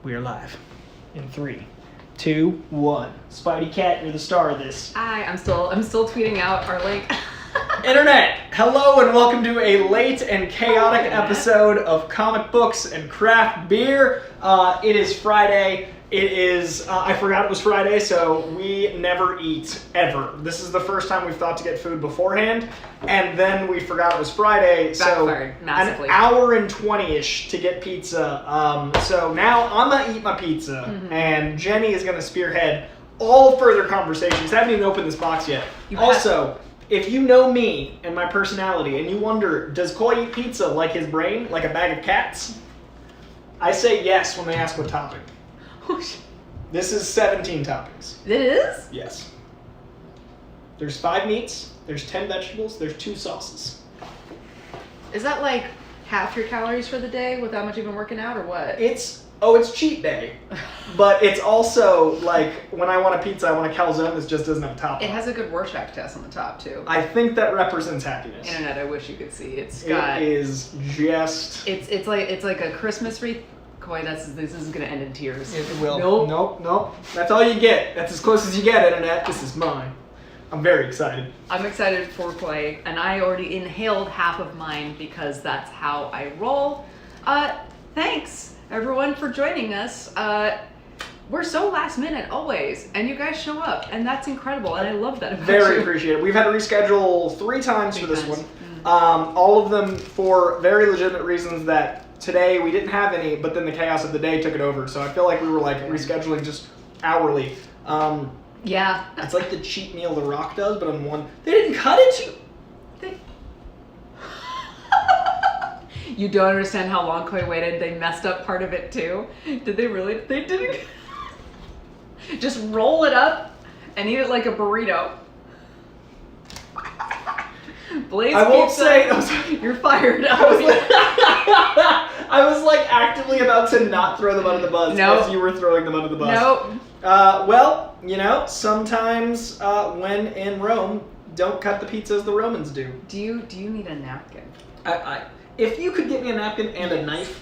We are live. In 3, 2, 1. Spidey Cat, you're the star of this. I'm still tweeting out our link. Internet, hello and welcome to a late and chaotic episode of Comic Books and Craft Beer. It is Friday. It is, I forgot it was Friday, so we never eat, ever. This is the first time we've thought to get food beforehand, and then we forgot it was Friday, Backfired massively. An hour and 20-ish to get pizza. So now I'm gonna eat my pizza, and Jenny is gonna spearhead all further conversations. I haven't even opened this box yet. If you know me and my personality, and you wonder, does Coy eat pizza like his brain, like a bag of cats? I say yes when they ask what topping. This is 17 toppings. It is? Yes. There's 5 meats, there's 10 vegetables, there's 2 sauces. Is that like half your calories for the day without much even working out, or what? It's cheat day. But it's also like when I want a pizza, I want a calzone that just doesn't have a top. It has a good Rorschach test on the top too. I think that represents happiness. Internet, I wish you could see. It is just. It's like a Christmas wreath. Coy, this is gonna end in tears. It will. Nope. That's all you get. That's as close as you get, Internet. This is mine. I'm very excited. I'm excited for Coy, and I already inhaled half of mine because that's how I roll. Thanks everyone for joining us. We're so last minute always, and you guys show up, and that's incredible, and I love that about Very you. appreciated. We've had to reschedule 3 times for this one. All of them for very legitimate reasons that today we didn't have any, but then the chaos of the day took it over. So I feel like we were like rescheduling just hourly. Yeah. It's like the cheat meal The Rock does, but on one. They didn't cut it. You don't understand how long Coy waited. They messed up part of it too. Did they really? They didn't. Just roll it up and eat it like a burrito. Blaze I won't pizza, say. You're fired. I was like actively about to not throw them under the bus as you were throwing them under the bus. Nope. Well, sometimes when in Rome, don't cut the pizza as the Romans do. Do you need a napkin? If you could get me a napkin and a knife,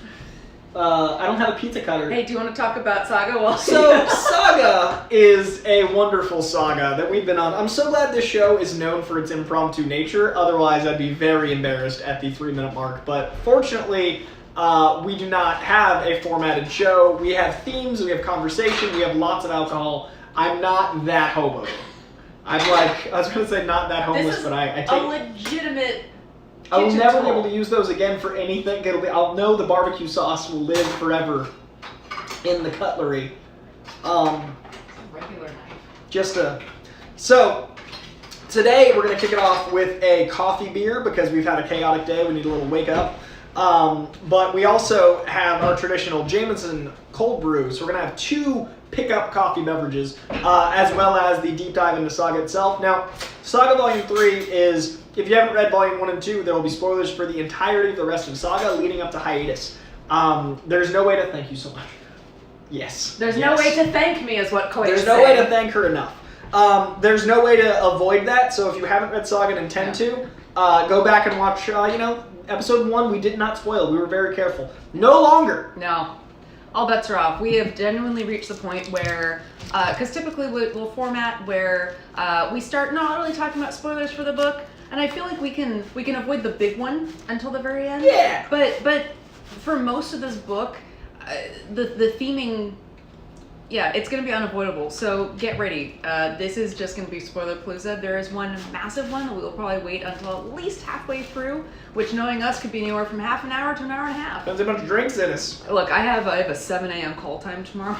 I don't have a pizza cutter. Hey, do you want to talk about Saga? So Saga is a wonderful saga that we've been on. I'm so glad this show is known for its impromptu nature. Otherwise, I'd be very embarrassed at the 3-minute mark. But fortunately, we do not have a formatted show. We have themes, we have conversation, we have lots of alcohol. I'm not that hobo. I was going to say not that homeless, but I take... a legitimate... I will never be able to use those again for anything. I'll know the barbecue sauce will live forever in the cutlery. Regular knife. So today we're gonna kick it off with a coffee beer because we've had a chaotic day. We need a little wake up. But we also have our traditional Jameson cold brew. So we're gonna have 2 pickup coffee beverages, as well as the deep dive into Saga itself. Now, Saga Volume 3 is. If you haven't read Volume 1 and 2, there will be spoilers for the entirety of the rest of Saga leading up to hiatus. There's no way to thank you so much. Yes. There's no way to thank me is what Coy There's is no saying. way to thank her enough. There's no way to avoid that, so if you haven't read Saga and intend to, go back and watch, Episode 1, we did not spoil. We were very careful. No longer. No. All bets are off. We have genuinely reached the point where, because typically we'll format where we start not really talking about spoilers for the book, and I feel like we can avoid the big one until the very end. Yeah. But for most of this book, the theming, it's going to be unavoidable. So get ready. This is just going to be spoiler palooza. There is one massive one that we will probably wait until at least halfway through, which knowing us could be anywhere from half an hour to an hour and a half. Depends how much drinks in us. Look, I have a 7 a.m. call time tomorrow.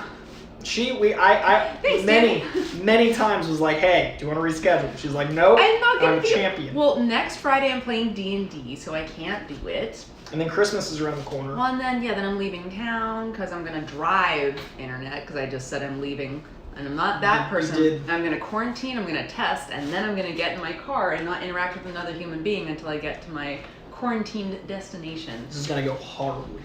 Many times was like, hey, do you want to reschedule? She's like, nope, I'm a champion. Well, next Friday I'm playing D&D, so I can't do it. And then Christmas is around the corner. Well, and then I'm leaving town because I'm going to drive Internet because I just said I'm leaving. And I'm not that person. I'm going to quarantine, I'm going to test, and then I'm going to get in my car and not interact with another human being until I get to my quarantined destination. This is going to go horribly.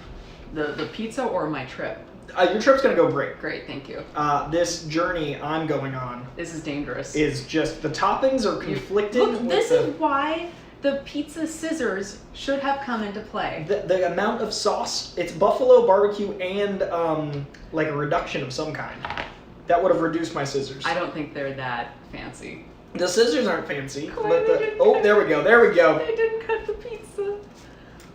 The pizza or my trip? Your trip's going to go great. Great, thank you. This journey I'm going on... This is dangerous. ...is just... The toppings are conflicting. Look, this is why The pizza scissors should have come into play. The amount of sauce, it's buffalo, barbecue, and like a reduction of some kind. That would have reduced my scissors. I don't think they're that fancy. The scissors aren't fancy, Coy, but they didn't oh, cut- there we go, there we go. They didn't cut the pizza.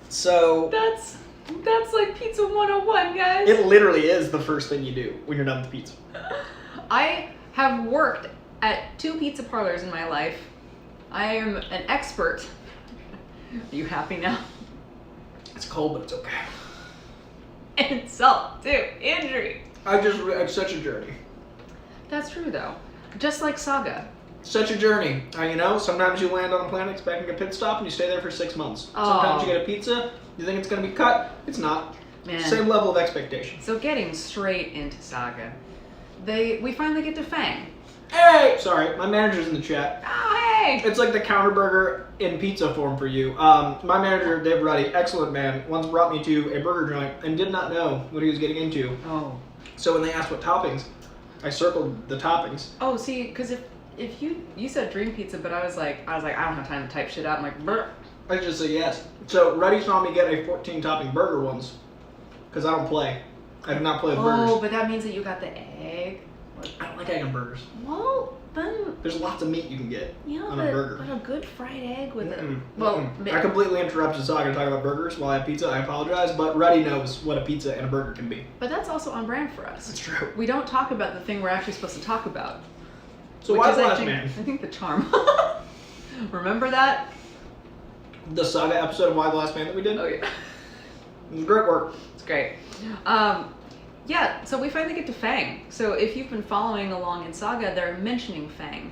So That's like pizza 101, guys. it literally is the first thing you do when you're done with pizza. I have worked at 2 pizza parlors in my life. I am an expert. Are you happy now? It's cold, but it's okay. Insult to injury. It's such a journey. That's true, though. Just like Saga. Such a journey. You know, sometimes you land on a planet expecting a pit stop and you stay there for 6 months. Sometimes you get a pizza, you think it's going to be cut, it's not. Man. Same level of expectation. So getting straight into Saga, we finally get to Fang. Hey! Sorry, my manager's in the chat. Oh, hey! It's like the counter burger in pizza form for you. My manager, Dave Ruddy, excellent man, once brought me to a burger joint and did not know what he was getting into. Oh. So when they asked what toppings, I circled the toppings. Oh, see, because if you said dream pizza, but I was like, I don't have time to type shit out. I'm like, brr. I just said yes. So Ruddy saw me get a 14 topping burger once, because I don't play. I do not play with burgers. Oh, but that means that you got the egg. I don't like egg on burgers. Well, then There's lots of meat you can get on a burger. but a good fried egg with it. Mm-mm. Well, I completely interrupted Saga to talk about burgers while I have pizza. I apologize, but Ruddy knows what a pizza and a burger can be. but that's also on brand for us. It's true. We don't talk about the thing we're actually supposed to talk about. So which why is, the I last think, man? I think the charm. Remember that? The Saga episode of Why the Last Man that we did? Oh yeah. It was great work. It's great. Yeah, so we finally get to Fang. So if you've been following along in Saga, they're mentioning Fang.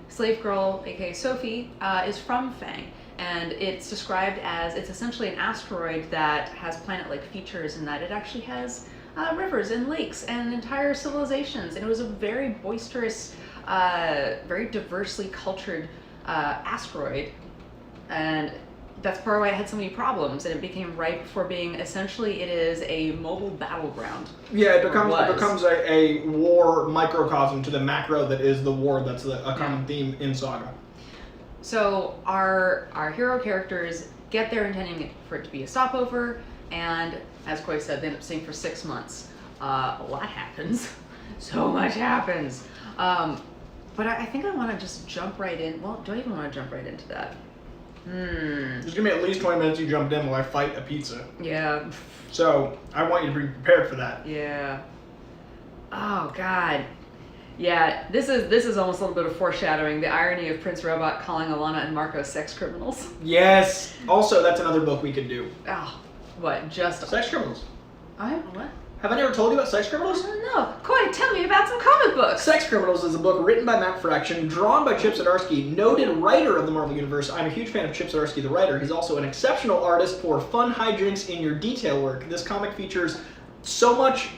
Slave Girl, aka Sophie, is from Fang. And it's described as, it's essentially an asteroid that has planet-like features in that it actually has rivers and lakes and entire civilizations. And it was a very boisterous, very diversely cultured asteroid. And that's part of why it had so many problems, and it became ripe for being, essentially, it is a mobile battleground. Yeah, it becomes a war microcosm to the macro that is the war that's a common theme in Saga. So our hero characters get there intending for it to be a stopover, and as Coy said, they end up staying for 6 months. A lot happens. So much happens. But I think I want to just jump right in. Well, do I even want to jump right into that? Just give me at least 20 minutes you jumped in while I fight a pizza. Yeah. So, I want you to be prepared for that. Yeah. Oh, God. Yeah, this is almost a little bit of foreshadowing. The irony of Prince Robot calling Alana and Marco sex criminals. Yes! Also, that's another book we could do. Oh, what? Just... Sex criminals. What? Have I never told you about Sex I Criminals? don't know. Coy, tell me about some comic books. Sex Criminals is a book written by Matt Fraction, drawn by Chip Zdarsky, noted writer of the Marvel Universe. I'm a huge fan of Chip Zdarsky, the writer. He's also an exceptional artist for fun hijinks in your detail work. This comic features so much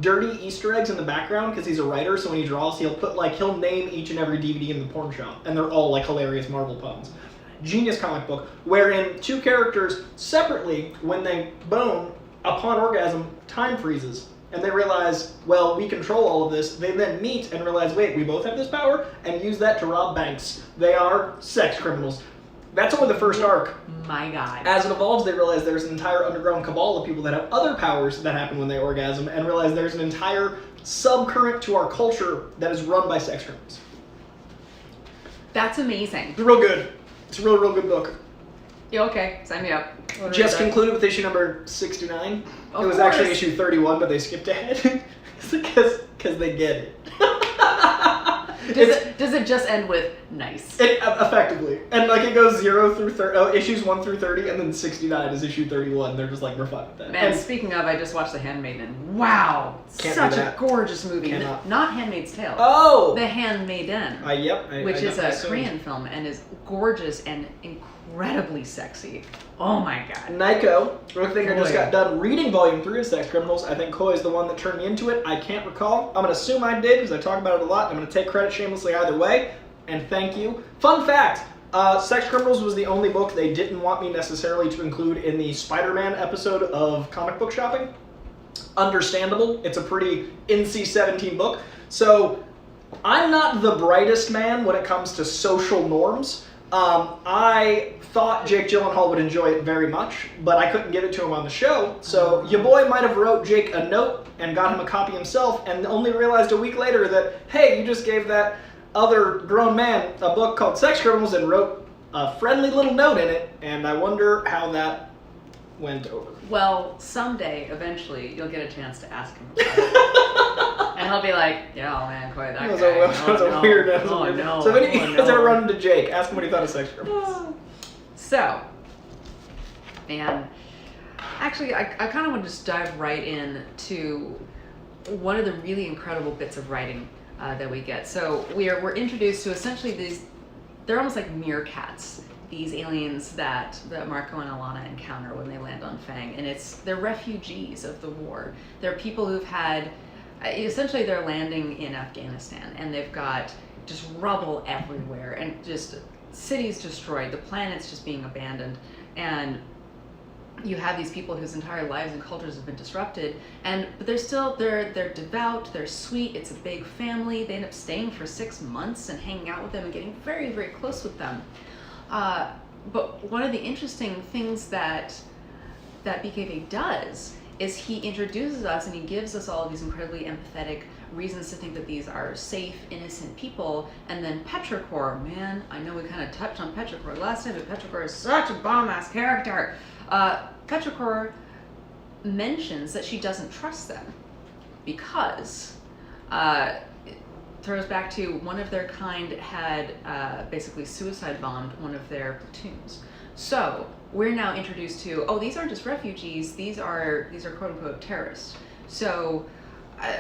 dirty Easter eggs in the background because he's a writer, so when he draws, he'll name each and every DVD in the porn shop, and they're all like hilarious Marvel puns. Genius comic book, wherein 2 characters separately, when they bone, upon orgasm, time freezes. And they realize, well, we control all of this. They then meet and realize, wait, we both have this power, and use that to rob banks. They are sex criminals. That's only the first arc. My God. As it evolves, they realize there's an entire underground cabal of people that have other powers that happen when they orgasm, and realize there's an entire subcurrent to our culture that is run by sex criminals. That's amazing. It's real good. It's a real, real good book. Yeah, okay. Sign me up. Just concluded with issue number 69. Of It was actually course. issue 31, but they skipped ahead because they get it. Does it just end with nice? It effectively, and like it goes 0 through 30, issues 1 through 30, and then 69 is issue 31. They're just like, we're fine with that. Man, And speaking of, I just watched The Handmaiden. Wow, Can't such do a that. gorgeous movie. Cannot. Not Handmaid's Tale. oh, The Handmaiden, which is a Korean film and is gorgeous and incredibly sexy. Oh my God. Nico, I think I just Coy. got done reading volume 3 of Sex Criminals. I think Coy is the one that turned me into it. I can't recall. I'm going to assume I did because I talk about it a lot. I'm going to take credit shamelessly either way. And thank you. Fun fact, Sex Criminals was the only book they didn't want me necessarily to include in the Spider-Man episode of Comic Book Shopping. Understandable. It's a pretty NC-17 book. So I'm not the brightest man when it comes to social norms. I thought Jake Gyllenhaal would enjoy it very much, but I couldn't give it to him on the show. So your boy might have wrote Jake a note and got him a copy himself, and only realized a week later that, hey, you just gave that other grown man a book called Sex Criminals and wrote a friendly little note in it, and I wonder how that went over. Well, someday, eventually, you'll get a chance to ask him about it. And he'll be like, yeah, oh man, Coy, that guy. That was a weird. No. So if any of you guys ever run into Jake, ask him what he thought of Sex Criminals. So, man, actually, I kind of want to just dive right in to one of the really incredible bits of writing that we get. So we're introduced to essentially these, they're almost like meerkats, these aliens that Marco and Alana encounter when they land on Fang, and they're refugees of the war. They're people who've had, essentially they're landing in Afghanistan, and they've got just rubble everywhere, and just cities destroyed, the planet's just being abandoned, and you have these people whose entire lives and cultures have been disrupted, but they're devout, they're sweet, it's a big family. They end up staying for 6 months and hanging out with them and getting very, very close with them. But one of the interesting things that BKV does is he introduces us and he gives us all of these incredibly empathetic reasons to think that these are safe, innocent people. And then Petrichor, man, I know we kind of touched on Petrichor last time, but Petrichor is such a bomb-ass character. Petrichor mentions that she doesn't trust them because it throws back to one of their kind had basically suicide bombed one of their platoons. So we're now introduced to, oh, these aren't just refugees, these are quote unquote terrorists. So,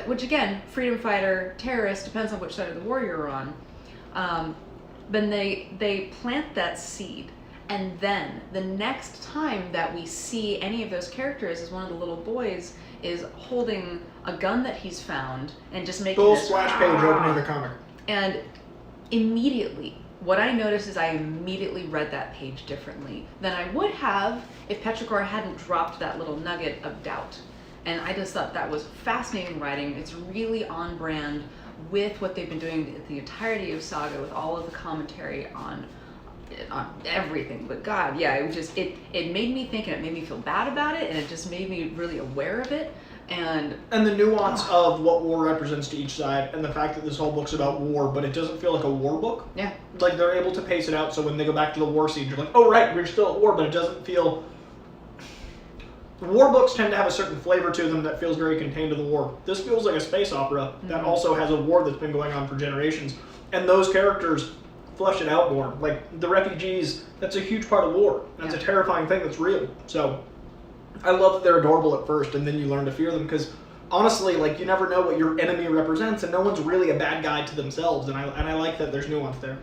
which again, freedom fighter, terrorist, depends on which side of the war you're on. But they plant that seed. And then the next time that we see any of those characters is one of the little boys is holding a gun that he's found and just making full this splash page opening the comic. And immediately, what I noticed is I immediately read that page differently than I would have if Petrichor hadn't dropped that little nugget of doubt. And I just thought that was fascinating writing. It's really on brand with what they've been doing the entirety of Saga, with all of the commentary on everything. But God, yeah, it made me think, and it made me feel bad about it, and it just made me really aware of it. And the nuance of what war represents to each side, and the fact that this whole book's about war, but it doesn't feel like a war book. Yeah. Like, they're able to pace it out so when they go back to the war scene, you're like, oh right, we're still at war, but it doesn't feel... War books tend to have a certain flavor to them that feels very contained to the war. This feels like a space opera that also has a war that's been going on for generations. And those characters flesh it out more. Like, the refugees, that's a huge part of war. That's a terrifying thing that's real. So, I love that they're adorable at first, and then you learn to fear them, because honestly, like, you never know what your enemy represents, and no one's really a bad guy to themselves, and I like that there's nuance there.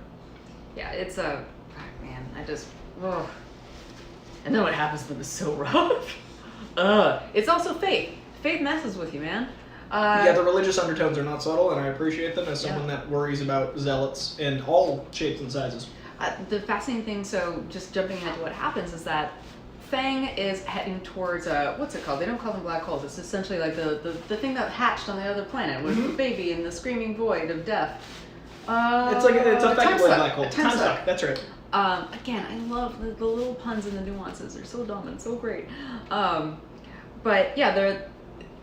Yeah, it's man, I just, ugh. And then what happens to them is so rough. It's also faith. Faith messes with you, man. Yeah, the religious undertones are not subtle, and I appreciate them as someone that worries about zealots in all shapes and sizes. The fascinating thing, so just jumping into what happens, is that Fang is heading towards what's it called? They don't call them black holes. It's essentially like the thing that hatched on the other planet with the baby in the screaming void of death. It's effectively a black hole. Time suck. That's right. Again, I love the little puns and the nuances. They're so dumb and so great. But yeah,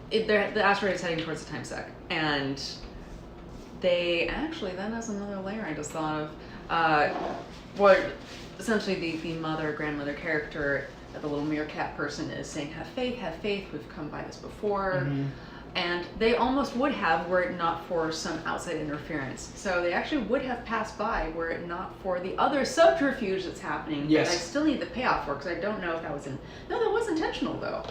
the asteroid is heading towards the time suck, and they actually, then that's another layer I just thought of. What essentially the grandmother character, the little meerkat person, is saying, have faith, we've come by this before. And they almost would have were it not for some outside interference. So they actually would have passed by were it not for the other subterfuge that's happening. Yes. That I still need the payoff for, because I don't know if that was no, that was intentional though.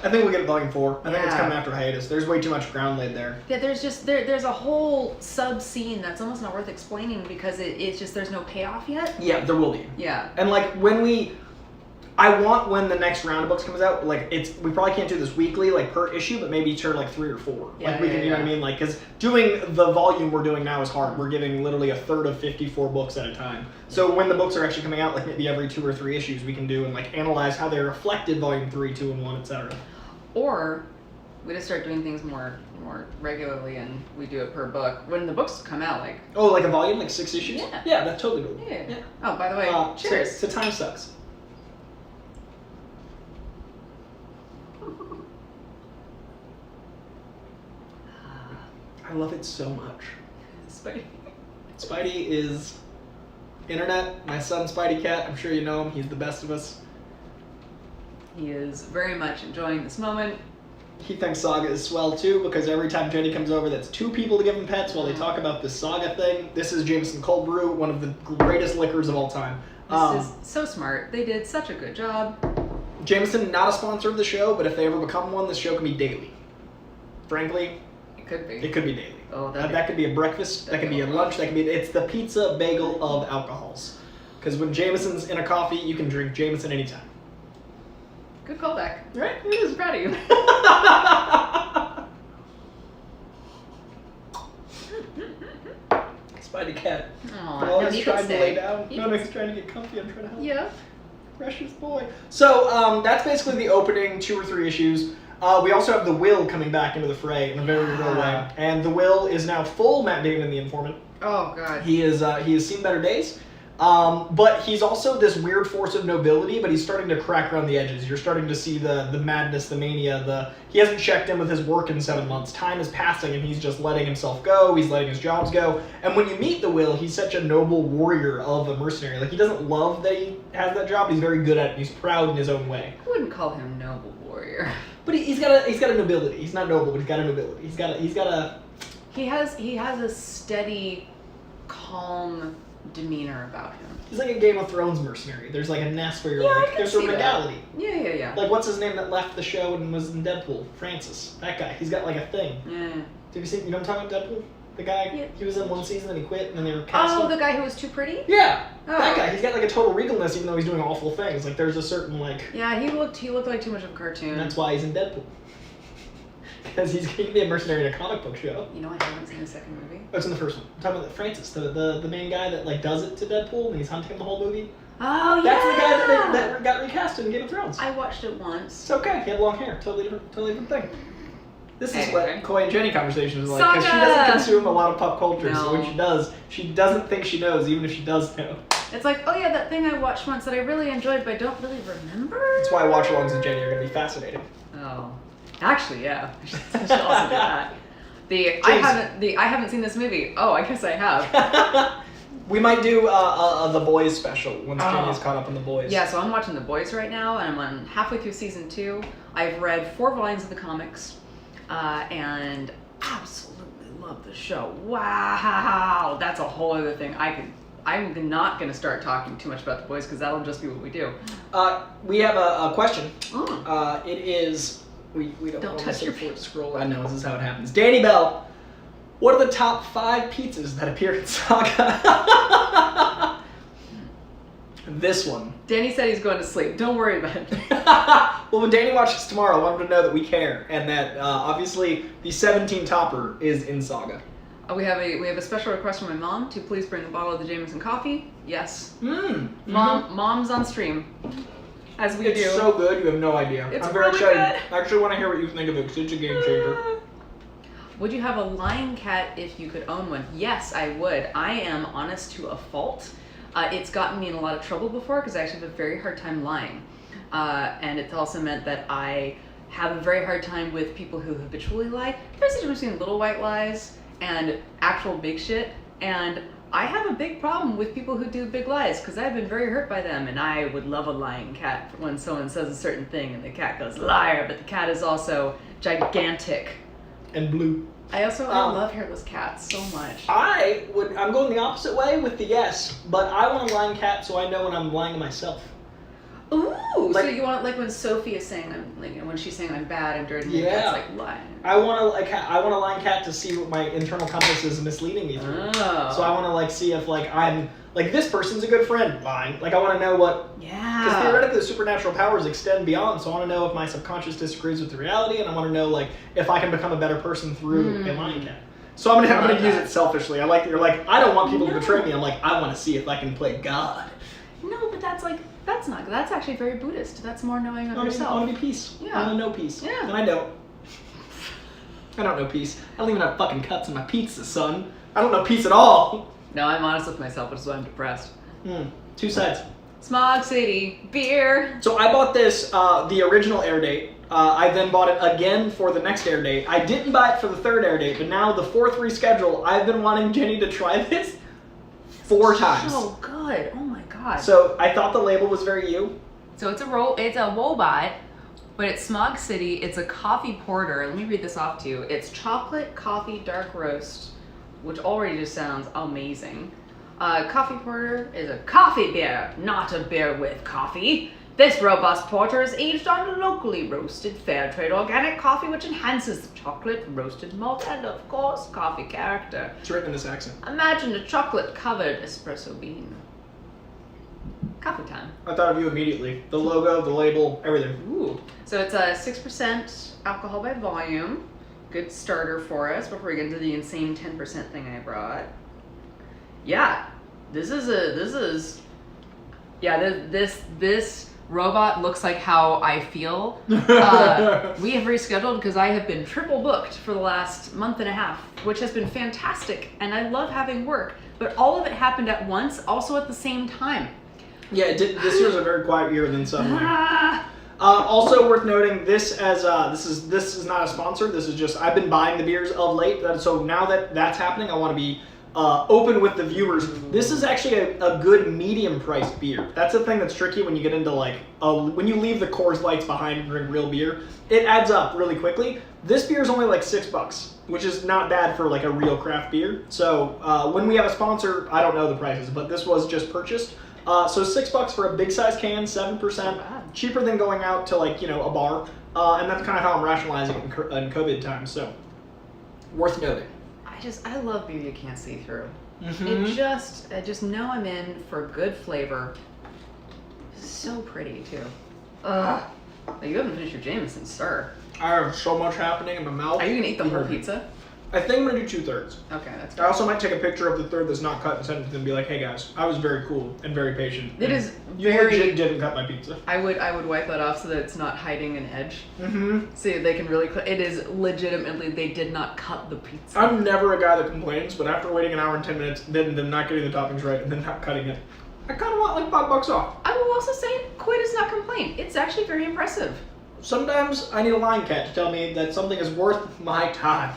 I think we'll get volume 4. I think it's coming after hiatus. There's way too much ground laid there. Yeah, there's a whole sub scene that's almost not worth explaining because it's just there's no payoff yet. Yeah, there will be. Yeah. And like I want when the next round of books comes out, like we probably can't do this weekly, like per issue, but maybe turn like 3 or 4. Yeah, like we can, you know what I mean? Like, because doing the volume we're doing now is hard. We're giving literally a third of 54 books at a time. So when the books are actually coming out, like maybe every 2 or 3 issues, we can do and like analyze how they reflected volume 3, 2, and 1, etc. Or We just start doing things more regularly, and we do it per book. When the books come out, like Oh, like a volume, like 6 issues? Yeah. Yeah, that's totally cool. yeah. Oh, by the way, cheers. So time sucks. I love it so much. Spidey. Spidey is internet. My son Spidey Cat. I'm sure you know him. He's the best of us. He is very much enjoying this moment. He thinks Saga is swell too because every time Jenny comes over, that's 2 people to give him pets while they talk about this Saga thing. This is Jameson Cold Brew, one of the greatest liquors of all time. This is so smart. They did such a good job. Jameson, not a sponsor of the show, but if they ever become one, this show can be daily. Frankly, It could be. it could be daily. Oh, That could be a breakfast, that could be a lunch, that could be, it's the pizza bagel of alcohols. Because when Jameson's in a coffee, you can drink Jameson anytime. Good callback. Right? I'm just proud of you. Spidey Cat. Aw, I'm no, always he can trying to stay. lay down. He No, can no, he's trying to get comfy. I'm trying to help. Yeah. Precious boy. So that's basically the opening 2 or 3 issues. We also have the Will coming back into the fray in a very real way, and the Will is now full Matt Damon, the informant. Oh god. He has seen better days, but he's also this weird force of nobility. But he's starting to crack around the edges. You're starting to see the madness, the mania. He hasn't checked in with his work in 7 months. Time is passing, and he's just letting himself go. He's letting his jobs go. And when you meet the Will, he's such a noble warrior of a mercenary. Like he doesn't love that he has that job. He's very good at it. He's proud in his own way. I wouldn't call him noble warrior. But he's got a nobility. He's not noble, but he's got a nobility. He has a steady, calm demeanor about him. He's like a Game of Thrones mercenary. There's like a nest where you're Yeah, I like, can there's a see that. regality. Yeah. Like what's his name that left the show and was in Deadpool? Francis. That guy. He's got like a thing. Yeah. Have you seen? You know what I'm talking about? Deadpool. The guy. Yeah. He was in one season and he quit and then they were casting. Oh, the guy who was too pretty? Yeah. Oh. That guy. He's got like a total regalness even though he's doing awful things. Like there's a certain like. Yeah, he looked like too much of a cartoon. And that's why he's in Deadpool. Because he can be a mercenary in a comic book show. You know, I haven't seen the second movie. Oh, it's in the first one. I'm talking about Francis, the main guy that like does it to Deadpool and he's hunting him the whole movie. Oh, That's yeah! the guy that got recast in Game of Thrones. I watched it once. It's okay. He had long hair. Totally different thing. This is Anyway. what Coy and Jenny conversation is like because she Saga! doesn't consume a lot of pop culture. No. So when she doesn't think she knows, even if she does know. It's like, oh yeah, that thing I watched once that I really enjoyed, but I don't really remember. That's why watch-alongs with Jenny are going to be fascinating. Oh, actually, yeah. I should also do that. I haven't seen this movie. Oh, I guess I have. We might do the Boys special once Jenny's caught up on the Boys. Yeah, so I'm watching The Boys right now, and I'm on halfway through season 2. I've read 4 volumes of the comics, and absolutely love the show. Wow, that's a whole other thing. I'm not going to start talking too much about The Boys because that'll just be what we do. We have a question. Mm. It is we Don't touch your feet. Scroll. I know this is how it happens. Danny Bell, what are the top 5 pizzas that appear in Saga? This one. Danny said he's going to sleep. Don't worry about it. Well, when Danny watches tomorrow, I want him to know that we care and that obviously the 17 topper is in Saga. We have a special request from my mom to please bring a bottle of the Jameson coffee. Yes. Mom's on stream. As we It's do. so good, you have no idea. It's I'm very really excited. good. I actually want to hear what you think of it because it's a game changer. Would you have a lying cat if you could own one? Yes, I would. I am honest to a fault. It's gotten me in a lot of trouble before because I actually have a very hard time lying. And it's also meant that I have a very hard time with people who habitually lie. There's a difference between little white lies and actual big shit. And I have a big problem with people who do big lies because I've been very hurt by them. And I would love a lying cat when someone says a certain thing and the cat goes, liar, but the cat is also gigantic. And blue. I love hairless cats so much. I'm going the opposite way with the yes, but I want a lying cat so I know when I'm lying to myself. Ooh, Like- so you want like when Sophie is saying I'm like when she's saying I'm bad and dirty, Yeah. that's like lying. I want a lying cat to see what my internal compass is misleading me through. Oh. So I want to like see if like I'm like this person's a good friend. Lying. Like I want to know what. Because Yeah. theoretically, the supernatural powers extend beyond. So I want to know if my subconscious disagrees with the reality, and I want to know like if I can become a better person through a lying cat. So I'm gonna use it selfishly. I like that you're like I don't want people to betray me. I'm like I want to see if I can play God. No, but that's actually very Buddhist. That's more knowing of I yourself. want to be peace. Yeah. I want to know peace. Yeah. And I don't. I don't know peace. I don't even have fucking cuts in my pizza, son. I don't know peace at all. No, I'm honest with myself, which is why I'm depressed. 2 sides. Smog City, beer. So I bought this, the original air date. I then bought it again for the next air date. I didn't buy it for the 3rd air date, but now the 4th reschedule, I've been wanting Jenny to try this 4 times. So good. Oh my god. So I thought the label was very you. So it's a robot, but it's Smog City. It's a coffee porter. Let me read this off to you. It's chocolate coffee dark roast, which already just sounds amazing. Coffee porter is a coffee beer, not a beer with coffee. This robust porter is aged on locally roasted fair trade organic coffee, which enhances the chocolate, roasted malt, and of course, coffee character. It's written in this accent. Imagine a chocolate-covered espresso bean. Coffee time. I thought of you immediately. The logo, the label, everything. Ooh. So it's a 6% alcohol by volume. Good starter for us before we get into the insane 10% thing I brought. Yeah, this robot looks like how I feel. We have rescheduled because I have been triple booked for the last month and a half, which has been fantastic, and I love having work, but all of it happened at once, also at the same time. Yeah, it did. This year's a very quiet year than some. Also worth noting, this is not a sponsor. This is just I've been buying the beers of late. So now that that's happening, I want to be open with the viewers. This is actually a good medium-priced beer. That's the thing that's tricky when you get into when you leave the Coors Lights behind and drink real beer. It adds up really quickly. This beer is only like $6, which is not bad for like a real craft beer. So when we have a sponsor, I don't know the prices, but this was just purchased. So $6 for a big size can, 7%, cheaper than going out to a bar, and that's kind of how I'm rationalizing it in COVID times. So worth noting. I love beer you can't see through. Mm-hmm. I just know I'm in for good flavor. So pretty too. Ugh. You haven't finished your Jameson, sir. I have so much happening in my mouth. Are you gonna eat the whole pizza? I think I'm gonna do 2/3. Okay, that's good. I also might take a picture of the third that's not cut and send it to them and be like, hey guys, I was very cool and very patient. It is You very. legit didn't cut my pizza. I would wipe that off so that it's not hiding an edge. Mm-hmm. See, they can really. It is legitimately they did not cut the pizza. I'm never a guy that complains, but after waiting an hour and 10 minutes, then them not getting the toppings right and then not cutting it, I kind of want like $5 off. I will also say, Coy does not complain. It's actually very impressive. Sometimes I need a lion cat to tell me that something is worth my time.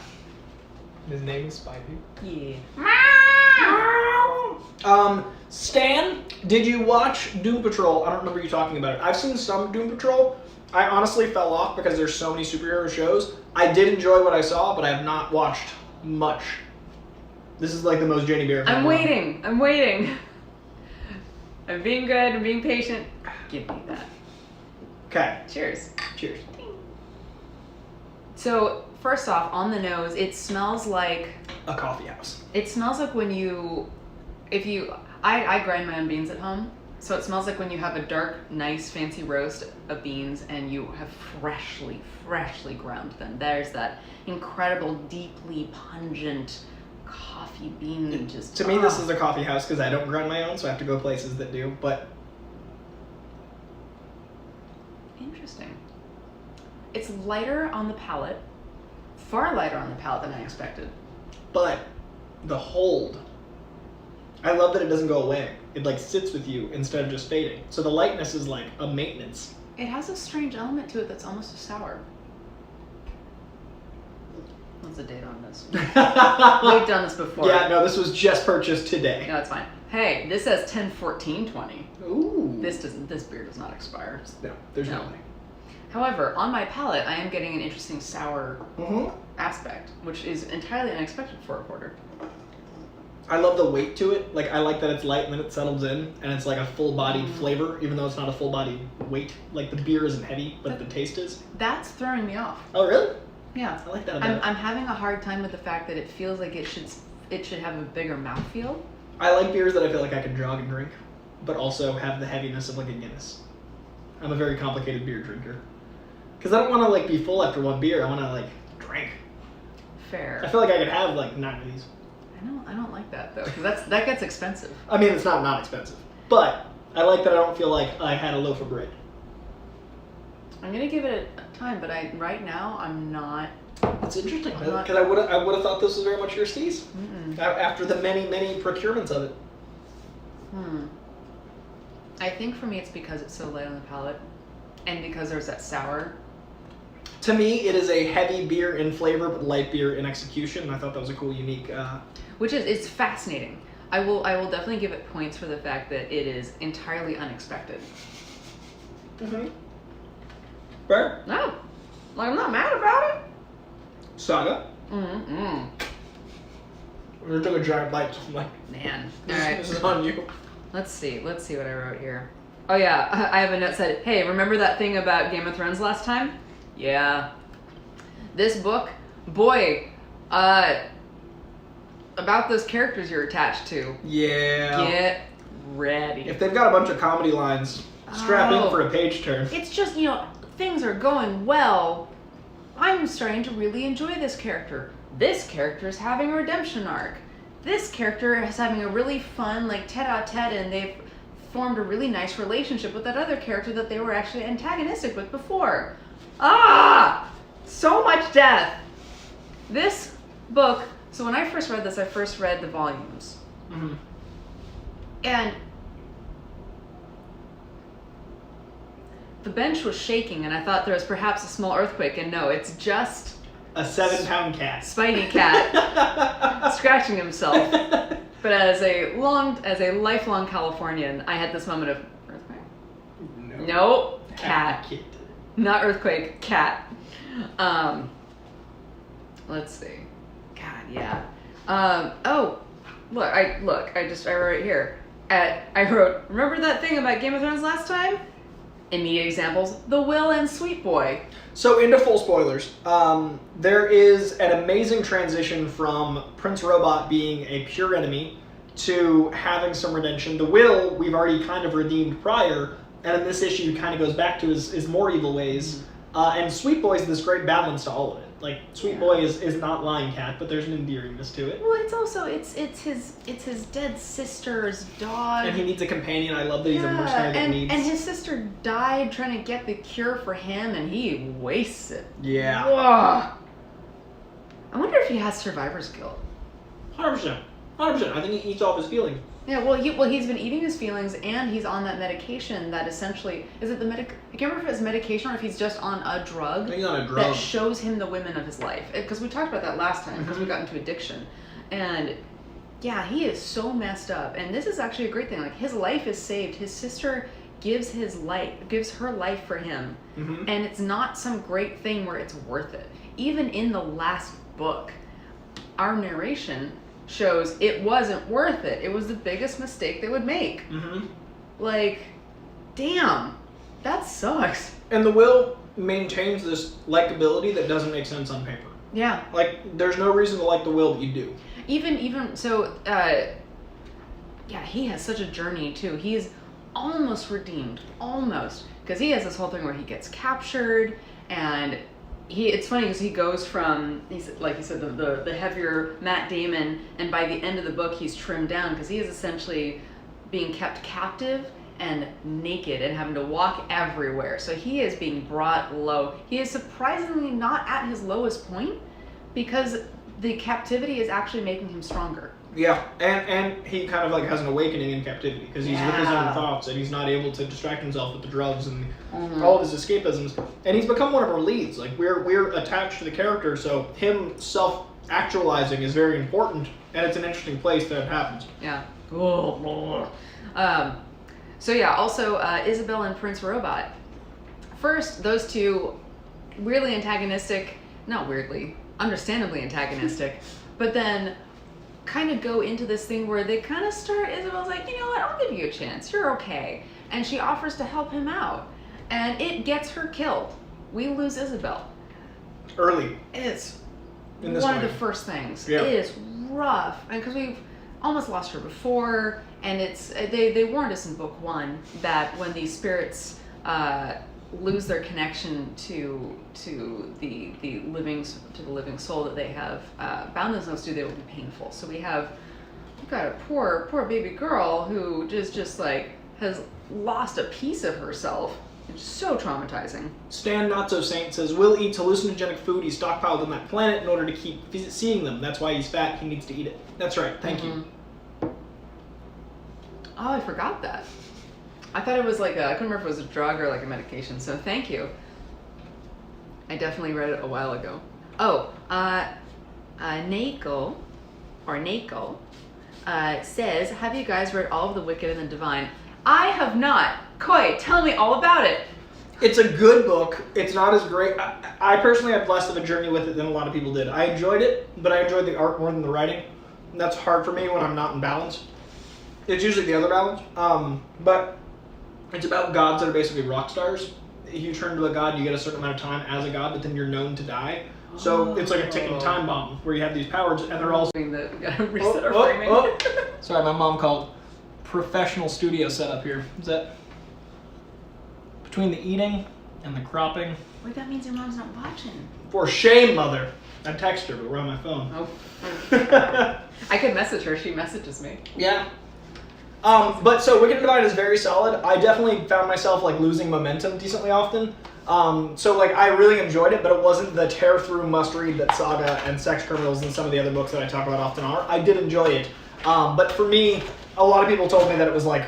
His name is Spidey. Yeah. Stan, did you watch Doom Patrol? I don't remember you talking about it. I've seen some Doom Patrol. I honestly fell off because there's so many superhero shows. I did enjoy what I saw, but I have not watched much. This is like the most Jenny Bear. I'm waiting. I'm being good. I'm being patient. Give me that. Okay. Cheers. Cheers. So, first off, on the nose, it smells like A coffee house. It smells like when I grind my own beans at home, so it smells like when you have a dark, nice, fancy roast of beans and you have freshly ground them. There's that incredible, deeply pungent coffee bean. To me, this is a coffee house because I don't grind my own, so I have to go places that do, but... Interesting. It's lighter on the palate, far lighter on the palate than I expected. But the hold, I love that it doesn't go away. It like sits with you instead of just fading. So the lightness is like a maintenance. It has a strange element to it that's almost a sour. What's the date on this? We've done this before. Yeah, no, this was just purchased today. No, it's fine. Hey, this says 10/14/20. Ooh. This beer does not expire. No, there's no way. However, on my palate, I am getting an interesting sour Mm-hmm. aspect, which is entirely unexpected for a porter. I love the weight to it. Like, I like that it's light and then it settles in, and it's like a full-bodied flavor, even though it's not a full-bodied weight. Like, the beer isn't heavy, but the taste is. That's throwing me off. Oh, really? Yeah. I like that about it. I'm having a hard time with the fact that it feels like it should have a bigger mouthfeel. I like beers that I feel like I can jog and drink, but also have the heaviness of like a Guinness. I'm a very complicated beer drinker. Because I don't want to like be full after one beer. I want to like drink. Fair. I feel like I could have like 9 of these. I don't like that though, because that gets expensive. I mean, it's not expensive, but I like that I don't feel like I had a loaf of bread. I'm gonna give it a time, but right now I'm not. It's interesting because I would have thought this was very much your steez after the many procurements of it. I think for me it's because it's so light on the palate, and because there's that sour. To me, it is a heavy beer in flavor, but light beer in execution. And I thought that was a cool, unique. Which is it's fascinating. I will definitely give it points for the fact that it is entirely unexpected. Fair? No, like I'm not mad about it. Saga. I took a giant bite. So I'm like, man, this is on you. Let's see what I wrote here. Oh yeah, I have a note said, hey, remember that thing about Game of Thrones last time? Yeah. This book, boy, about those characters you're attached to. Yeah. Get ready. If they've got a bunch of comedy lines, strap in for a page turn. It's just, things are going well. I'm starting to really enjoy this character. This character is having a redemption arc. This character is having a really fun, tete-a-tete, and they've formed a really nice relationship with that other character that they were actually antagonistic with before. So much death. This book, so when I first read this, I first read the volumes. And the bench was shaking, and I thought there was perhaps a small earthquake, and no, it's just a 7-pound cat. Spidey cat scratching himself. But as a lifelong Californian, I had this moment of earthquake. No, cat. Not earthquake, cat. Let's see. God, yeah. Look, I wrote it here. I wrote, remember that thing about Game of Thrones last time? Immediate examples, the Will and Sweet Boy. So into full spoilers, there is an amazing transition from Prince Robot being a pure enemy to having some redemption. The Will, we've already kind of redeemed prior, and in this issue kind of goes back to his more evil ways. And Sweet Boy is this great balance to all of it. Like, Sweet Boy is not Lion Cat, but there's an endearingness to it. Well, it's also it's his dead sister's dog. And he needs a companion. I love that he's a mercenary that needs. And his sister died trying to get the cure for him, and he wastes it. Yeah. Ugh. I wonder if he has survivor's guilt. 100%. I think he eats off his feelings. Yeah, well, he's been eating his feelings, and he's on that medication that essentially is it the I can't remember if it's medication or if he's just on a drug. I think he's on a drug that shows him the women of his life. Because we talked about that last time because we got into addiction, and yeah, he is so messed up. And this is actually a great thing. Like, his life is saved. His sister gives her life for him, and it's not some great thing where it's worth it. Even in the last book, our narration shows it wasn't worth it. It was the biggest mistake they would make. Like, damn, that sucks. And the Will maintains this likability that doesn't make sense on paper. Yeah. Like, there's no reason to like the Will, but you do. Even so, he has such a journey too. He's almost redeemed, almost, because he has this whole thing where he gets captured, and it's funny because he goes from, like you said, the heavier Matt Damon, and by the end of the book he's trimmed down because he is essentially being kept captive and naked and having to walk everywhere. So he is being brought low. He is surprisingly not at his lowest point because the captivity is actually making him stronger. Yeah, and he kind of has an awakening in captivity because he's with his own thoughts and he's not able to distract himself with the drugs and all of his escapisms. And he's become one of our leads. Like, we're attached to the character, so him self-actualizing is very important, and it's an interesting place that it happens. Yeah. Also Isabel and Prince Robot. First, those two weirdly antagonistic, not weirdly, understandably antagonistic, but then kind of go into this thing where they kind of start, Isabel's like, you know what, I'll give you a chance, you're okay. And she offers to help him out. And it gets her killed. We lose Isabel. Early. It's one of the first things. Yeah. It is rough. And because we've almost lost her before, and they warned us in book 1 that when these spirits lose their connection to the living soul that they have bound themselves to, they will be painful. So we've got a poor baby girl who just has lost a piece of herself It's so traumatizing. Stan Not So Saint says, Will eats hallucinogenic food he stockpiled on that planet in order to keep seeing them. That's why he's fat. He needs to eat it. That's right. Thank you. Oh, I forgot that. I thought it was like I couldn't remember if it was a drug or like a medication, so thank you. I definitely read it a while ago. Oh, Nako says, have you guys read all of The Wicked and the Divine? I have not. Coy, tell me all about it. It's a good book. It's not as great. I personally had less of a journey with it than a lot of people did. I enjoyed it, but I enjoyed the art more than the writing. And that's hard for me when I'm not in balance. It's usually the other balance. But it's about gods that are basically rock stars. You turn to a god, you get a certain amount of time as a god, but then you're known to die. So it's like a ticking time bomb where you have these powers, and they're all... Reset our framing. Sorry, my mom called. Professional studio setup here. Is that between the eating and the cropping? Wait, that means your mom's not watching. For shame, mother. I text her, but we're on my phone. Oh. I could message her. She messages me. Yeah. But so Wicked and Divine is very solid. I definitely found myself like losing momentum decently often. So like I really enjoyed it, but it wasn't the tear through must read that Saga and Sex Criminals and some of the other books that I talk about often are. I did enjoy it. But for me, a lot of people told me that it was like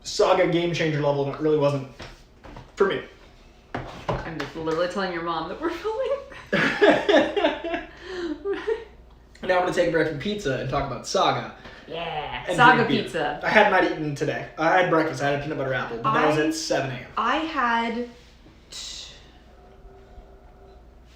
Saga game changer level, and it really wasn't for me. I'm just literally telling your mom that we're filming. Now I'm going to take a break from pizza and talk about Saga. Yeah, and Saga drink beer. pizza. I had not eaten today. I had breakfast. I had a peanut butter apple, but that was at 7 a.m. I had...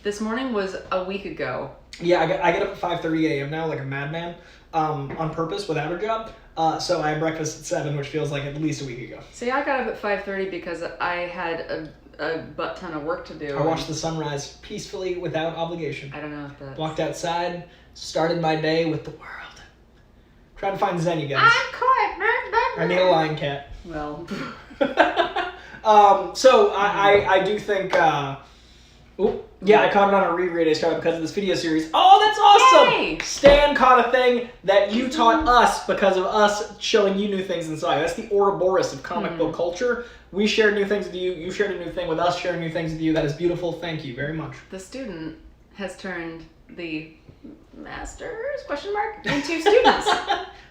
This morning was a week ago. Yeah, I get up at 5:30 a.m. now, like a madman, on purpose without a job. So I had breakfast at 7, which feels like at least a week ago. See, I got up at 5:30 because I had a butt ton of work to do. I watched the sunrise peacefully without obligation. I don't know if that... Walked outside, started my day with the world. Trying to find Zen, you guys. I'm caught. I need a lion cat. Well... So I do think... Yeah, I caught it on a reread I started because of this video series. Oh, that's awesome! Yay! Stan caught a thing that you taught us because of us showing you new things inside. That's the Ouroboros of comic book culture. We shared new things with you. You shared a new thing with us, sharing new things with you. That is beautiful. Thank you very much. The student has turned the masters, question mark, into students.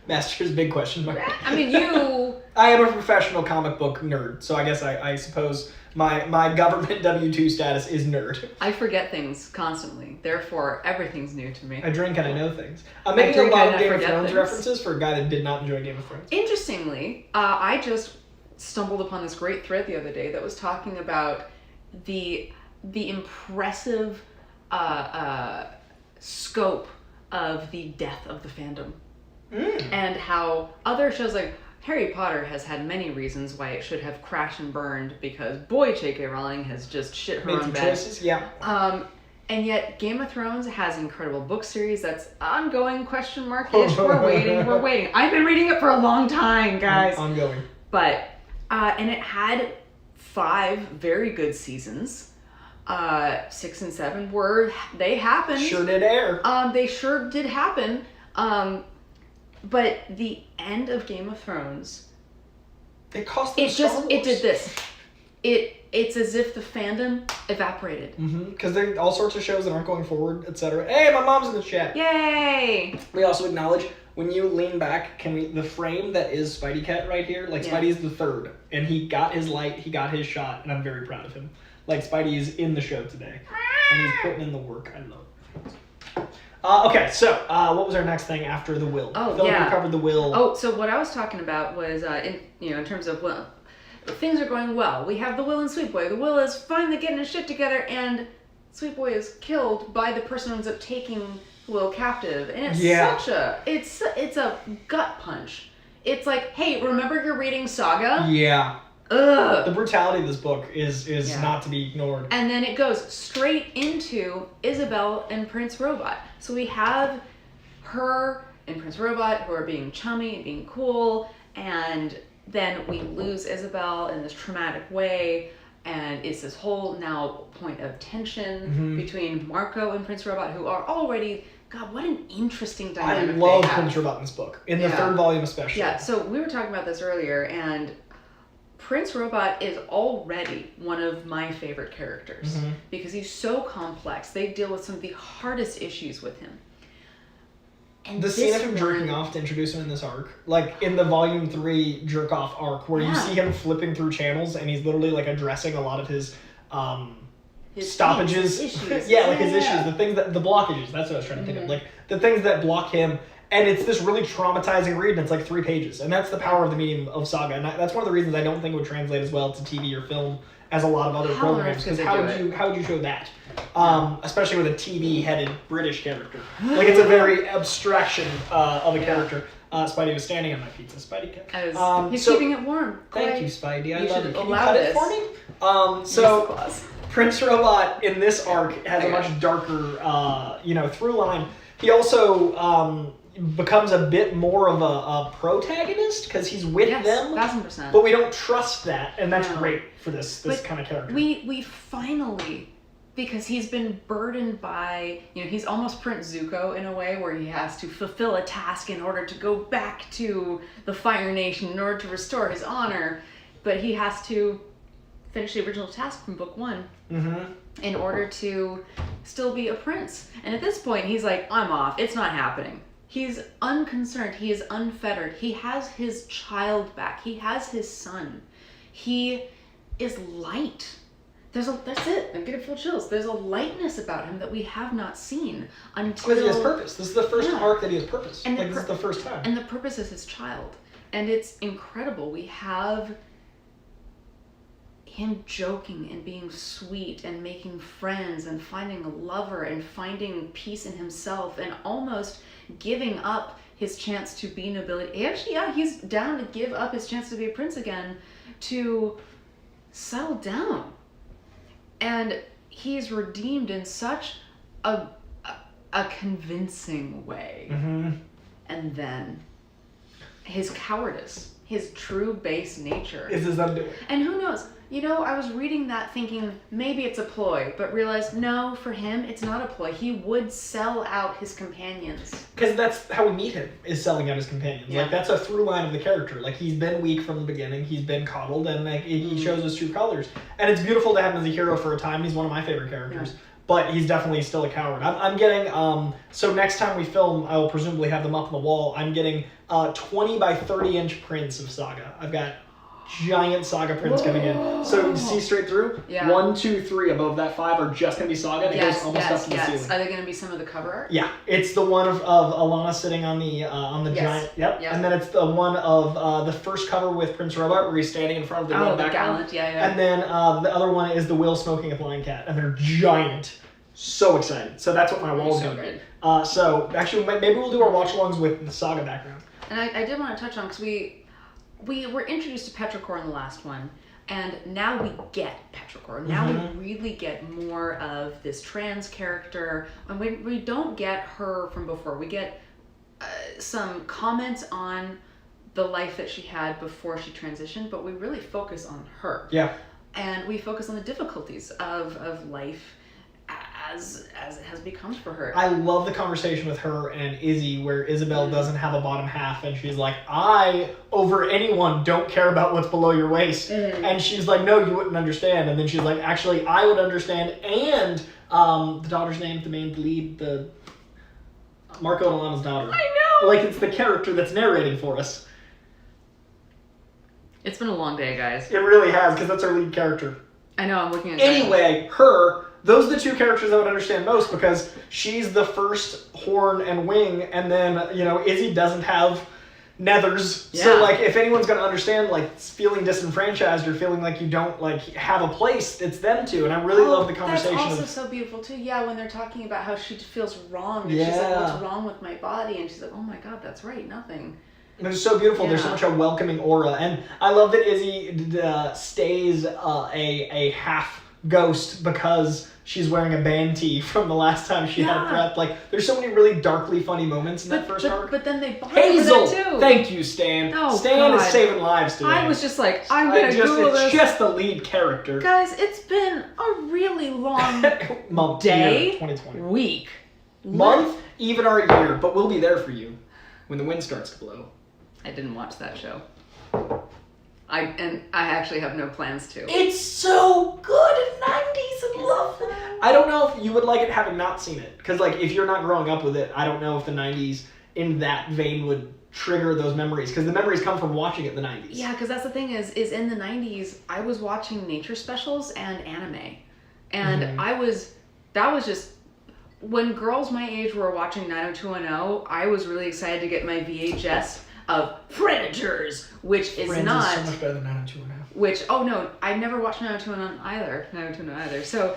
Master's big question mark. I mean, you... I am a professional comic book nerd, so I guess I suppose my government W-2 status is nerd. I forget things constantly, therefore everything's new to me. I drink and I know things. I'm making a lot of Game of Thrones references for a guy that did not enjoy Game of Thrones. Interestingly, I just stumbled upon this great thread the other day that was talking about the impressive scope of the death of the fandom. And how other shows like Harry Potter has had many reasons why it should have crashed and burned because boy, J.K. Rowling has just shit her own bed. Choices, yeah. And yet Game of Thrones has an incredible book series that's ongoing, question mark-ish. We're waiting. I've been reading it for a long time, guys. Ongoing. But, and it had 5 very good seasons. 6 and 7 they happened. Sure did air. They sure did happen. But the end of Game of Thrones, it cost them Star Wars. It did this. It's as if the fandom evaporated. Because there are all sorts of shows that aren't going forward, etc. Hey, my mom's in the chat. Yay! We also acknowledge when you lean back, the frame that is Spidey Cat right here, like Spidey is the third, and he got his light, he got his shot, and I'm very proud of him. Like Spidey is in the show today, and he's putting in the work. I love it. Okay, so what was our next thing after the will? Oh, Phil, yeah. We covered the will. Oh, so what I was talking about was in terms of things are going well. We have the Will and Sweet Boy. The Will is finally getting his shit together, and Sweet Boy is killed by the person who ends up taking Will captive, and it's it's a gut punch. It's like, hey, remember you're reading Saga? Yeah. Ugh. The brutality of this book is not to be ignored. And then it goes straight into Isabel and Prince Robot. So we have her and Prince Robot who are being chummy, being cool, and then we lose Isabel in this traumatic way, and it's this whole now point of tension between Marco and Prince Robot, who are already, God, what an interesting dynamic. I love Prince Robot in this book, in the 3rd volume especially. Yeah, so we were talking about this earlier, and Prince Robot is already one of my favorite characters because he's so complex. They deal with some of the hardest issues with him. And the scene of him jerking off to introduce him in this arc, like in the Volume 3 jerk-off arc, where you see him flipping through channels and he's literally like addressing a lot of his stoppages. His issues. Like his issues, the things that, the blockages, that's what I was trying to think of. Like, the things that block him, and it's this really traumatizing read, and it's like 3 pages. And that's the power of the medium of Saga, and that's one of the reasons I don't think it would translate as well to TV or film as a lot of other programs, because how would you show that? Especially with a TV-headed British character. Like, it's a very abstraction of a character. Spidey was standing on my pizza. Spidey kept. He's keeping it warm. Thank you, Spidey. I you love you. Can you allow cut this. it for me? So Prince Robot in this arc has a much darker, through line. He also becomes a bit more of a protagonist because he's with them. 1000%. But we don't trust that, and that's great for this kind of character. We finally, because he's been burdened by, he's almost Prince Zuko in a way, where he has to fulfill a task in order to go back to the Fire Nation in order to restore his honor, but he has to finish the original task from book 1 in order to still be a prince. And at this point, he's like, I'm off. It's not happening. He's unconcerned. He is unfettered. He has his child back. He has his son. He is light. That's it. I'm getting full chills. There's a lightness about him that we have not seen until... Because he has purpose. This is the first arc that he has purpose. And this is the first time. And the purpose is his child. And it's incredible. We have him joking and being sweet and making friends and finding a lover and finding peace in himself and almost giving up his chance to be nobility. Actually, he's down to give up his chance to be a prince again to settle down. And he's redeemed in such a convincing way. And then his cowardice, his true base nature. Is his undoing. And who knows? I was reading that thinking maybe it's a ploy, but realized no, for him, it's not a ploy. He would sell out his companions. Because that's how we meet him, is selling out his companions. Yeah. Like, that's a through line of the character. Like, he's been weak from the beginning. He's been coddled, and like, he shows his true colors. And it's beautiful to have him as a hero for a time. He's one of my favorite characters. Yeah. But he's definitely still a coward. I'm getting, so next time we film, I will presumably have them up on the wall. I'm getting 20 by 30 inch prints of Saga. I've got giant Saga prints coming in. So you see straight through? Yeah. 1, 2, 3 above that 5 are just going to be Saga, and it goes almost up to the ceiling. Are they going to be some of the cover art? Yeah. It's the one of Alana sitting on the giant. Yep. And then it's the one of the first cover with Prince Robot where he's standing in front of the red background. Gallant, yeah. And then the other one is the Will smoking a blind cat, and they're giant. So excited. So that's what my wall is going to be. So actually, maybe we'll do our watch-alongs with the Saga background. And I did want to touch on, because we were introduced to Petrichor in the last one, and now we get Petrichor. Now we really get more of this trans character, and we don't get her from before. We get some comments on the life that she had before she transitioned, but we really focus on her. Yeah. And we focus on the difficulties of life as it has become for her. I love the conversation with her and Izzy where Isabel doesn't have a bottom half, and she's like, I, over anyone, don't care about what's below your waist. And she's like, no, you wouldn't understand. And then she's like, actually, I would understand. And the daughter's name, the main lead, the Marco and Alana's daughter. I know! Like, it's the character that's narrating for us. It's been a long day, guys. It really has, because that's our lead character. I know, I'm looking at Anyway, those are the 2 characters I would understand most, because she's the first horn and wing, and then, Izzy doesn't have nethers. Yeah. So, like, if anyone's going to understand, like, feeling disenfranchised or feeling like you don't, like, have a place, it's them 2. And I really love the conversation. That's also so beautiful, too. Yeah, when they're talking about how she feels wrong, and she's like, what's wrong with my body? And she's like, oh my God, that's right, nothing. And it's so beautiful. Yeah. There's so much a welcoming aura. And I love that Izzy stays a half ghost because she's wearing a band tee from the last time she had a prep. Like, there's so many really darkly funny moments in that first arc. But then they bond Hazel! over that too. Thank you, Stan. Oh, Stan God. is saving lives today. I was just like, I'm going to Google this. It's just the lead character. Guys, it's been a really long month, day, year, 2020. Week, month, even our year. But we'll be there for you when the wind starts to blow. I didn't watch that show. I actually have no plans to. It's so good in 90s and love. I don't know if you would like it having not seen it. Because, like, if you're not growing up with it, I don't know if the 90s in that vein would trigger those memories. Because the memories come from watching it in the 90s. Yeah, because that's the thing is in the 90s, I was watching nature specials and anime. And that was just, when girls my age were watching 90210, I was really excited to get my VHS of Predators, which is Friends not... is so much better than 90210. Which, oh no, I never watched 90210 either. So,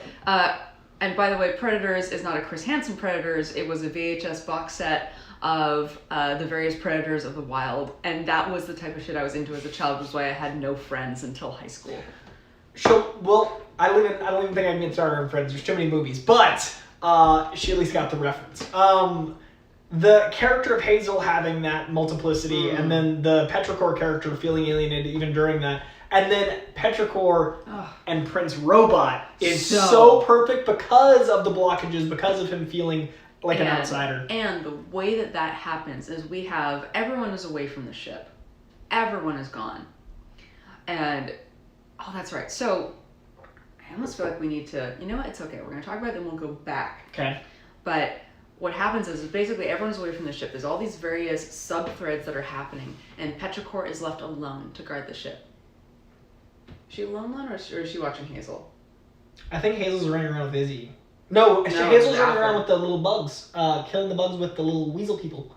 and by the way, Predators is not a Chris Hansen Predators. It was a VHS box set of the various Predators of the wild. And that was the type of shit I was into as a child, which is why I had no friends until high school. So, well, I don't even think I can get started on Friends. There's too many movies. But she at least got the reference. The character of Hazel having that multiplicity, and then the Petrichor character feeling alienated even during that, and then Petrichor and Prince Robot is so perfect because of the blockages, because of him feeling like an outsider. And the way that happens is everyone is away from the ship. Everyone is gone. And, oh, that's right. So, I almost feel like we need to, you know what, it's okay. We're going to talk about it, then we'll go back. Okay. But what happens is basically everyone's away from the ship. There's all these various sub-threads that are happening, and Petrichor is left alone to guard the ship. Is she alone, or is she watching Hazel? I think Hazel's running around with Izzy. No, Hazel's running around with the little bugs, killing the bugs with the little weasel people.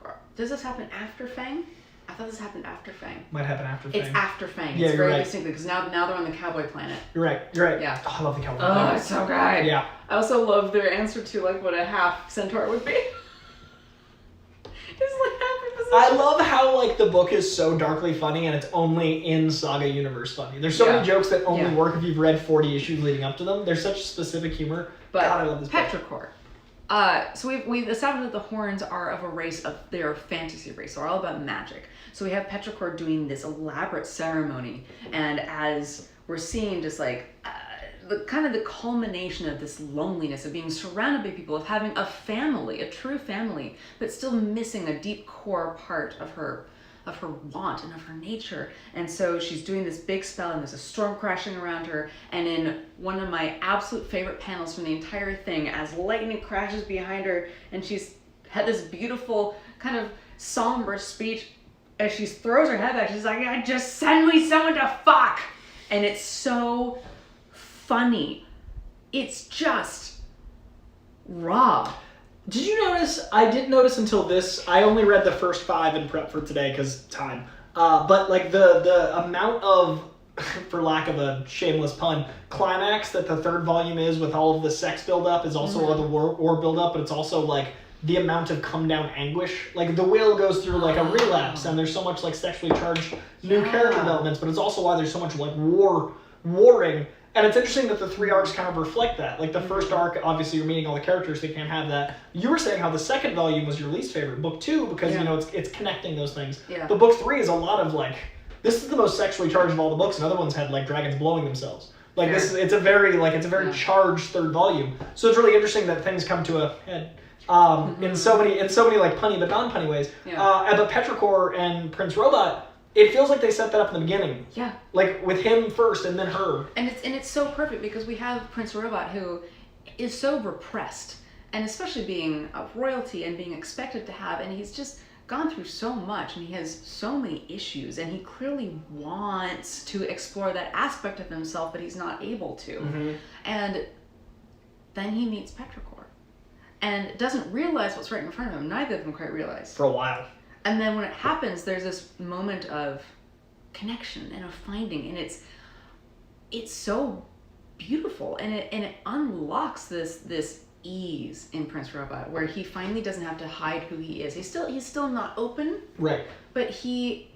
Or does this happen after Fang? I thought this happened after Fang. Might happen after Fang. It's after Fang. Yeah, it's very right. distinctly, because now they're on the cowboy planet. You're right. Yeah. Oh, I love the cowboy planet. Oh, it's so good. Yeah. I also love their answer to like what a half centaur would be. It's like half a position. I love how like the book is so darkly funny and it's only in Saga universe funny. There's so many jokes that only work if you've read 40 issues leading up to them. There's such specific humor. But God, I love this book. Petrichor. So we've established that the Horns are of a race of, they're a fantasy race, so they're all about magic. So we have Petrichor doing this elaborate ceremony, and as we're seeing just like the culmination of this loneliness of being surrounded by people, of having a family, a true family, but still missing a deep core part of her want and of her nature. And so she's doing this big spell, and there's a storm crashing around her, and in one of my absolute favorite panels from the entire thing, as lightning crashes behind her, and she's had this beautiful kind of somber speech, as she throws her head back, she's like, "I just send me someone to fuck!" And it's so funny. It's just raw. Did you notice? I didn't notice until this. I only read the first 5 in prep for today because time. But like the amount of, for lack of a shameless pun, climax that the 3rd volume is with all of the sex buildup is also all the war buildup, but it's also like the amount of come down anguish. Like the will goes through like a relapse, and there's so much like sexually charged new character developments, but it's also why there's so much like warring. And it's interesting that the 3 arcs kind of reflect that. Like the first arc, obviously you're meeting all the characters, so you can't have that. You were saying how the 2nd volume was your least favorite. Book 2, because you know it's connecting those things. Yeah. But book 3 is a lot of like, this is the most sexually charged of all the books, and other ones had like dragons blowing themselves. Like it's a very charged 3rd volume. So it's really interesting that things come to a head. In so many like punny but non-punny ways. But Petrichor and Prince Robot, it feels like they set that up in the beginning. Yeah. Like with him first and then her. And it's so perfect because we have Prince Robot, who is so repressed, and especially being of royalty and being expected to have, and he's just gone through so much, and he has so many issues, and he clearly wants to explore that aspect of himself, but he's not able to. Mm-hmm. And then he meets Petrichor and doesn't realize what's right in front of him. Neither of them quite realize. For a while. And then when it happens, there's this moment of connection and of finding, and it's so beautiful, and it unlocks this ease in Prince Robot, where he finally doesn't have to hide who he is. He's still not open, right? But he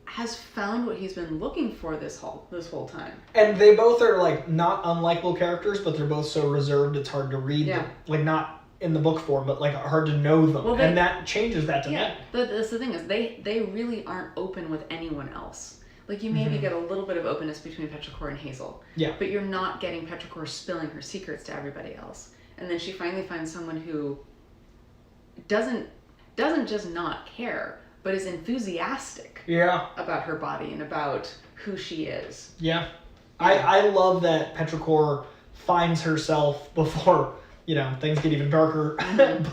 has found what he's been looking for this whole time. And they both are like not unlikable characters, but they're both so reserved it's hard to read them. Like not in the book form, but like hard to know them. Well, and that changes that to me. That's the thing, is they really aren't open with anyone else. Like you maybe get a little bit of openness between Petrichor and Hazel. Yeah. But you're not getting Petrichor spilling her secrets to everybody else. And then she finally finds someone who doesn't just not care, but is enthusiastic about her body and about who she is. Yeah. I love that Petrichor finds herself before, things get even darker.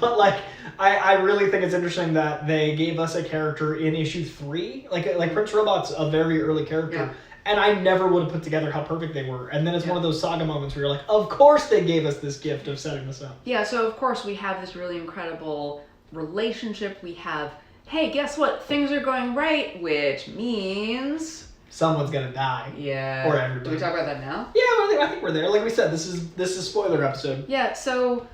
But like, I really think it's interesting that they gave us a character in issue 3. Like Prince Robot's a very early character. Yeah. And I never would have put together how perfect they were. And then it's one of those Saga moments where you're like, of course they gave us this gift of setting this up. Yeah, so of course we have this really incredible relationship. We have, hey, guess what? Things are going right, which means... someone's gonna die. Yeah. Or everybody. Do we talk about that now? Yeah, well, I think we're there. Like we said, this is spoiler episode. Yeah, so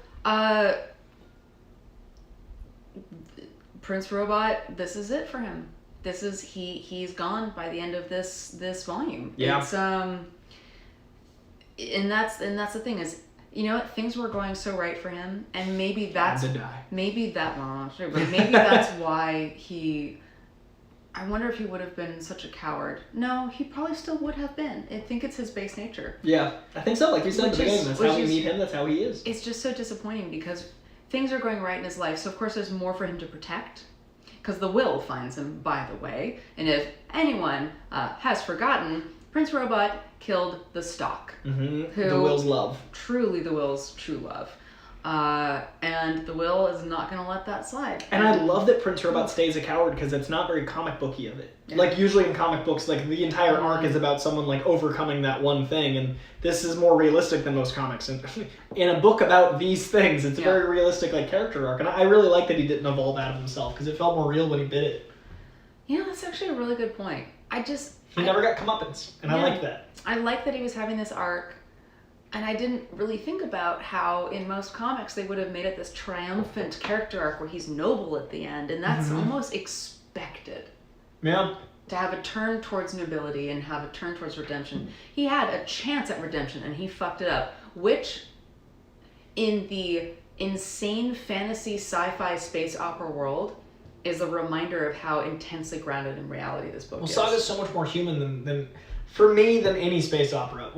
Prince Robot, this is it for him. This is he's gone by the end of this volume. Yeah. It's and that's the thing is, things were going so right for him, and maybe that's to die. Maybe that but maybe that's why he. I wonder if he would have been such a coward. No, he probably still would have been. I think it's his base nature. Yeah, I think so. Like you said at the beginning, that's how we meet him. That's how he is. It's just so disappointing because things are going right in his life. So of course there's more for him to protect. Because the will finds him, by the way. And if anyone has forgotten, Prince Robot killed the Stalk. Mm-hmm. The will's love. Truly the will's true love. And the will is not going to let that slide. And I love that Prince Robot stays a coward because it's not very comic booky of it. Yeah. Like usually in comic books, like the entire arc is about someone like overcoming that one thing, and this is more realistic than most comics. And in a book about these things, it's a very realistic like character arc, and I really like that he didn't evolve out of himself because it felt more real when he bit it. Yeah, that's actually a really good point. He never got comeuppance, and I like that. I like that he was having this arc. And I didn't really think about how in most comics they would have made it this triumphant character arc where he's noble at the end, and that's almost expected. Yeah. To have a turn towards nobility and have a turn towards redemption. He had a chance at redemption and he fucked it up, which in the insane fantasy sci-fi space opera world is a reminder of how intensely grounded in reality this book is. Well, Saga's so much more human than for me, than any space opera.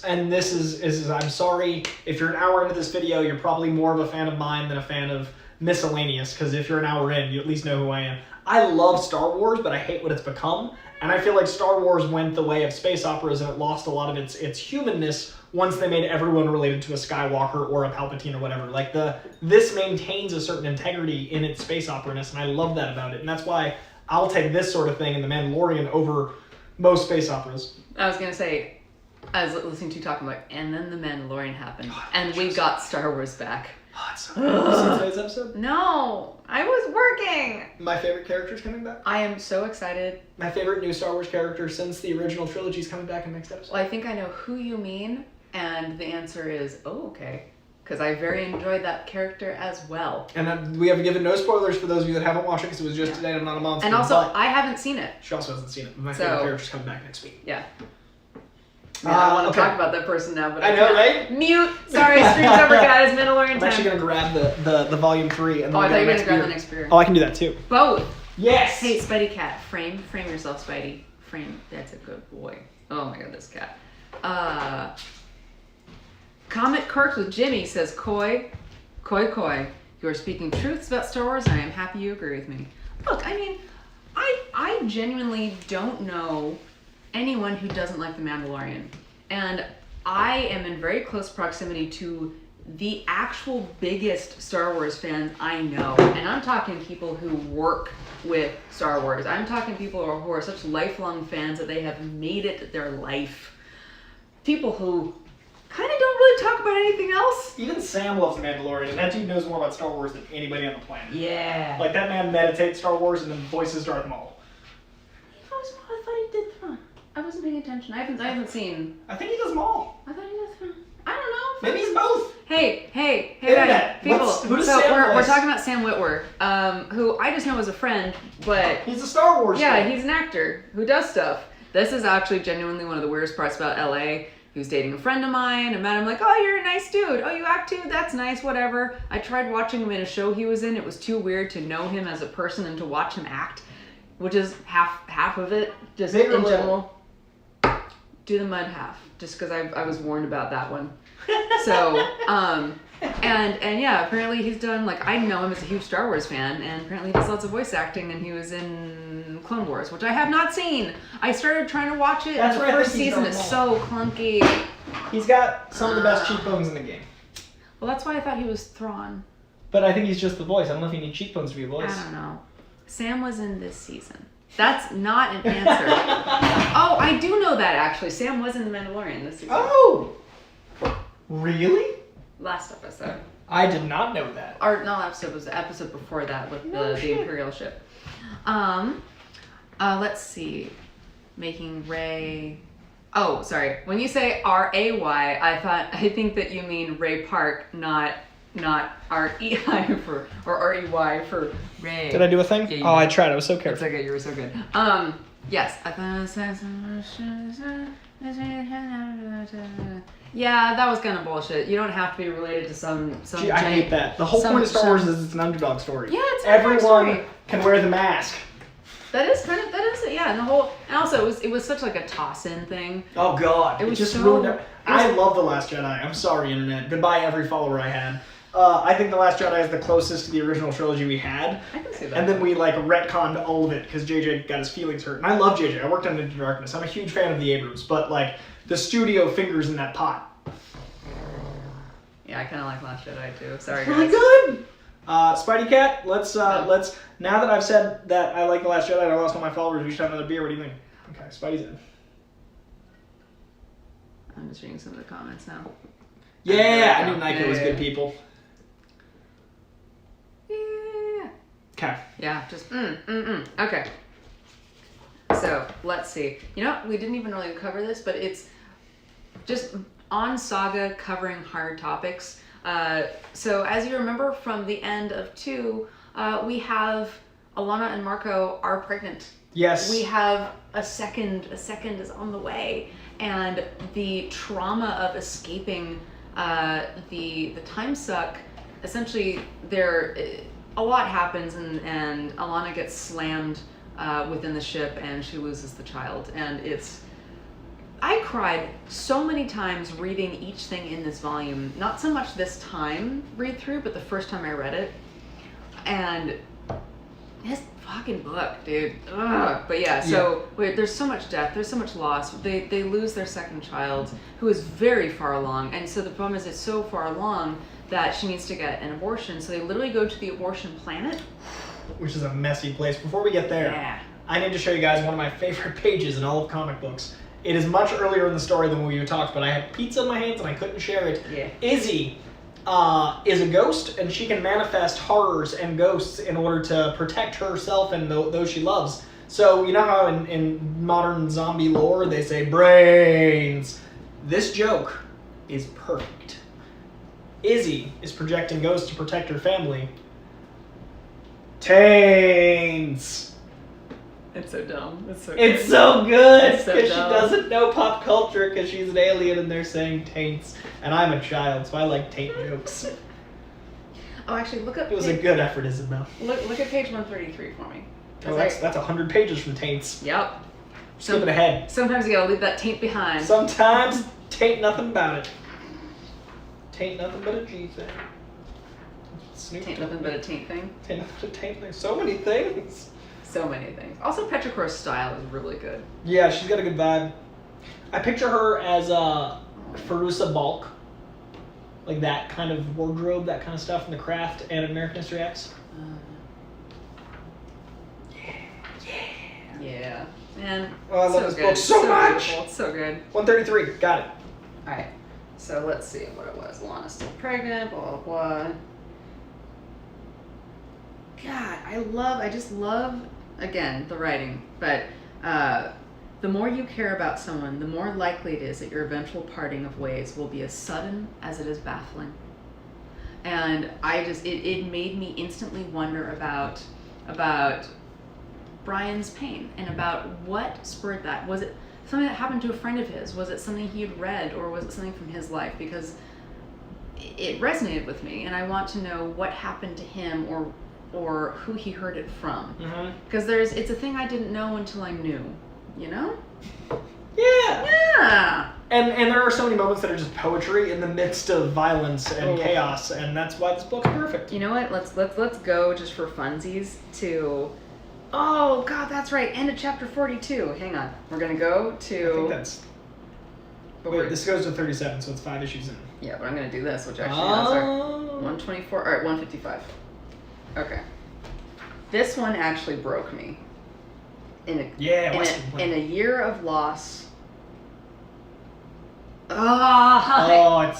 And this is, I'm sorry, if you're an hour into this video, you're probably more of a fan of mine than a fan of Miscellaneous, because if you're an hour in, you at least know who I am. I love Star Wars, but I hate what it's become, and I feel like Star Wars went the way of space operas, and it lost a lot of its humanness once they made everyone related to a Skywalker or a Palpatine or whatever. Like, this maintains a certain integrity in its space opera-ness, and I love that about it, and that's why I'll take this sort of thing in The Mandalorian over most space operas. I was gonna say, I was listening to you talking about, and then The Mandalorian happened, and we got Star Wars back. Oh, it's so good. Have you seen today's episode? No, I was working. My favorite character's coming back. I am so excited. My favorite new Star Wars character since the original trilogy is coming back in the next episode. Well, I think I know who you mean, and the answer is, oh, okay. Because I very enjoyed that character as well. And we have given no spoilers for those of you that haven't watched it because it was just today and I'm not a monster. And also, I haven't seen it. She also hasn't seen it. My favorite character's coming back next week. Yeah. I want to talk about that person now, but I know, can't. right? Mute. Sorry, stream's over, guys. Mandalorian time. I'm actually going to grab the volume 3 and then I thought you were going to grab beer. the next beer. Oh, I can do that too. Both. Yes! Hey, Spidey Cat. Frame yourself, Spidey. Frame. That's a good boy. Oh my god, this cat. Comet Kirks with Jimmy says, Coy, you are speaking truths about Star Wars, and I am happy you agree with me. Look, I mean, I genuinely don't know anyone who doesn't like The Mandalorian. And I am in very close proximity to the actual biggest Star Wars fans I know. And I'm talking people who work with Star Wars. I'm talking people who are such lifelong fans that they have made it their life. People who kind of don't really talk about anything else. Even Sam loves The Mandalorian, and that dude knows more about Star Wars than anybody on the planet. Yeah. Like, that man meditates Star Wars and then voices Darth Maul. I thought he did Thrawn. I wasn't paying attention. I haven't seen. I think he does Maul. I thought he did Thrawn. I don't know. Maybe he's both. Hey, Internet. guys, people. Who does so Sam we're voice? talking about Sam Witwer, who I just know as a friend, but He's a Star Wars fan. he's an actor who does stuff. This is actually genuinely one of the weirdest parts about LA. He was dating a friend of mine. I met him like, oh, you're a nice dude. Oh, you act too? That's nice, whatever. I tried watching him in a show he was in. It was too weird to know him as a person and to watch him act, which is half of it, just Big or in little? general. Do the mud half, just because I was warned about that one. So, And yeah, apparently he's done, like, I know him as a huge Star Wars fan, and apparently he does lots of voice acting, and he was in Clone Wars, which I have not seen. I started trying to watch it, and the first season is so clunky. He's got some of the best cheekbones in the game. Well, that's why I thought he was Thrawn. But I think he's just the voice. I don't know if you need cheekbones to be a voice. I don't know. Sam was in this season. That's not an answer. Oh, I do know that, actually. Sam was in The Mandalorian this season. Oh! Really? Last episode. I did not know that. Or not last episode, it was the episode before that with the Imperial ship. Let's see. Making Ray... Oh, sorry. When you say R-A-Y, I think that you mean Ray Park, not R-E-I or R-E-Y for Ray. Did I do a thing? Yeah, I tried. I was so careful. It's okay. You were so good. Yes. Yeah, that was kind of bullshit. You don't have to be related to some. Gee, I hate that. The whole point of Star Wars is it's an underdog story. Yeah, it's an underdog Everyone story. can wear the mask. That is it. Yeah, and also it was such like a toss-in thing. Oh God, it was just so, ruined it. I love The Last Jedi. I'm sorry, internet. Goodbye, every follower I had. I think The Last Jedi is the closest to the original trilogy we had. I can see that. And then we like retconned all of it because JJ got his feelings hurt. And I love JJ. I worked on Into Darkness. I'm a huge fan of the Abrams, but like the studio fingers in that pot. Yeah, I kind of like Last Jedi too. Sorry, guys. Really good. Spidey Cat, let's now that I've said that I like The Last Jedi and I lost all my followers, we should have another beer. What do you think? Okay, Spidey's in. I'm just reading some of the comments now. Yeah, I knew Nike was good people. Yeah. Okay. Yeah, just Okay. So, let's see. You know, we didn't even really cover this, but it's just on Saga covering hard topics. So, as you remember from the end of 2, we have Alana and Marco are pregnant. Yes. We have a second is on the way, and the trauma of escaping the time suck. Essentially, a lot happens, and Alana gets slammed within the ship, and she loses the child, and I cried so many times reading each thing in this volume. Not so much this time read through, but the first time I read it. And this fucking book, dude. Ugh. But yeah, so there's so much death, there's so much loss. They lose their second child, who is very far along. And so the problem is it's so far along that she needs to get an abortion. So they literally go to the abortion planet. Which is a messy place. Before we get there, I need to show you guys one of my favorite pages in all of comic books. It is much earlier in the story than when we talked, but I had pizza in my hands and I couldn't share it. Yeah. Izzy is a ghost, and she can manifest horrors and ghosts in order to protect herself and those she loves. So you know how in modern zombie lore they say brains? This joke is perfect. Izzy is projecting ghosts to protect her family. Taints. It's so dumb. It's so It's so good It's so because she dumb. doesn't know pop culture because she's an alien and they're saying taints. And I'm a child, so I like taint jokes. Oh, actually, look up. It was a good effort, Isabel. Look at page 133 for me. Oh, that's 100 pages from taints. Yep. Skipping ahead. Sometimes you gotta leave that taint behind. Sometimes taint nothing about it. Taint nothing but a G thing. Snoop Taint nothing but a taint thing. Taint nothing but a taint thing. So many things. So many things. Also, Petrichor's style is really good. Yeah, she's got a good vibe. I picture her as Feruza Balk. Like that kind of wardrobe, that kind of stuff in The Craft and American History X. Yeah. Man. Oh, I love so this good. book so much! Beautiful. It's so good. 133, got it. Alright. So let's see what it was. Lana's still pregnant, blah, blah, blah. God, I just love, again, the writing, but the more you care about someone, the more likely it is that your eventual parting of ways will be as sudden as it is baffling. And it made me instantly wonder about Brian's pain and about what spurred that. Was it something that happened to a friend of his? Was it something he had read, or was it something from his life? Because it resonated with me, and I want to know what happened to him or who he heard it from. Because it's a thing I didn't know until I knew, you know? Yeah. Yeah. And there are so many moments that are just poetry in the midst of violence and chaos, and that's why this book's perfect. You know what? Let's go just for funsies to. Oh God, that's right. End of chapter 42. Hang on, we're gonna go to. I think that's. Wait, this goes to 37, so it's 5 issues in. Yeah, but I'm gonna do this, which actually is our 124. All right, 155. Okay. This one actually broke me. In a year of loss. I'm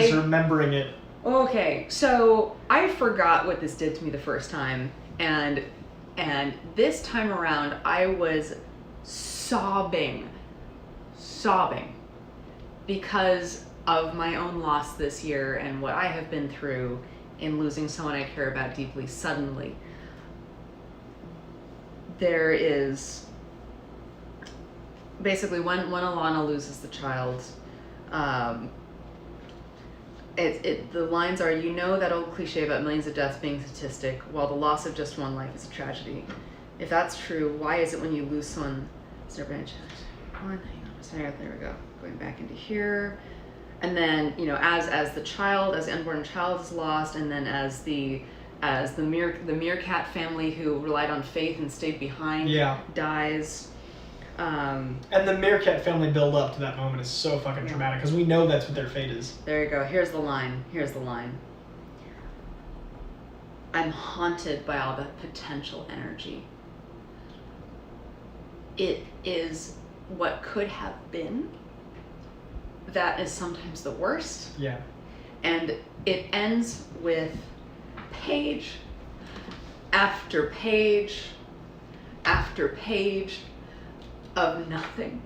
just remembering it. Okay, so I forgot what this did to me the first time, and this time around I was sobbing because of my own loss this year and what I have been through in losing someone I care about deeply suddenly. There is basically when Alana loses the child, the lines are, you know that old cliche about millions of deaths being statistic, while the loss of just one life is a tragedy. If that's true, why is it when you lose someone, there we go, going back into here, and then as the unborn child is lost, and then as the meerkat family who relied on faith and stayed behind dies. And the meerkat family build up to that moment is so fucking dramatic because we know that's what their fate is. There you go. Here's the line. I'm haunted by all the potential energy. It is what could have been. That is sometimes the worst. Yeah. And it ends with page after page after page of nothing.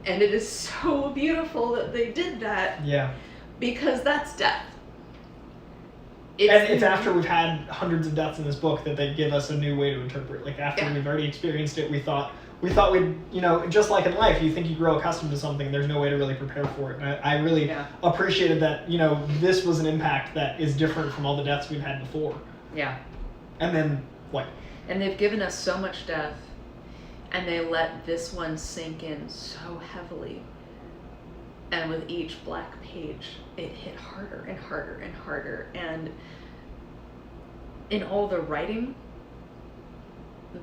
And it is so beautiful that they did that. Yeah. Because that's death. It's after we've had hundreds of deaths in this book that they give us a new way to interpret. Like after we've already experienced it, we thought we'd, just like in life, you think you grow accustomed to something, there's no way to really prepare for it. And I really appreciated that, this was an impact that is different from all the deaths we've had before. Yeah. And then, what? And they've given us so much death, and they let this one sink in so heavily. And with each black page, it hit harder and harder and harder. And in all the writing,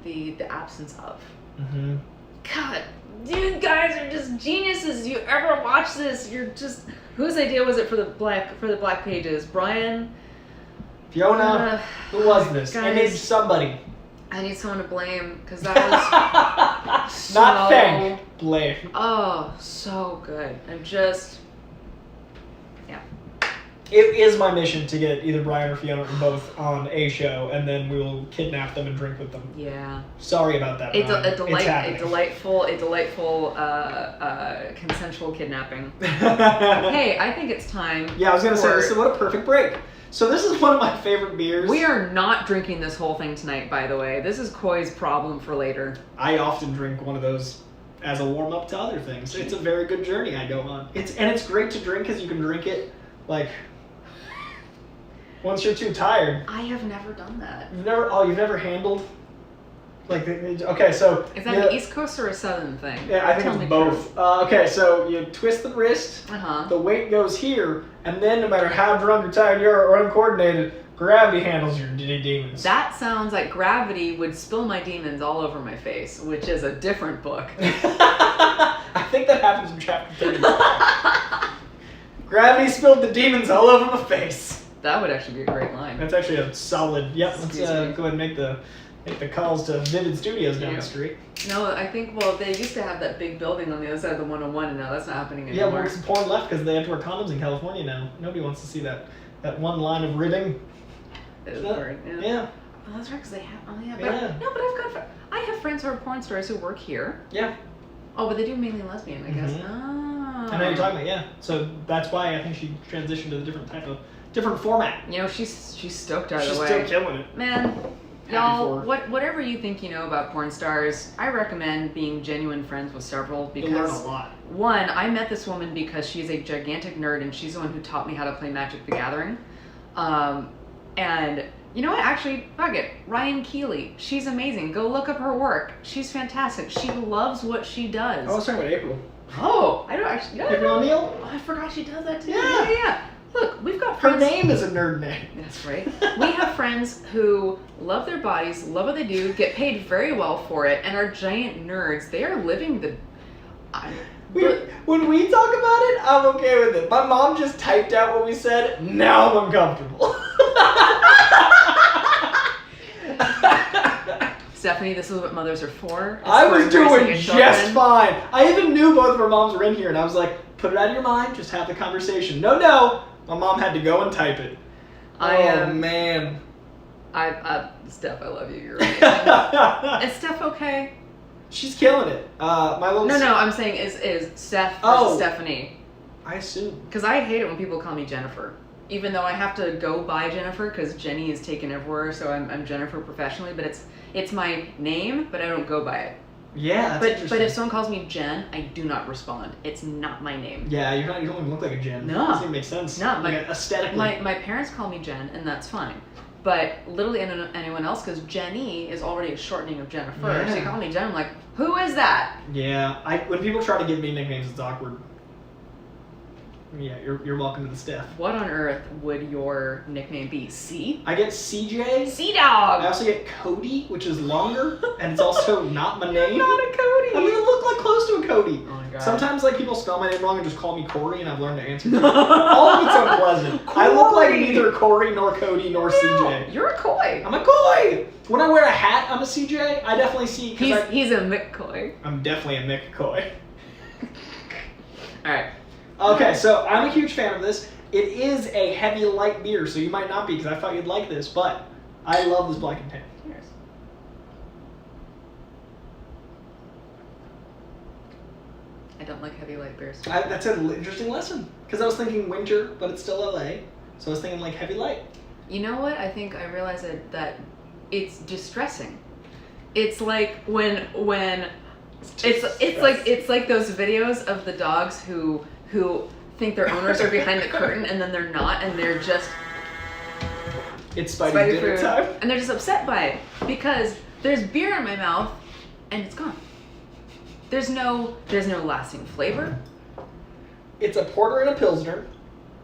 the absence of. Mm-hmm. God, you guys are just geniuses. You ever watch this? You're just. Whose idea was it for the black pages? Brian? Fiona? Who was this? Guys, I need somebody. I need someone to blame because that was so, not thank, blame. Oh, so good. I'm just. It is my mission to get either Brian or Fiona or both on a show, and then we will kidnap them and drink with them. Yeah. Sorry about that. It's a delightful consensual kidnapping. Hey, I think it's time. Yeah, I was gonna say, this is what a perfect break. So this is one of my favorite beers. We are not drinking this whole thing tonight, by the way. This is Coy's problem for later. I often drink one of those as a warm up to other things. It's a very good journey I go on. It's great to drink because you can drink it like. Once you're too tired. I have never done that. You've never handled? Okay, so... Is that an East Coast or a Southern thing? Yeah, I think it's both. Okay, so you twist the wrist, the weight goes here, and then no matter how drunk or tired you are or uncoordinated, gravity handles your demons. That sounds like gravity would spill my demons all over my face, which is a different book. I think that happens in chapter 30. Gravity spilled the demons all over my face. That would actually be a great line. That's actually a solid. Yep. Let's go ahead and make the calls to Vivid Studios down the street. No, I think they used to have that big building on the other side of the 101, and now that's not happening anymore. Yeah, well, some porn left because they have to wear condoms in California now. Nobody wants to see that one line of ribbing. It is weird. Yeah. Oh, that's right, because they have. Oh yeah. But I have friends who are porn stars who work here. Yeah. Oh, but they do mainly lesbian, I guess. Oh. I know you're talking about, yeah. So that's why I think she transitioned to the different format. She's stoked out of the way. She's still killing it. Man, y'all, whatever you think you know about porn stars, I recommend being genuine friends with several because you'll learn a lot. One, I met this woman because she's a gigantic nerd and she's the one who taught me how to play Magic the Gathering. And you know what? Actually, fuck it. Ryan Keeley. She's amazing. Go look up her work. She's fantastic. She loves what she does. I was talking about April. Oh, I don't actually. No, April O'Neil? Oh, I forgot she does that too. Yeah. Look, we've got Her friends. name is a nerd name. That's right. We have friends who love their bodies, love what they do, get paid very well for it, and are giant nerds. They are living the. When we talk about it, I'm okay with it. My mom just typed out what we said. Now I'm uncomfortable. Stephanie, this is what mothers are for. It's I for was embracing doing your just children. fine. I even knew both of our moms were in here, and I was like, put it out of your mind. Just have the conversation. No. My mom had to go and type it. Man. Steph, I love you. You're amazing. Is Steph okay? She's killing it. My little No, I'm saying is Steph versus Oh. Stephanie. I assume. Because I hate it when people call me Jennifer. Even though I have to go by Jennifer because Jenny is taken everywhere, so I'm Jennifer professionally, but it's my name, but I don't go by it. Yeah, that's But if someone calls me Jen, I do not respond. It's not my name. Yeah, you don't even look like a Jen. No. It doesn't even make sense. No, like aesthetically. My parents call me Jen, and that's fine. But literally anyone else, because Jenny is already a shortening of Jennifer. Yeah. So you call me Jen, I'm like, who is that? Yeah, when people try to give me nicknames, it's awkward. Yeah, you're welcome to the Steph. What on earth would your nickname be? C? I get CJ. C Dog! I also get Cody, which is longer, and it's also not my name. Not a Cody! I don't even look like close to a Cody. Oh my god. Sometimes like people spell my name wrong and just call me Corey, and I've learned to answer. All of it's unpleasant. I look like Corey. neither Corey nor Cody nor CJ. You're a Coy. I'm a Coy. When I wear a hat, I'm a CJ. I definitely see. He's a McCoy. I'm definitely a Mick Coy. Alright. Okay, so I'm a huge fan of this. It is a heavy light beer, so you might not be, because I thought you'd like this, but I love this black and tan. Cheers. I don't like heavy light beers. That's an interesting lesson, because I was thinking winter, but it's still LA, so I was thinking like heavy light. You know what? I think I realized that it's distressing. It's like when it's like those videos of the dogs who think their owners are behind the curtain and then they're not, and they're just It's Spidey dinner food, time. and they're just upset by it because there's beer in my mouth and it's gone. There's no lasting flavor. It's a porter and a pilsner.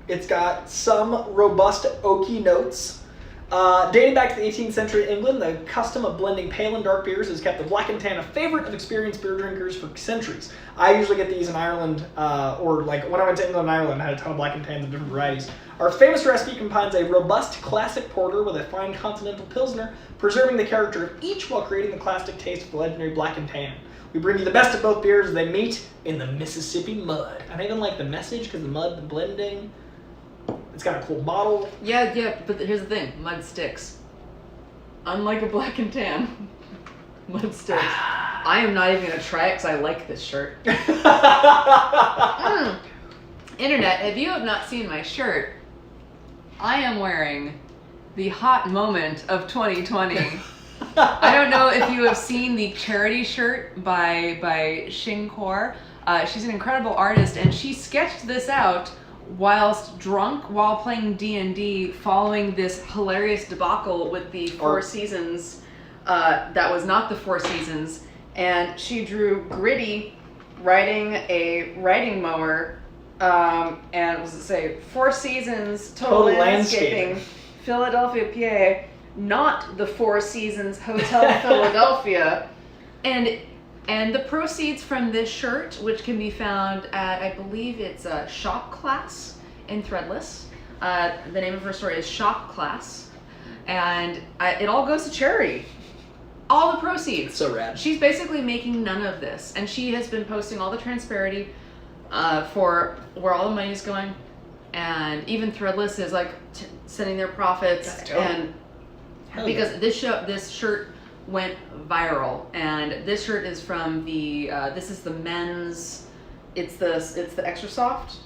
It's got some robust oaky notes. Dating back to the 18th century England, the custom of blending pale and dark beers has kept the black and tan a favorite of experienced beer drinkers for centuries. I usually get these in Ireland, or like when I went to England and Ireland, I had a ton of black and tans of different varieties. Our famous recipe combines a robust classic porter with a fine continental pilsner, preserving the character of each while creating the classic taste of the legendary black and tan. We bring you the best of both beers as they meet in the Mississippi mud. And I even like the message because the mud, the blending. It's got a cool bottle. Yeah, but here's the thing: mud sticks. Unlike a black and tan, mud sticks. I am not even gonna try it because I like this shirt. Internet, if you have not seen my shirt, I am wearing the hot moment of 2020. I don't know if you have seen the charity shirt by Xing Kaur. She's an incredible artist, and she sketched this out whilst drunk while playing D&D, following this hilarious debacle with the Four Seasons that was not the Four Seasons. And she drew Gritty riding a riding mower, and what does it say? Four Seasons Total Landscaping, Philadelphia, PA, not the Four Seasons Hotel Philadelphia. And the proceeds from this shirt, which can be found at, I believe it's a Shop Class in Threadless. The name of her store is Shop Class. And it all goes to charity. All the proceeds. So rad. She's basically making none of this. And she has been posting all the transparency for where all the money is going. And even Threadless is like sending their profits. That's dope. And because this shirt went viral, and this shirt is from the this is the men's, it's the extra soft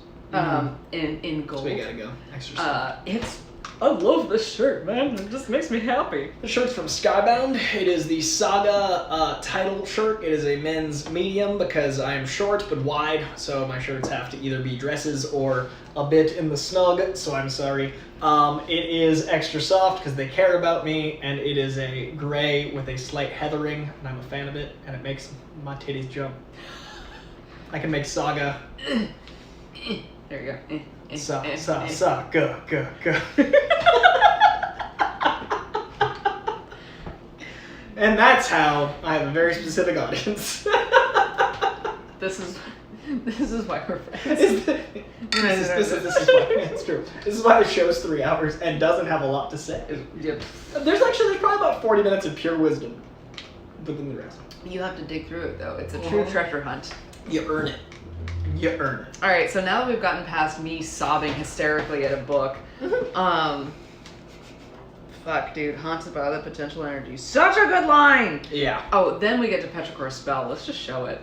in gold. So we gotta go. Exercise. I love this shirt, man. It just makes me happy. The shirt's from Skybound. It is the Saga title shirt. It is a men's medium because I am short but wide, so my shirts have to either be dresses or a bit in the snug, so I'm sorry. It is extra soft because they care about me, and it is a gray with a slight heathering, and I'm a fan of it, and it makes my titties jump. I can make Saga. There you go. Saga. And that's how I have a very specific audience. This is why we're friends. This is why it's true. This is why the show's 3 hours and doesn't have a lot to say. Yep. There's probably about 40 minutes of pure wisdom within the rest. You have to dig through it though. It's a true treasure hunt. You earn it. You earn it. All right, so now that we've gotten past me sobbing hysterically at a book, fuck, dude, haunted by other potential energy. Such a good line. Yeah. Oh, then we get to Petrichor's spell. Let's just show it.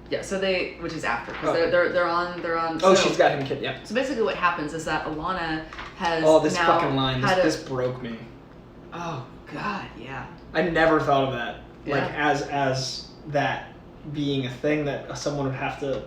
Yeah, so which is after, because they're on. Oh, she's got him kid. Yeah. So basically, what happens is that Alana has. Oh, this now fucking line. This broke me. Oh God, yeah. I never thought of that. Yeah. Like as that being a thing that someone would have to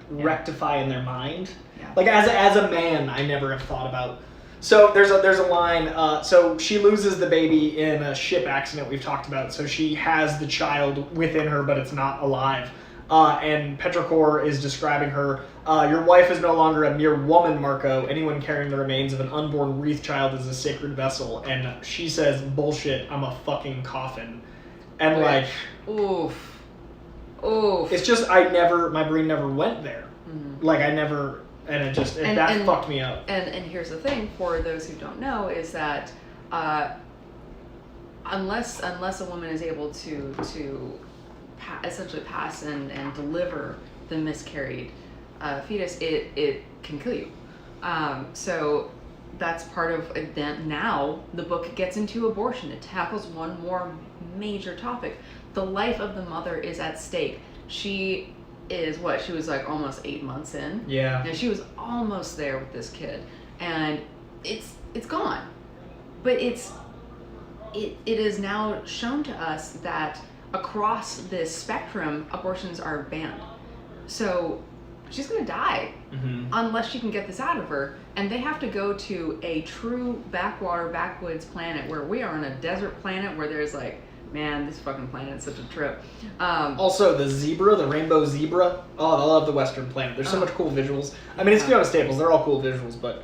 rectify in their mind. Yeah. Like as a man, I never have thought about. So there's a line. So she loses the baby in a ship accident we've talked about. So she has the child within her, but it's not alive. And Petrichor is describing her. Your wife is no longer a mere woman, Marco. Anyone carrying the remains of an unborn wreath child is a sacred vessel. And she says, "Bullshit! I'm a fucking coffin." And oof. It's just my brain never went there. Mm-hmm. Like I never, and that fucked me up. And here's the thing for those who don't know is that unless a woman is able to essentially pass and deliver the miscarried fetus, it can kill you. So that's part of then. Now the book gets into abortion. It tackles one more major topic. The life of the mother is at stake. She is she was like almost 8 months in. Yeah. And she was almost there with this kid, and it's gone. But it is now shown to us that across this spectrum, abortions are banned. So she's gonna die unless she can get this out of her, and they have to go to a true backwoods planet where we are on a desert planet where there's man, this fucking planet is such a trip. Also, the rainbow zebra. Oh, I love the Western planet. There's so much cool visuals. I mean, it's Fiona Staples. They're all cool visuals, but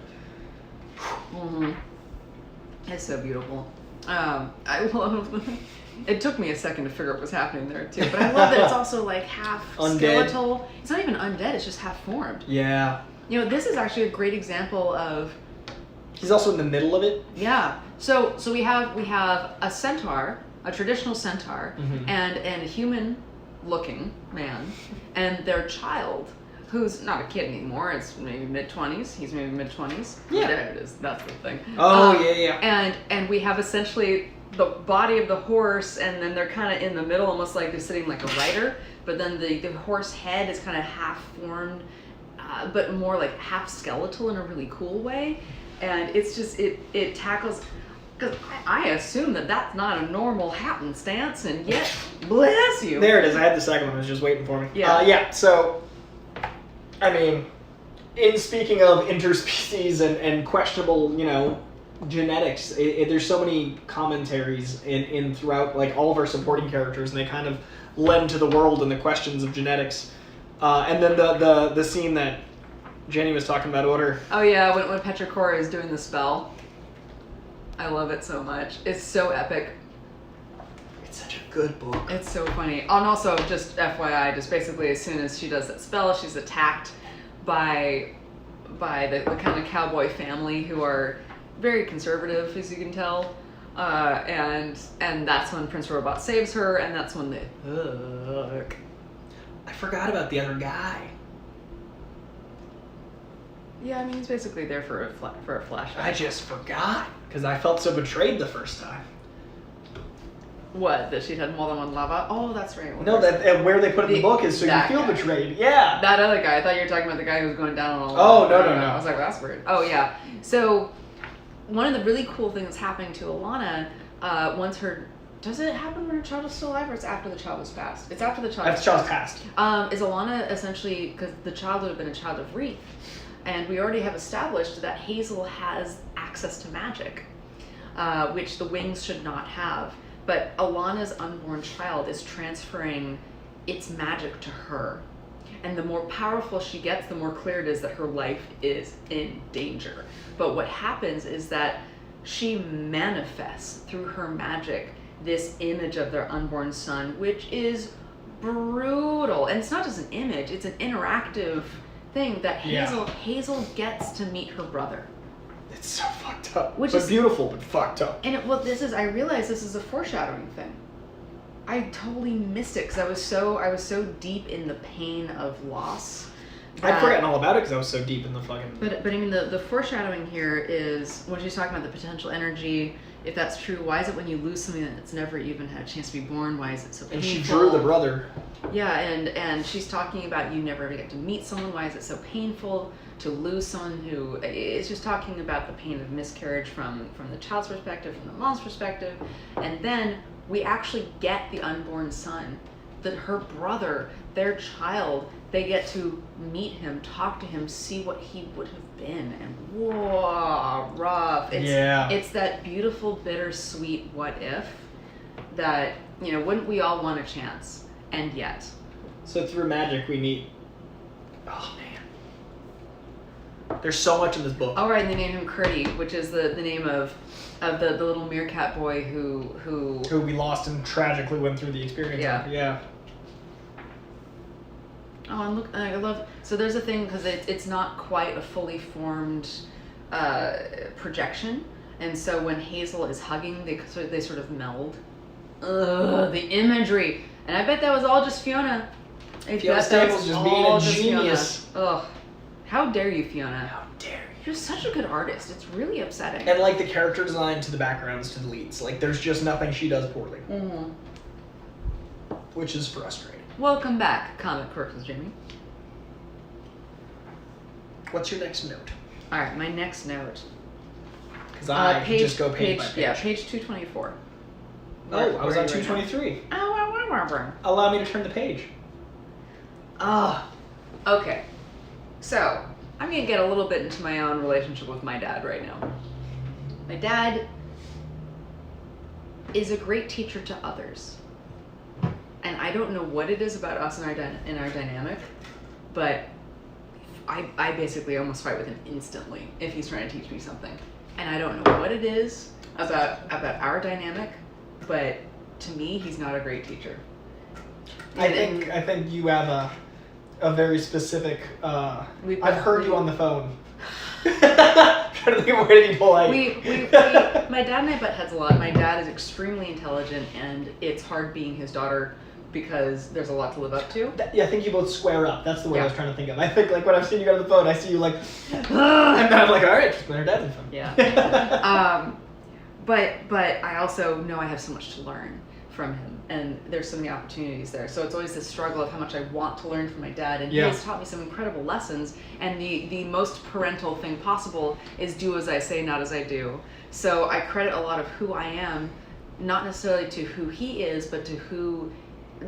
it's so beautiful. I love. It took me a second to figure out what was happening there too, but I love that it's also half undead. Skeletal. It's not even undead; it's just half formed. Yeah. This is actually a great example of. He's also in the middle of it. Yeah. So we have a centaur, a traditional centaur, and a human-looking man, and their child, who's not a kid anymore. It's maybe mid-20s. He's maybe mid-20s. Yeah. There it is. That's the thing. Oh yeah. And we have essentially the body of the horse, and then they're kind of in the middle, almost like they're sitting like a rider, but then the horse head is kind of half formed, but more like half skeletal in a really cool way. And it's just it tackles, because I assume that that's not a normal happenstance, and yet bless you, There it is. I had the second one. It was just waiting for me. Yeah. So I mean, in speaking of interspecies and questionable genetics, there's so many commentaries in throughout all of our supporting characters, and they kind of lend to the world and the questions of genetics. And then the scene that Jenny was talking about, Oh yeah, when Petrichor is doing the spell, I love it so much. It's so epic. It's such a good book. It's so funny. And also, just FYI, just basically as soon as she does that spell, she's attacked by the kind of cowboy family who are very conservative, as you can tell, and that's when Prince Robot saves her, and that's when I forgot about the other guy. Yeah, I mean he's basically there for a flashback. I just forgot because I felt so betrayed the first time. What? That she'd had more than one lava? Oh, that's right. No, that where they put it in the book is so you feel guy. Betrayed. Yeah. That other guy. I thought you were talking about the guy who was going down on all. Oh no. I was like, that's weird. Oh yeah. So one of the really cool things that's happening to Alana, once her. Does it happen when her child is still alive, or it's after the child was passed? It's after the child. After the child's passed. Is Alana essentially, because the child would have been a child of Wreath, and we already have established that Hazel has access to magic, which the wings should not have. But Alana's unborn child is transferring its magic to her. And the more powerful she gets, the more clear it is that her life is in danger. But what happens is that she manifests through her magic this image of their unborn son, which is brutal. And it's not just an image, it's an interactive thing that Hazel gets to meet her brother. It's so fucked up. Which but is beautiful, but fucked up. And I realize this is a foreshadowing thing. I totally missed it because I was so deep in the pain of loss. I'd forgotten all about it because I was so deep in the fucking... But I mean, the foreshadowing here is when she's talking about the potential energy. If that's true, why is it when you lose something that's never even had a chance to be born, why is it so painful? And she drew the brother. Yeah, and she's talking about you never get to meet someone. Why is it so painful to lose someone who... It's just talking about the pain of miscarriage from the child's perspective, from the mom's perspective. And then we actually get the unborn son, that her brother, their child, they get to meet him, talk to him, see what he would have been, and whoa, rough. It's that beautiful, bittersweet what if that, wouldn't we all want a chance? And yet. So through magic we meet, oh man. There's so much in this book. Oh right, and they named him Curdy, which is the name of the little meerkat boy who we lost and tragically went through the experience. Yeah. Oh, and look, I love... So there's a thing, because it's not quite a fully formed projection. And so when Hazel is hugging, they sort of meld. Ugh, the imagery. And I bet that was all just Fiona. Fiona Staples just being a genius. Ugh. How dare you, Fiona? How dare you? You're such a good artist. It's really upsetting. And the character design to the backgrounds to the leads. There's just nothing she does poorly. Mm-hmm. Which is frustrating. Welcome back, Comic Quirks with Jamie. What's your next note? All right, my next note. Because I just go page by page. Yeah, page 224. Oh, I was on 223. Allow me to turn the page. Okay. So, I'm going to get a little bit into my own relationship with my dad right now. My dad is a great teacher to others. And I don't know what it is about us and our dynamic, but I basically almost fight with him instantly if he's trying to teach me something. And I don't know what it is about our dynamic, but to me, he's not a great teacher. I think you have a very specific... I've heard you on the phone. Trying to think of a way to be polite. My dad and I butt heads a lot. My dad is extremely intelligent, and it's hard being his daughter because there's a lot to live up to. I think you both square up. That's the way I was trying to think of. I think when I've seen you get on the phone, I see you and then I'm like, all right, just let her dad on the phone. Yeah. But I also know I have so much to learn from him, and there's so many opportunities there. So it's always this struggle of how much I want to learn from my dad, and he has taught me some incredible lessons, and the most parental thing possible is do as I say, not as I do. So I credit a lot of who I am, not necessarily to who he is, but to who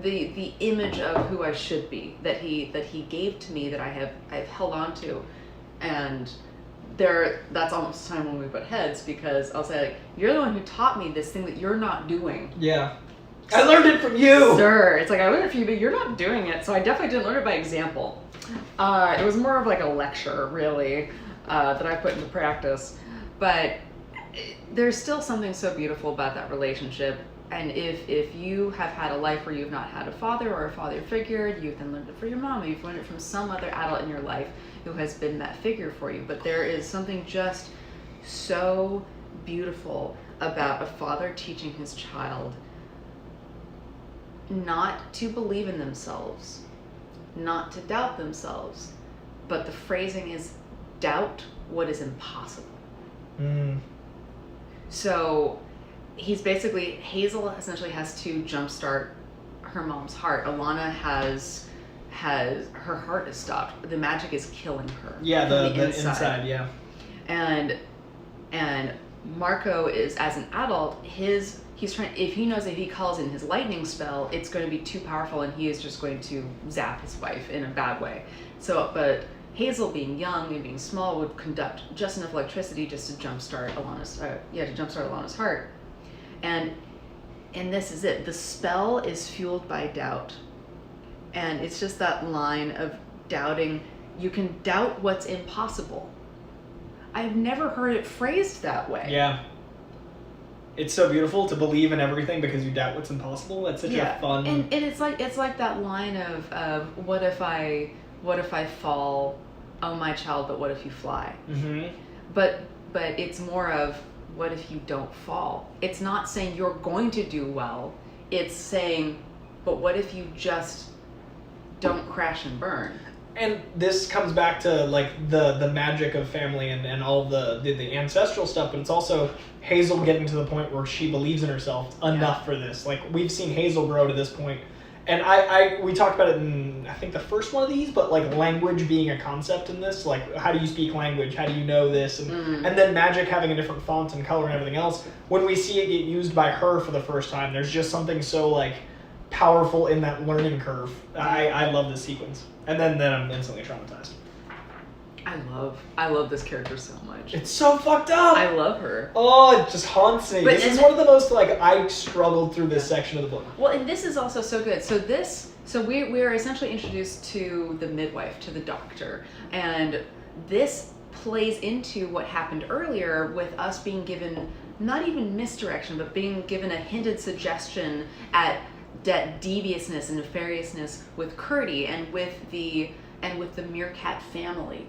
the image of who I should be, that he gave to me, that I've held on to. And that's almost the time when we butt heads, because I'll say, you're the one who taught me this thing that you're not doing. Yeah. I learned it from you! Sir, it's I learned it from you, but you're not doing it. So I definitely didn't learn it by example. It was more of a lecture, really, that I put into practice. But there's still something so beautiful about that relationship. And if you have had a life where you've not had a father or a father figure, you've then learned it from your mom, or you've learned it from some other adult in your life who has been that figure for you. But there is something just so beautiful about a father teaching his child not to believe in themselves, not to doubt themselves, but the phrasing is doubt what is impossible. So Hazel essentially has to jumpstart her mom's heart. Alana has her heart is stopped. The magic is killing her. Yeah, the inside, yeah. And Marco is, as an adult, he's trying, if he knows that if he calls in his lightning spell, it's going to be too powerful and he is just going to zap his wife in a bad way. So, but Hazel, being young and being small, would conduct just enough electricity just to jumpstart Alana's heart. And this is it. The spell is fueled by doubt. And it's just that line of doubting. You can doubt what's impossible. I've never heard it phrased that way. Yeah. It's so beautiful to believe in everything because you doubt what's impossible. That's such a fun... And it's like that line of what if I fall? Oh, my child, but what if you fly? Mm-hmm. But it's more of, what if you don't fall? It's not saying you're going to do well. It's saying, but what if you just don't crash and burn? And this comes back to like the magic of family and all the ancestral stuff, but it's also Hazel getting to the point where she believes in herself enough for this. Like, we've seen Hazel grow to this point. And we talked about it in, I think, the first one of these, but like language being a concept in this, like how do you speak language? How do you know this? And then magic having a different font and color and everything else. When we see it get used by her for the first time, there's just something so like powerful in that learning curve. I love this sequence. And then I'm instantly traumatized. I love this character so much. It's so fucked up. I love her. Oh, it just haunts me. This is one of the most, like, I struggled through this section of the book. Well, and this is also so good. So we're essentially introduced to the midwife, to the doctor. And this plays into what happened earlier with us being given, not even misdirection, but being given a hinted suggestion at that deviousness and nefariousness with Curdy and with the Meerkat family,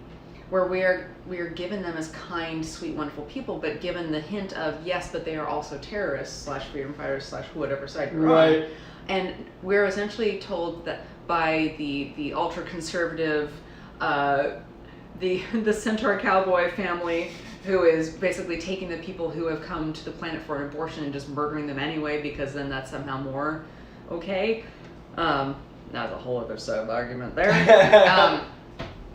where we are given them as kind, sweet, wonderful people, but given the hint of, yes, but they are also terrorists / freedom fighters / whatever side you're on. And we're essentially told that by the ultra conservative, the Centaur cowboy family, who is basically taking the people who have come to the planet for an abortion and just murdering them anyway, because then that's somehow more okay. That's a whole other sub argument there.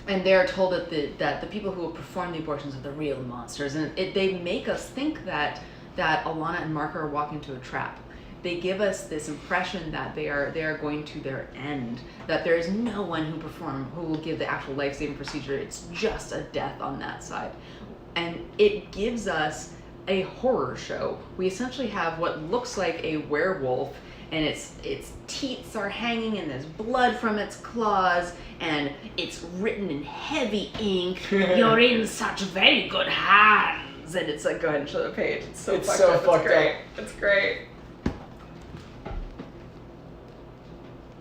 And they're told that the people who will perform the abortions are the real monsters, and they make us think that Alana and Mark are walking to a trap. They give us this impression that they are going to their end, that there is no one who will give the actual life-saving procedure. It's just a death on that side. And it gives us a horror show. We essentially have what looks like a werewolf, and its teeth are hanging, and there's blood from its claws, and it's written in heavy ink, "You're in such very good hands." And it's like, go ahead and show the page. It's so fucked up. It's great.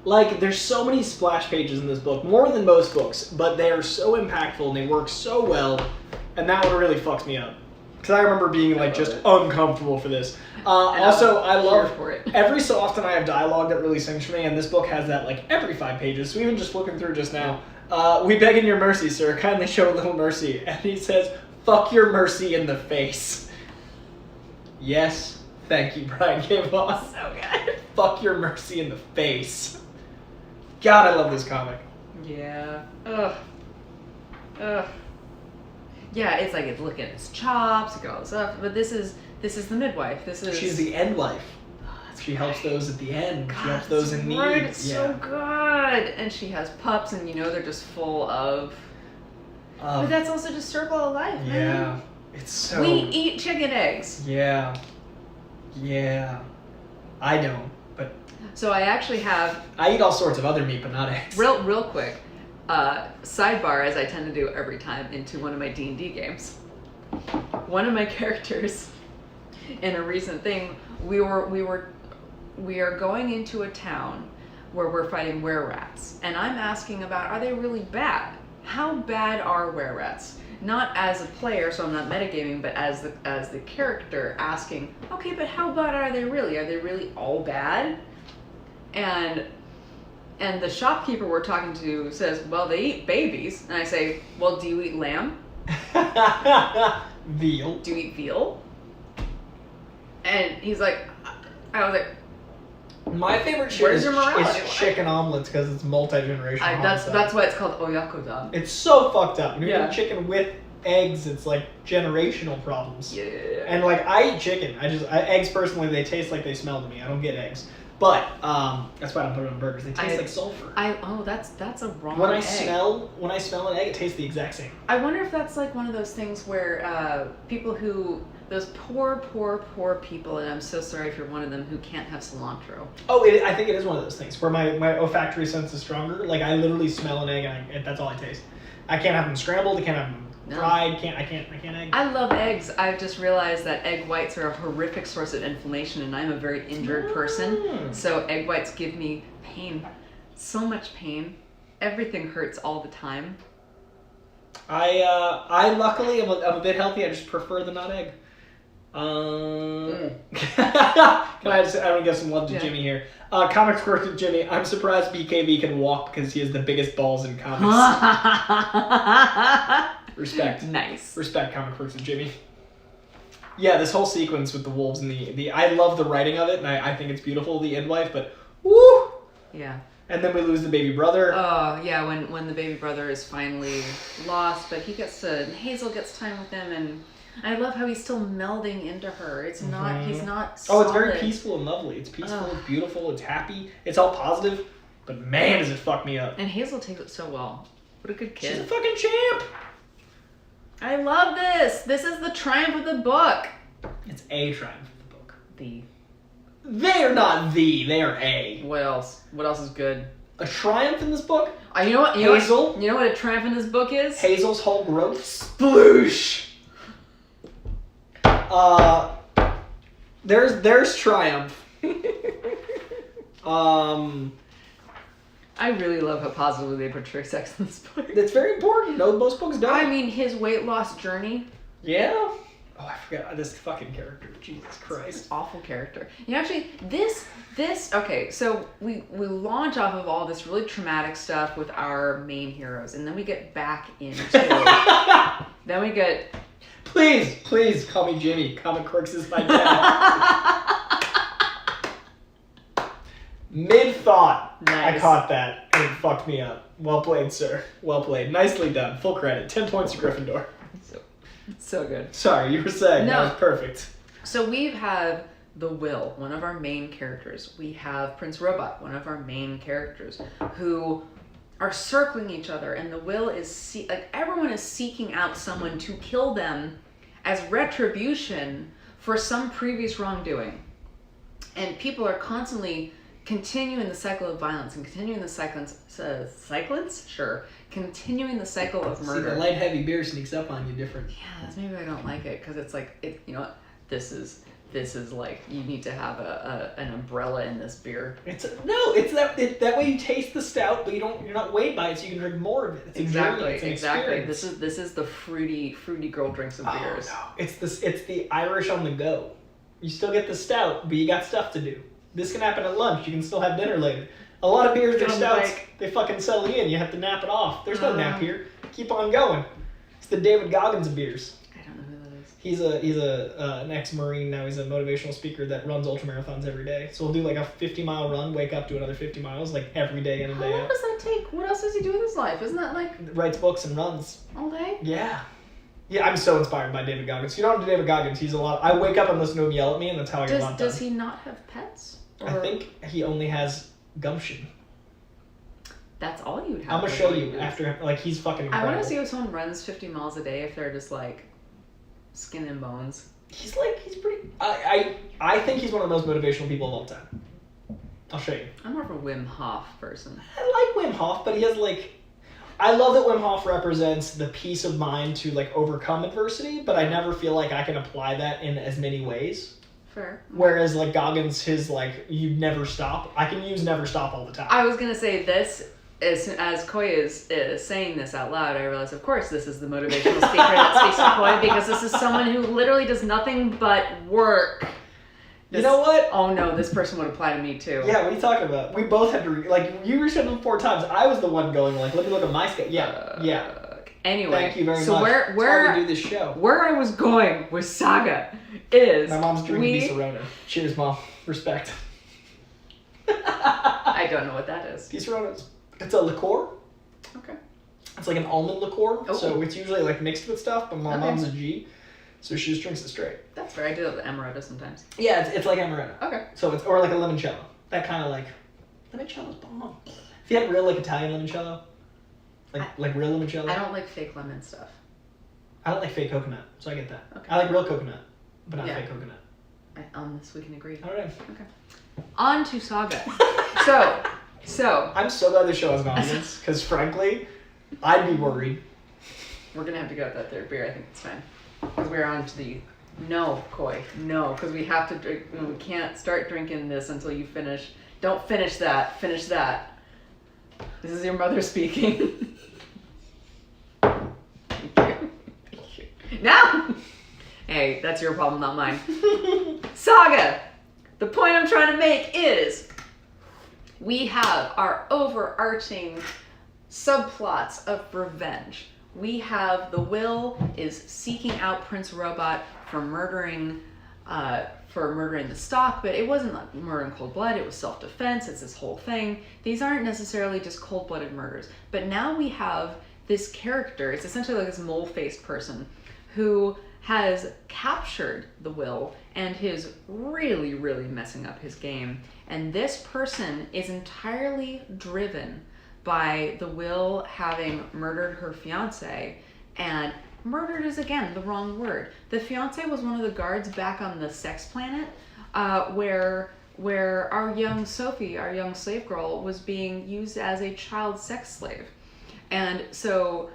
Like, there's so many splash pages in this book, more than most books, but they are so impactful and they work so well, and that one really fucks me up. Because I remember being like just uncomfortable for this. Also, I love every so often I have dialogue that really sings for me, and this book has that like every 5 pages. So even just looking through just now, "We beg in your mercy, sir. Kindly show a little mercy." And he says, "Fuck your mercy in the face." Yes, thank you, Brian K. Voss. So good. Fuck your mercy in the face. God, I love this comic. Yeah. Ugh. Yeah, it's like it's looking at its chops, look at all this stuff. But this is the midwife. She's the end wife. She helps those at the end. God, she helps those in need. It's so good. And she has pups, and they're just full of. But that's also just circle of life, man. Yeah, it's so. We eat chicken eggs. Yeah. I don't, but. So I actually have. I eat all sorts of other meat, but not eggs. Real quick. Sidebar, as I tend to do every time into one of my D&D games. One of my characters in a recent thing, we are going into a town where we're fighting were-rats, and I'm asking about, are they really bad? How bad are were-rats? Not as a player, so I'm not metagaming, but as the character asking, okay, but how bad are they really? Are they really all bad? And the shopkeeper we're talking to says, well, they eat babies. And I say, well, do you eat lamb? Veal. Do you eat veal? And he's like, I was like, my favorite shit is morality chicken omelets because it's multi-generational. That's why it's called oyakodon. It's so fucked up. When you Yeah. eat chicken with eggs, it's like generational problems. Yeah. And like, I eat chicken. Eggs personally, they taste like they smell to me. I don't get eggs. But that's why I don't put it on burgers. They taste like sulfur. That's a wrong when I egg. smell an egg, it tastes the exact same. I wonder if that's like one of those things where people who Those poor, poor, poor people, and I'm so sorry if you're one of them who can't have cilantro. Oh, I think it is one of those things where my olfactory sense is stronger. Like, I literally smell an egg and that's all I taste. I can't have them scrambled. I can't have them fried. I can't egg. I love eggs. I've just realized that egg whites are a horrific source of inflammation, and I'm a very injured person. So egg whites give me pain. So much pain. Everything hurts all the time. I luckily I'm a bit healthy. I just prefer the not egg. Can I just? I'm gonna give some love to Jimmy here. Comics Quirks with Jimmy. I'm surprised BKV can walk because he has the biggest balls in comics. Respect. Nice. Respect, Comic Quirks with Jimmy. Yeah, this whole sequence with the wolves and the I love the writing of it, and I think it's beautiful, the midwife, but woo. Yeah. And then we lose the baby brother. Oh yeah, when the baby brother is finally lost, but he gets to Hazel gets time with him, and I love how he's still melding into her. It's not he's not solid. Oh, it's very peaceful and lovely. It's peaceful, it's beautiful, it's happy, it's all positive, but man, does it fuck me up. And Hazel takes it so well. What a good kid. She's a fucking champ. I love this. This is the triumph of the book. It's a triumph of the book. They are not they are a. What else? What else is good? A triumph in this book? You know what? Hazel? You know what a triumph in this book is? Hazel's whole growth. Sploosh! There's triumph. I really love how positively they portray sex in this book. It's very important. No, most books don't. I mean, his weight loss journey. Yeah. Oh, I forgot this fucking character. Jesus Christ. Awful character. You know, actually, this. Okay, so we launch off of all this really traumatic stuff with our main heroes, and then we get back into. Then we get. Please call me Jimmy. Comic Quirks is my dad. Mid-thought, nice. I caught that, and it fucked me up. Well played, sir. Well played. Nicely done. Full credit. 10 points to Gryffindor. So good. Sorry, you were saying. No. That was perfect. So we have the Will, one of our main characters. We have Prince Robot, one of our main characters, who are circling each other, and the Will is everyone is seeking out someone to kill them as retribution for some previous wrongdoing. And people are constantly continuing the cycle of violence and continuing the continuing the cycle of murder. See, the light heavy beer sneaks up on you different. Yeah, that's maybe I don't like it because it's like you know what, this is like you need to have an umbrella in this beer. It's that way you taste the stout, but you're not weighed by it, so you can drink more of it. It's exactly. Experience. This is the fruity girl drinks of beers. No. It's the Irish on the go. You still get the stout, but you got stuff to do. This can happen at lunch. You can still have dinner later. A lot of beers, they're stouts, they fucking settle you in. You have to nap it off. There's no nap here. Keep on going. It's the David Goggins of beers. I don't know who that is. He's an ex-Marine now. He's a motivational speaker that runs ultramarathons every day. So he'll do like a 50-mile run, wake up, do another 50 miles, like every day in a day. How long does that take? What else does he do in his life? Isn't that like... Writes books and runs. All day? Yeah. Yeah, I'm so inspired by David Goggins. You don't know David Goggins. He's a lot... I wake up and listen to him yell at me, and that's how I get a lot done. Does he not have pets? Or... I think he only has gumption. That's all you'd have. I'm gonna show you after, like, he's fucking incredible. I want to see if someone runs 50 miles a day if they're just like skin and bones. He's pretty. I think he's one of the most motivational people of all time. I'll show you. I'm more of a Wim Hof person. I like Wim Hof, but he has like. I love that Wim Hof represents the peace of mind to like overcome adversity, but I never feel like I can apply that in as many ways. Fair. Whereas like Goggins, his like you never stop. I can use never stop all the time. I was gonna say this. As Coy is saying this out loud, I realize, of course, this is the motivational speaker that speaks to Coy, because this is someone who literally does nothing but work. You know what? Oh no, this person would apply to me too. Yeah, what are you talking about? We both had to, you reached out 4 times. I was the one going like, let me look at my scale. Yeah. Anyway. Thank you very much. So That's why we do this show. Where I was going with Saga is... My mom's drinking Di-Serona. Cheers, Mom. Respect. I don't know what that is. Di-Seronas. It's a liqueur. Okay. It's like an almond liqueur, oh. So it's usually like mixed with stuff, but my mom's a G, so she just drinks it straight. That's fair. I do have the amaretto sometimes. Yeah, it's like amaretto. Okay. So it's, or like a limoncello. That kind of like, limoncello's bomb. If you had real like Italian limoncello, like real limoncello. I don't like fake lemon stuff. I don't like fake coconut, so I get that. Okay. I like real coconut. but not fake coconut. On this we can agree. All right. Okay. On to Saga. So. I'm so glad the show has an audience, because frankly, I'd be worried. We're gonna have to go with that third beer. I think it's fine. Because we're on to the Coy. No, because we have to drink. We can't start drinking this until you finish. Don't finish that. Finish that. This is your mother speaking. Thank you. No! Hey, that's your problem, not mine. Saga! The point I'm trying to make is we have our overarching subplots of revenge. We have the Will is seeking out Prince Robot for murdering the stock, but it wasn't like murder in cold blood, it was self-defense, it's this whole thing. These aren't necessarily just cold-blooded murders, but now we have this character, it's essentially like this mole-faced person who has captured the Will and is really, really messing up his game. And this person is entirely driven by the Will having murdered her fiance, and murdered is again the wrong word. The fiance was one of the guards back on the sex planet, where our young Sophie, our young slave girl, was being used as a child sex slave. And so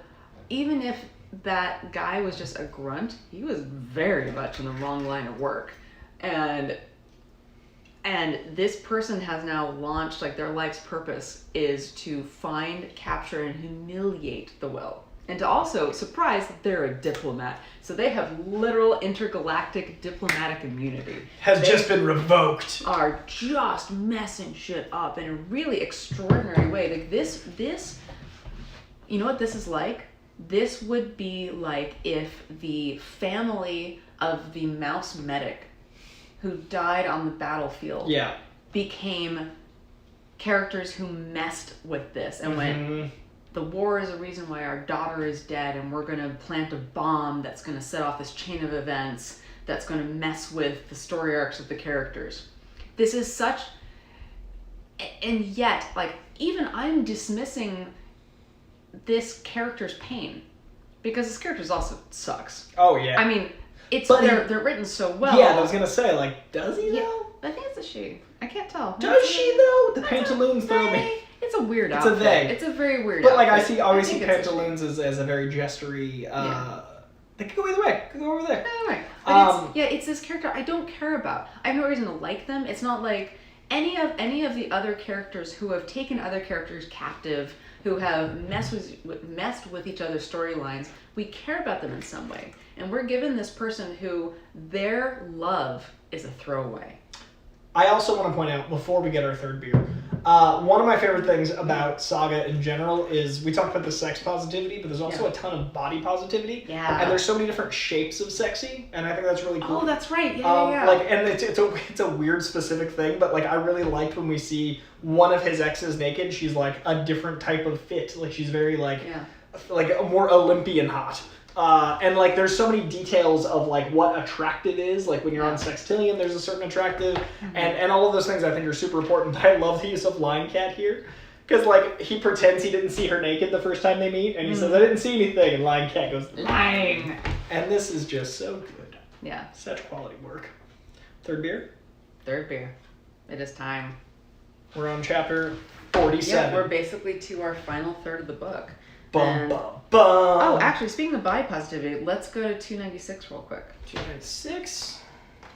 even if that guy was just a grunt, he was very much in the wrong line of work. And this person has now launched, like, their life's purpose is to find, capture, and humiliate the Will. And to also, surprise, they're a diplomat. So they have literal intergalactic diplomatic immunity. Has just been revoked. Are just messing shit up in a really extraordinary way. Like this, you know what this is like? This would be like if the family of the mouse medic who died on the battlefield became characters who messed with this and went, the war is a reason why our daughter is dead, and we're going to plant a bomb that's going to set off this chain of events that's going to mess with the story arcs of the characters. This is such... And yet, like, even I'm dismissing this character's pain, because this character also sucks. Oh, yeah. I mean, they're written so well. Yeah, I was going to say, like, does he, though? I think it's a she. I can't tell. Does she, though? The pantaloons throw me. It's a weird outfit. It's a they. It's a very weird outfit. But, like, outfit. I always see pantaloons as a very gestury... They could go either way. Could go over there. Anyway. But it's this character I don't care about. I have no reason to like them. It's not like any of the other characters who have taken other characters captive, who have messed with each other's storylines. We care about them in some way. And we're given this person who their love is a throwaway. I also want to point out, before we get our third beer, one of my favorite things about Saga in general is we talked about the sex positivity, but there's also a ton of body positivity. Yeah. And there's so many different shapes of sexy, and I think that's really cool. Oh, that's right. Yeah. Like, and it's a weird specific thing, but like I really liked when we see one of his exes naked. She's like a different type of fit. Like she's very like a more Olympian hot. And like there's so many details of like what attractive is, like when you're on Sextillion there's a certain attractive, and all of those things I think are super important. But I love the use of Line Cat here, because like he pretends he didn't see her naked the first time they meet, and he says I didn't see anything, and Line Cat goes lying, and this is just so good. Yeah, such quality work. Third beer. It is time. We're on chapter 47. Yeah, we're basically to our final third of the book. Bum, bum. Oh, actually, speaking of body positivity, let's go to 296 real quick. 296,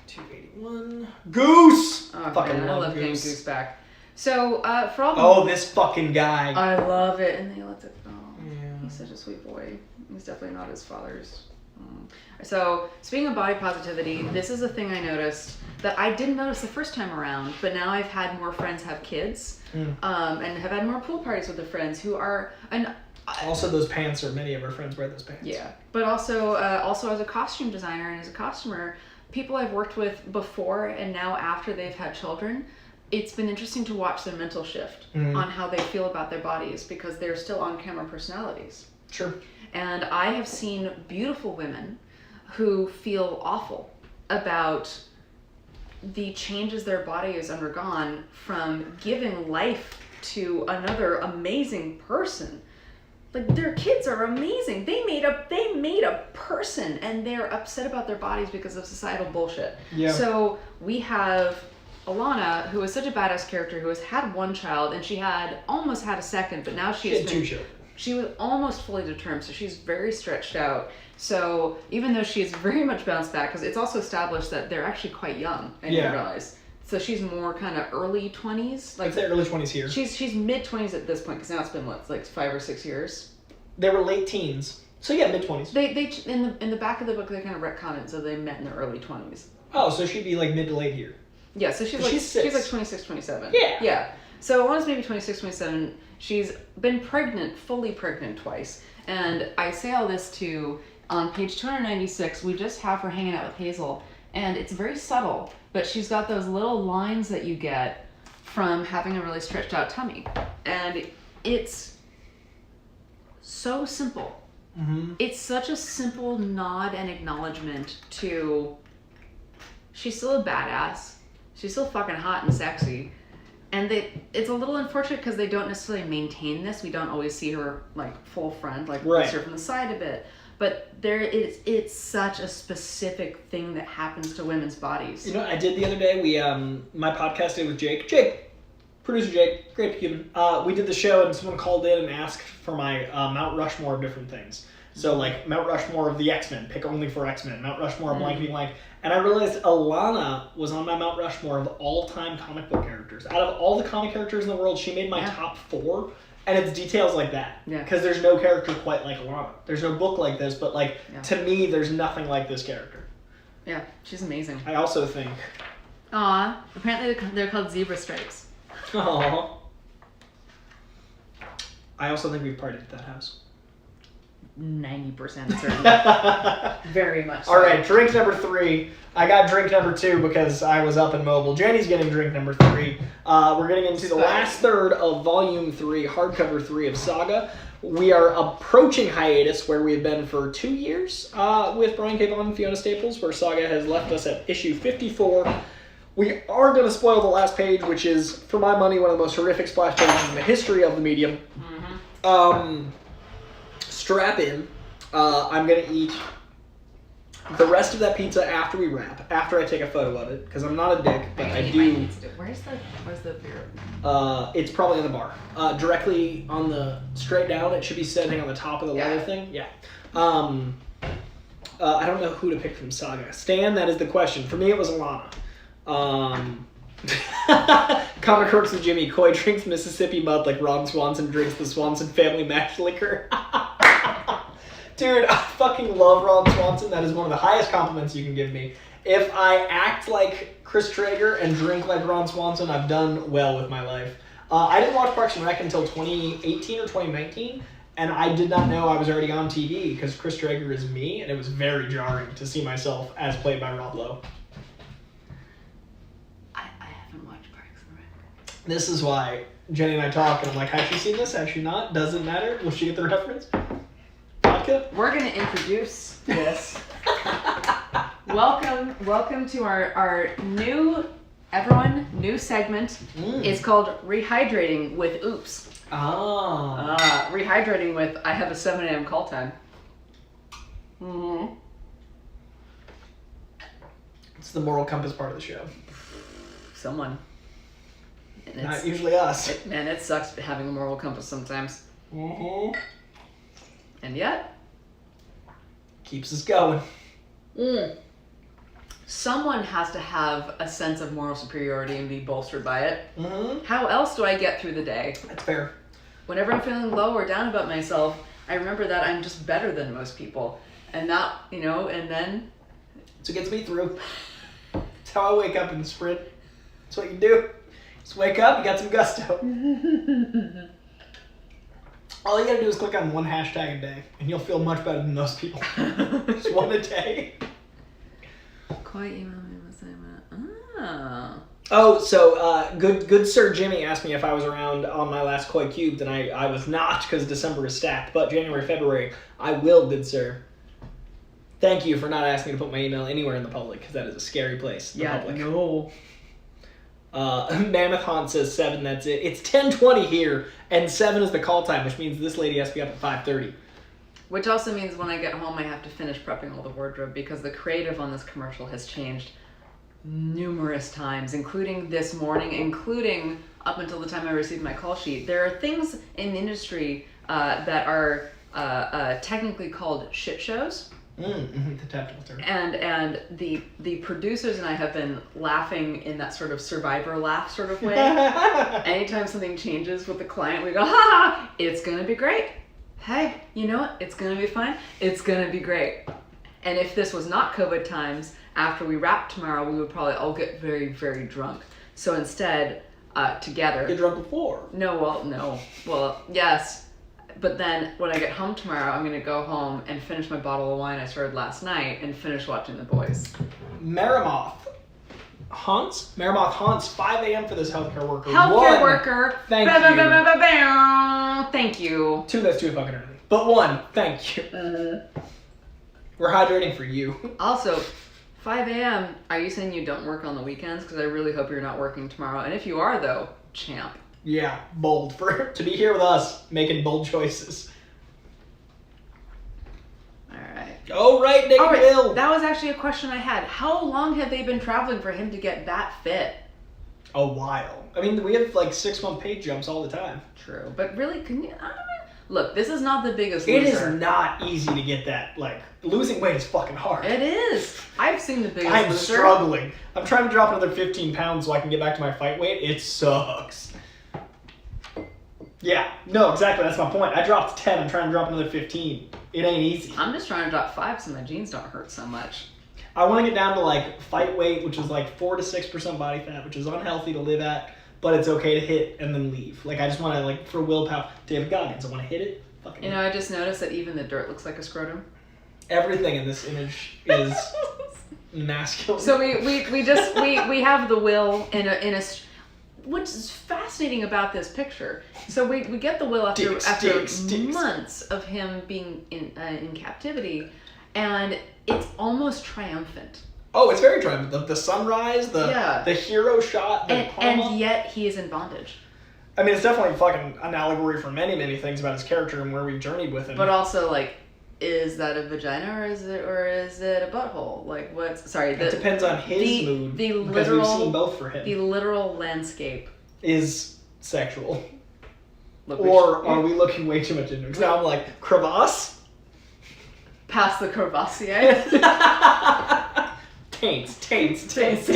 281. Goose! Oh, fucking man, I love getting Goose. Goose back. So, for all the... Oh, this fucking guy. I love it. And they let it go. Yeah. He's such a sweet boy. He's definitely not his father's. So, speaking of body positivity, this is a thing I noticed that I didn't notice the first time around, but now I've had more friends have kids, and have had more pool parties with their friends who are... Also, those pants, or many of our friends wear those pants. Yeah, but also as a costume designer and as a costumer, people I've worked with before and now after they've had children, it's been interesting to watch their mental shift on how they feel about their bodies, because they're still on-camera personalities. Sure. And I have seen beautiful women who feel awful about the changes their body has undergone from giving life to another amazing person Like, their kids are amazing. They made a person, and they're upset about their bodies because of societal bullshit. Yeah. So we have Alana, who is such a badass character, who has had one child, and she almost had a second, but now she had 2 children. She was almost fully to term, so she's very stretched out. So even though she's very much bounced back, because it's also established that they're actually quite young, I didn't realize. So she's more kind of early 20s. Like, I'd say early 20s here. She's mid 20s at this point, because now it's been what, like 5 or 6 years. They were late teens, so yeah, mid 20s. They in the back of the book they kind of retcon it, so they met in their early 20s. Oh, so she'd be like mid to late here. Yeah, so she's like 26, 27. Yeah. Yeah. So Alana's maybe 26, 27. She's been pregnant, fully pregnant twice, and I say all this to on page 296. We just have her hanging out with Hazel, and it's very subtle. But she's got those little lines that you get from having a really stretched out tummy. And it's so simple. Mm-hmm. It's such a simple nod and acknowledgement to she's still a badass. She's still fucking hot and sexy. And it's a little unfortunate because they don't necessarily maintain this. We don't always see her like full front, like we see her from the side a bit. But it's such a specific thing that happens to women's bodies. You know what I did the other day? We my podcast did with Jake, producer Jake, great human. We did the show and someone called in and asked for my Mount Rushmore of different things. So like Mount Rushmore of the X-Men, pick only for X-Men. Mount Rushmore of blankety blank. And I realized Alana was on my Mount Rushmore of all-time comic book characters. Out of all the comic characters in the world, she made my top 4. And it's details like that. Yeah. Because there's no character quite like Alana. There's no book like this, but like to me, there's nothing like this character. Yeah, she's amazing. I also think. Aw, apparently they're called zebra stripes. Aww. I also think we've partied at that house. 90% certain. Very much so. All right, drink number 3. I got drink number 2 because I was up and mobile. Jenny's getting drink number 3. We're getting into the last third of volume 3, hardcover 3 of Saga. We are approaching hiatus where we have been for 2 years with Brian K. Vaughan and Fiona Staples, where Saga has left us at issue 54. We are going to spoil the last page, which is, for my money, one of the most horrific splash pages in the history of the medium. Mm-hmm. Strap in. I'm going to eat the rest of that pizza after we wrap, after I take a photo of it, because I'm not a dick, but I do. Where's the beer? It's probably in the bar. Directly on the, straight down, it should be sitting on the top of the leather thing. Yeah. I don't know who to pick from Saga. Stan, that is the question. For me, it was Alana. Comic Crooks with Jimmy. Coy drinks Mississippi mud like Ron Swanson drinks the Swanson family mash liquor. Dude, I fucking love Ron Swanson. That is one of the highest compliments you can give me. If I act like Chris Traeger and drink like Ron Swanson, I've done well with my life. I didn't watch Parks and Rec until 2018 or 2019, and I did not know I was already on TV because Chris Traeger is me, and it was very jarring to see myself as played by Rob Lowe. I haven't watched Parks and Rec. This is why Jenny and I talk, and I'm like, has she seen this? Has she not? Doesn't matter. Will she get the reference? Vodka? We're going to introduce this. Welcome to our new segment. It's called Rehydrating with Oops. Rehydrating with I have a 7 a.m. call time. Mm-hmm. It's the moral compass part of the show. Someone. And not usually us. It sucks having a moral compass sometimes. Mm-hmm. And yet, keeps us going. Someone has to have a sense of moral superiority and be bolstered by it. Mm-hmm. How else do I get through the day? That's fair. Whenever I'm feeling low or down about myself, I remember that I'm just better than most people. And not, and then... That's what gets me through. It's how I wake up in the sprint. That's what you do. Just wake up, you got some gusto. All you gotta do is click on one hashtag a day, and you'll feel much better than most people. Just one a day. Quite emailed me with that. Oh, so good Sir Jimmy asked me if I was around on my last Koi Cubed, and I was not because December is stacked, but January, February, I will, good sir. Thank you for not asking me to put my email anywhere in the public, because that is a scary place. The public. No. Mammoth Haunt says 7, that's it. It's 10:20 here, and 7 is the call time, which means this lady has to be up at 5:30. Which also means when I get home, I have to finish prepping all the wardrobe because the creative on this commercial has changed numerous times, including this morning, including up until the time I received my call sheet. There are things in the industry that are technically called shit shows. The technical term. And the producers and I have been laughing in that sort of survivor laugh sort of way. Anytime something changes with the client, we go, ha ha, it's gonna be great. Hey, you know what? It's gonna be fine. It's gonna be great. And if this was not COVID times, after we wrap tomorrow, we would probably all get very, very drunk. So instead, together. Get drunk before. No. Well, yes. But then when I get home tomorrow, I'm going to go home and finish my bottle of wine I started last night and finish watching The Boys. Merimoth haunts 5 a.m. for this healthcare worker. Healthcare worker. Thank you. Thank you. 2, that's too fucking early. But 1, thank you. We're hydrating for you. Also, 5 a.m., are you saying you don't work on the weekends? Because I really hope you're not working tomorrow. And if you are, though, champ. Yeah, bold. To be here with us, making bold choices. Alright. Oh, right, Nick and Bill. That was actually a question I had. How long have they been traveling for him to get that fit? A while. I mean, we have like 6-month pay jumps all the time. True. But really, can you... Look, this is not the biggest It loser. is not easy to get that. Like, losing weight is fucking hard. It is. I've seen the biggest I'm loser. struggling. I'm trying to drop another 15 pounds so I can get back to my fight weight. It sucks. Yeah, no, exactly. That's my point. I dropped 10. I'm trying to drop another 15. It ain't easy. I'm just trying to drop 5 so my jeans don't hurt so much. I want to get down to like fight weight, which is like 4 to 6% body fat, which is unhealthy to live at, but it's okay to hit and then leave. Like, I just want to, like, for willpower, David Goggins, I want to hit it. Fucking You know, I just noticed that even the dirt looks like a scrotum. Everything in this image is masculine. So we have the will in a what's fascinating about this picture. So we get the will after Dicks. months of him being in captivity, and it's almost triumphant. Oh, it's very triumphant. The sunrise, the hero shot, and yet he is in bondage. I mean, it's definitely fucking an allegory for many, many things about his character and where we've journeyed with him. But also, like, is that a vagina or is it a butthole? Like, what's... Sorry. It depends on his mood. Because we've seen both for him. The literal landscape is sexual. Look, or are we looking way too much into it? Because now I'm like, crevasse? Past the crevassier? Taints. Everybody!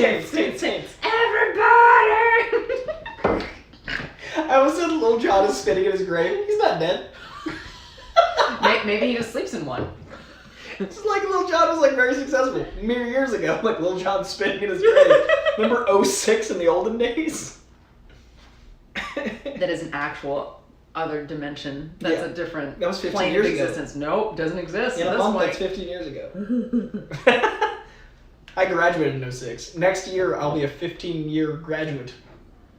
I almost said Lil Jon is spinning in his grave. He's not dead. Maybe he just sleeps in one. It's like Lil Jon was like very successful mere years ago. Like Lil Jon spinning in his grave. Remember 06 in the olden days? That is an actual other dimension. That's a different that was 15 plane years of ago. existence. Nope, doesn't exist. Yeah, that's 15 years ago. I graduated in 06. Next year, I'll be a 15-year graduate.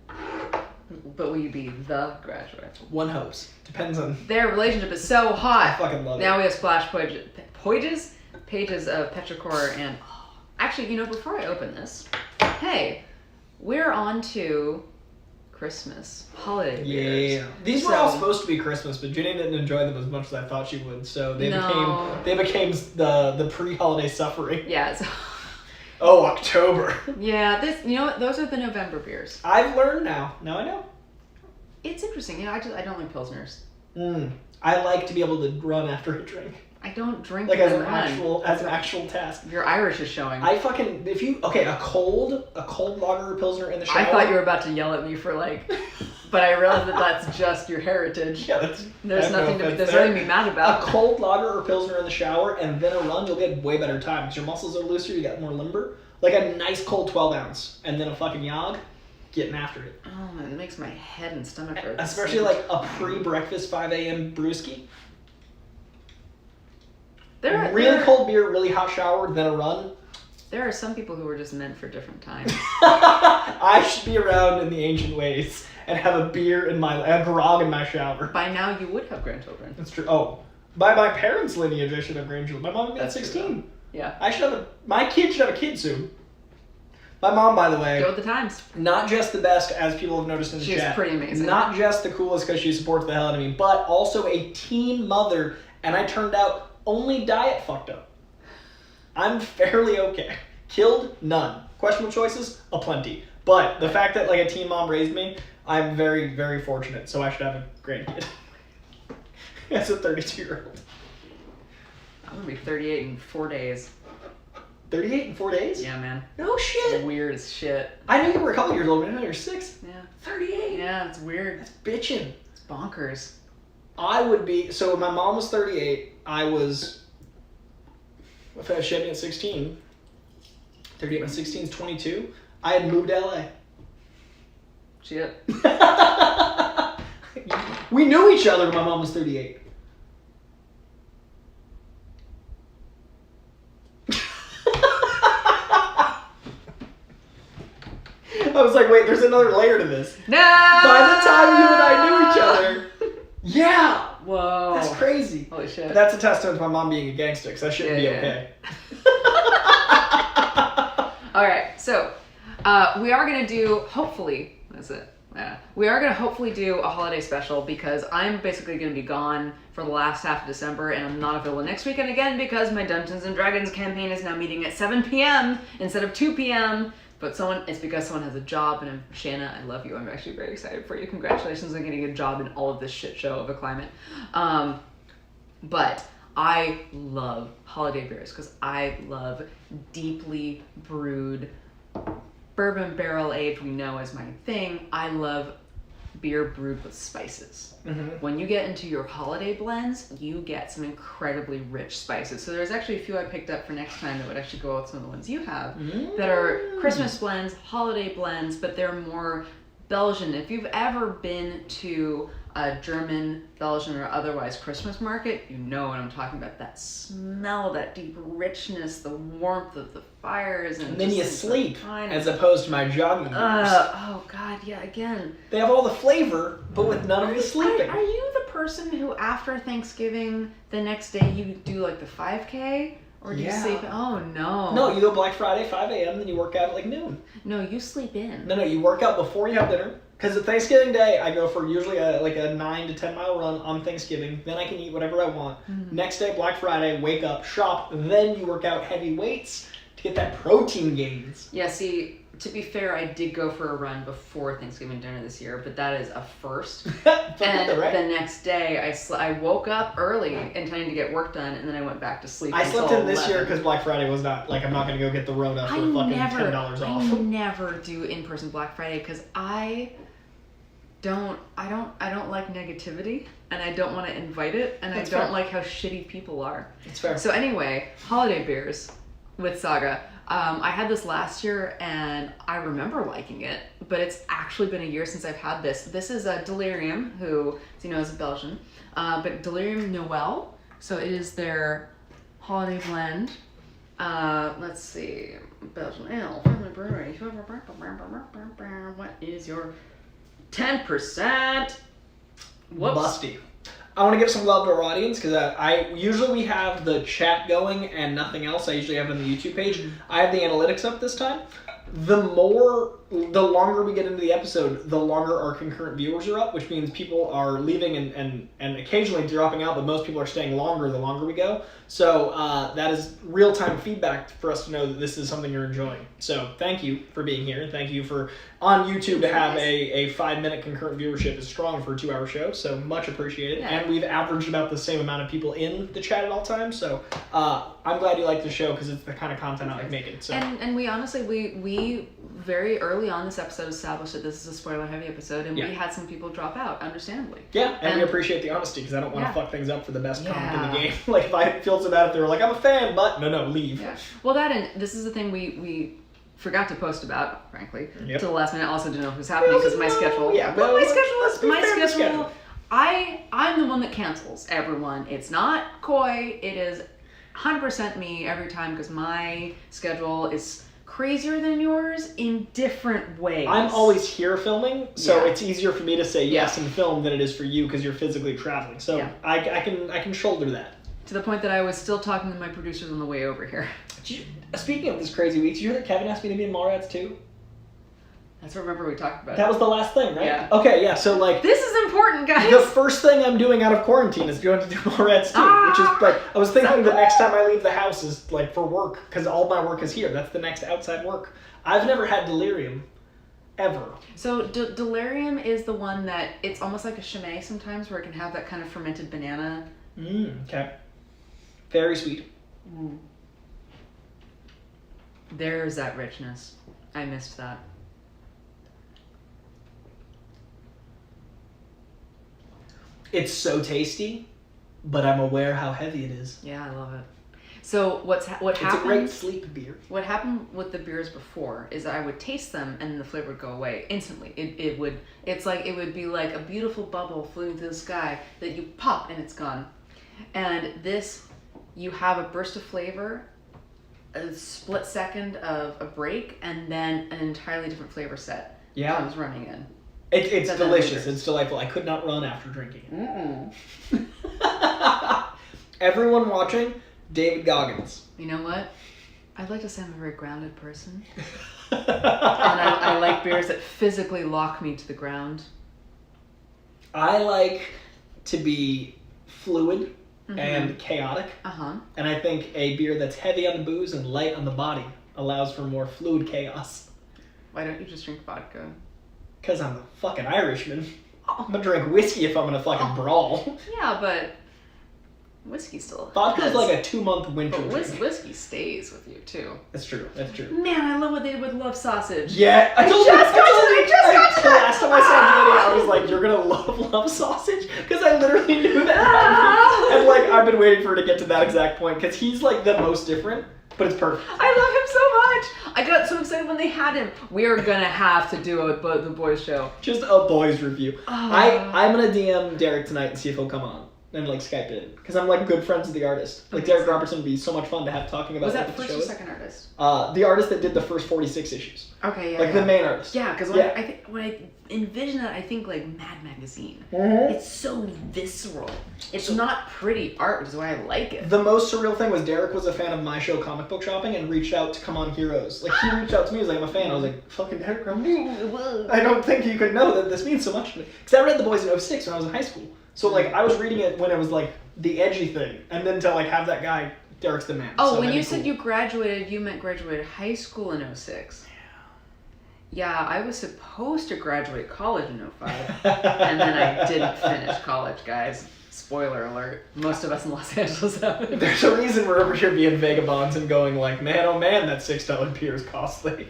But will you be the graduate? One hopes. Depends on... Their relationship is so hot. I fucking love it. Now we have splash pages of petrichor and... Actually, you know, before I open this, hey, we're on to Christmas holiday beers. Yeah. These were all supposed to be Christmas, but Jenny didn't enjoy them as much as I thought she would, so they became the pre-holiday suffering. Yeah. So, oh, October. Yeah, you know what? Those are the November beers. I've learned now. Now I know. It's interesting. You know, I don't like Pilsners. I like to be able to run after a drink. I don't drink like as an actual task. Your Irish is showing. A cold lager or Pilsner in the shower. I thought you were about to yell at me for like, but I realized that that's just your heritage. Yeah, there's nothing to be mad about. A cold lager or Pilsner in the shower and then a run, you'll get way better time because your muscles are looser, you got more limber. Like a nice cold 12 ounce and then a fucking yog, getting after it. Oh, it makes my head and stomach hurt. Especially like a pre-breakfast 5 a.m. brewski. Really cold beer, really hot shower, then a run. There are some people who are just meant for different times. I should be around in the ancient ways and have a grog in my shower. By now you would have grandchildren. That's true. Oh, by my parents' lineage, I should have grandchildren. My mom would be 16. Yeah. My kid should have a kid soon. My mom, by the way, Go with the times. not just the best, as people have noticed in the She's chat. pretty amazing. Not just the coolest because she supports the hell out of me, but also a teen mother, and I turned out only diet fucked up. I'm fairly okay. Killed? None. Questionable choices? Aplenty. But the fact that like a teen mom raised me, I'm very, very fortunate, so I should have a grandkid. As a 32-year-old. I'm going to be 38 in 4 days. 38 in 4 days? Yeah, man. No shit. It's weird as shit. I knew you were a couple years older, but now you're 6. Yeah. 38. Yeah, it's weird. That's bitchin'. It's bonkers. I would be, so when my mom was 38, if I was Chevy at 16, 38 and 16 is 22, I had moved to LA. Shit. We knew each other when my mom was 38. I was like, wait, there's another layer to this. No! By the time you and I knew each other, yeah. Whoa. That's crazy. Holy shit. That's a testament to my mom being a gangster, because that shouldn't be okay. All right, so we are going to do, hopefully, that's it. Yeah. We are going to hopefully do a holiday special because I'm basically going to be gone for the last half of December and I'm not available next weekend again because my Dungeons & Dragons campaign is now meeting at 7 p.m. instead of 2 p.m. But it's because someone has a job, and Shanna, I love you. I'm actually very excited for you. Congratulations on getting a job in all of this shit show of a climate. But I love holiday beers because I love deeply brewed bourbon barrel aged. We know is my thing. I love beer brewed with spices. Mm-hmm. When you get into your holiday blends, you get some incredibly rich spices. So there's actually a few I picked up for next time that would actually go with some of the ones you have that are Christmas blends, holiday blends, but they're more Belgian. If you've ever been to a German, Belgian, or otherwise Christmas market, you know what I'm talking about. That smell, that deep richness, the warmth of the fires, and then you sleep, as opposed to my jogging beers. Oh God, yeah, again. They have all the flavor, but with none of the sleeping. Are you the person who after Thanksgiving, the next day you do like the 5K? Or do you sleep in? Oh no. No, you go Black Friday, 5 a.m., then you work out at like noon. No, you sleep in. No, you work out before you have dinner. Because at Thanksgiving Day, I go for usually a 9 to 10 mile run on Thanksgiving. Then I can eat whatever I want. Mm-hmm. Next day, Black Friday, wake up, shop. Then you work out heavy weights to get that protein gains. Yeah, see, to be fair, I did go for a run before Thanksgiving dinner this year, but that is a first. And the next day, I woke up early intending to get work done, and then I went back to sleep. I slept in this year because Black Friday was not, like, I'm not going to go get the Rona for fucking $10 off. I never do in-person Black Friday because I don't like negativity, and I don't want to invite it, and I don't like how shitty people are. It's fair. So anyway, holiday beers with Saga. I had this last year, and I remember liking it, but it's actually been a year since I've had this. This is a Delirium, who, as you know, is a Belgian, but Delirium Noel. So it is their holiday blend. Let's see, Belgian Ale, Family Brewery. What is your 10%? Whoops. Busty. I want to give some love to our audience because I usually we have the chat going and nothing else. I usually have it on the YouTube page. I have the analytics up this time. The longer we get into the episode, the longer our concurrent viewers are up, which means people are leaving and occasionally dropping out, but most people are staying longer the longer we go. So that is real-time feedback for us to know that this is something you're enjoying. So thank you for being here, and thank you for, on YouTube, to have a 5-minute concurrent viewership is strong for a 2-hour show, so much appreciated. Yeah. And we've averaged about the same amount of people in the chat at all times, so I'm glad you like the show because it's the kind of content I like making. So. And we honestly, we very early on this episode established that this is a spoiler-heavy episode, and we had some people drop out, understandably. Yeah, and we appreciate the honesty because I don't want to fuck things up for the best comic in the game. Like, if I feel so bad if they were like, I'm a fan, but no, leave. Yeah. Well, this is the thing we forgot to post about, frankly, till the last minute. I also didn't know what was happening because my schedule. Yeah, but my schedule. I'm the one that cancels everyone. It's not Coy. It is 100% me every time because my schedule is crazier than yours in different ways. I'm always here filming, so it's easier for me to say yes and film than it is for you because you're physically traveling. So I can shoulder that. To the point that I was still talking to my producers on the way over here. Speaking of this crazy week, did you hear that Kevin asked me to be in Mallrats too? I just remember we talked about That it. was the last thing, right? Yeah. Okay, yeah, so like... This is important, guys! The first thing I'm doing out of quarantine is going to do Mallrats too, which is like... I was thinking the next time I leave the house is like for work, because all my work is here. That's the next outside work. I've never had Delirium. Ever. So Delirium is the one that it's almost like a chimay sometimes, where it can have that kind of fermented banana. Okay. Very sweet. There's that richness. I missed that. It's so tasty, but I'm aware how heavy it is. Yeah, I love it. So what happened? It's a great sleep beer. What happened with the beers before is that I would taste them and the flavor would go away instantly. It would be like a beautiful bubble floating through the sky that you pop and it's gone. And this, you have a burst of flavor, a split second of a break, and then an entirely different flavor set comes running in. It's delicious. It's delightful. I could not run after drinking it. Everyone watching, David Goggins. You know what? I'd like to say I'm a very grounded person. And I like beers that physically lock me to the ground. I like to be fluid and chaotic. And I think a beer that's heavy on the booze and light on the body allows for more fluid chaos. Why don't you just drink vodka? Because I'm a fucking Irishman. I'm gonna drink whiskey if I'm gonna fucking brawl. Yeah, but whiskey still. Vodka's like a 2-month winter drink. Whiskey stays with you too. That's true. That's true. Man, I love what they would love sausage. Yeah, I just got to that. Last time I saw Jenny, I was like, "You're gonna love sausage," because I literally knew that. And like, I've been waiting for her to get to that exact point because he's like the most different, but it's perfect. I love him so much. I got so excited when they had him. We are gonna have to do the boys show. Just a boys review. I'm gonna DM Derek tonight and see if he'll come on. And like Skype it in, because I'm like good friends with the artist. Like Derek Robertson would be so much fun to have talking about. Was that what first the or show is. second artist? The artist that did the first 46 issues. Okay, yeah. Like the main artist. Yeah, because when I envision it, I think like Mad Magazine. It's so visceral. It's not pretty art, which is why I like it. The most surreal thing was Derek was a fan of my show, Comic Book Shopping, and reached out to come on Heroes. Like he reached out to me, he was like, I'm a fan. I was like, fucking Derek, I don't think you could know that this means so much to me. Because I read The Boys in 06 when I was in high school. So like I was reading it when it was like the edgy thing, and then to like have that guy, Derek's the man. Oh, so when you said you graduated, you meant graduated high school in 06. Yeah, I was supposed to graduate college in 05, and then I didn't finish college, guys. Spoiler alert. Most of us in Los Angeles haven't. There's a reason we're over here being vagabonds and going like, man, oh man, that $6 beer is costly.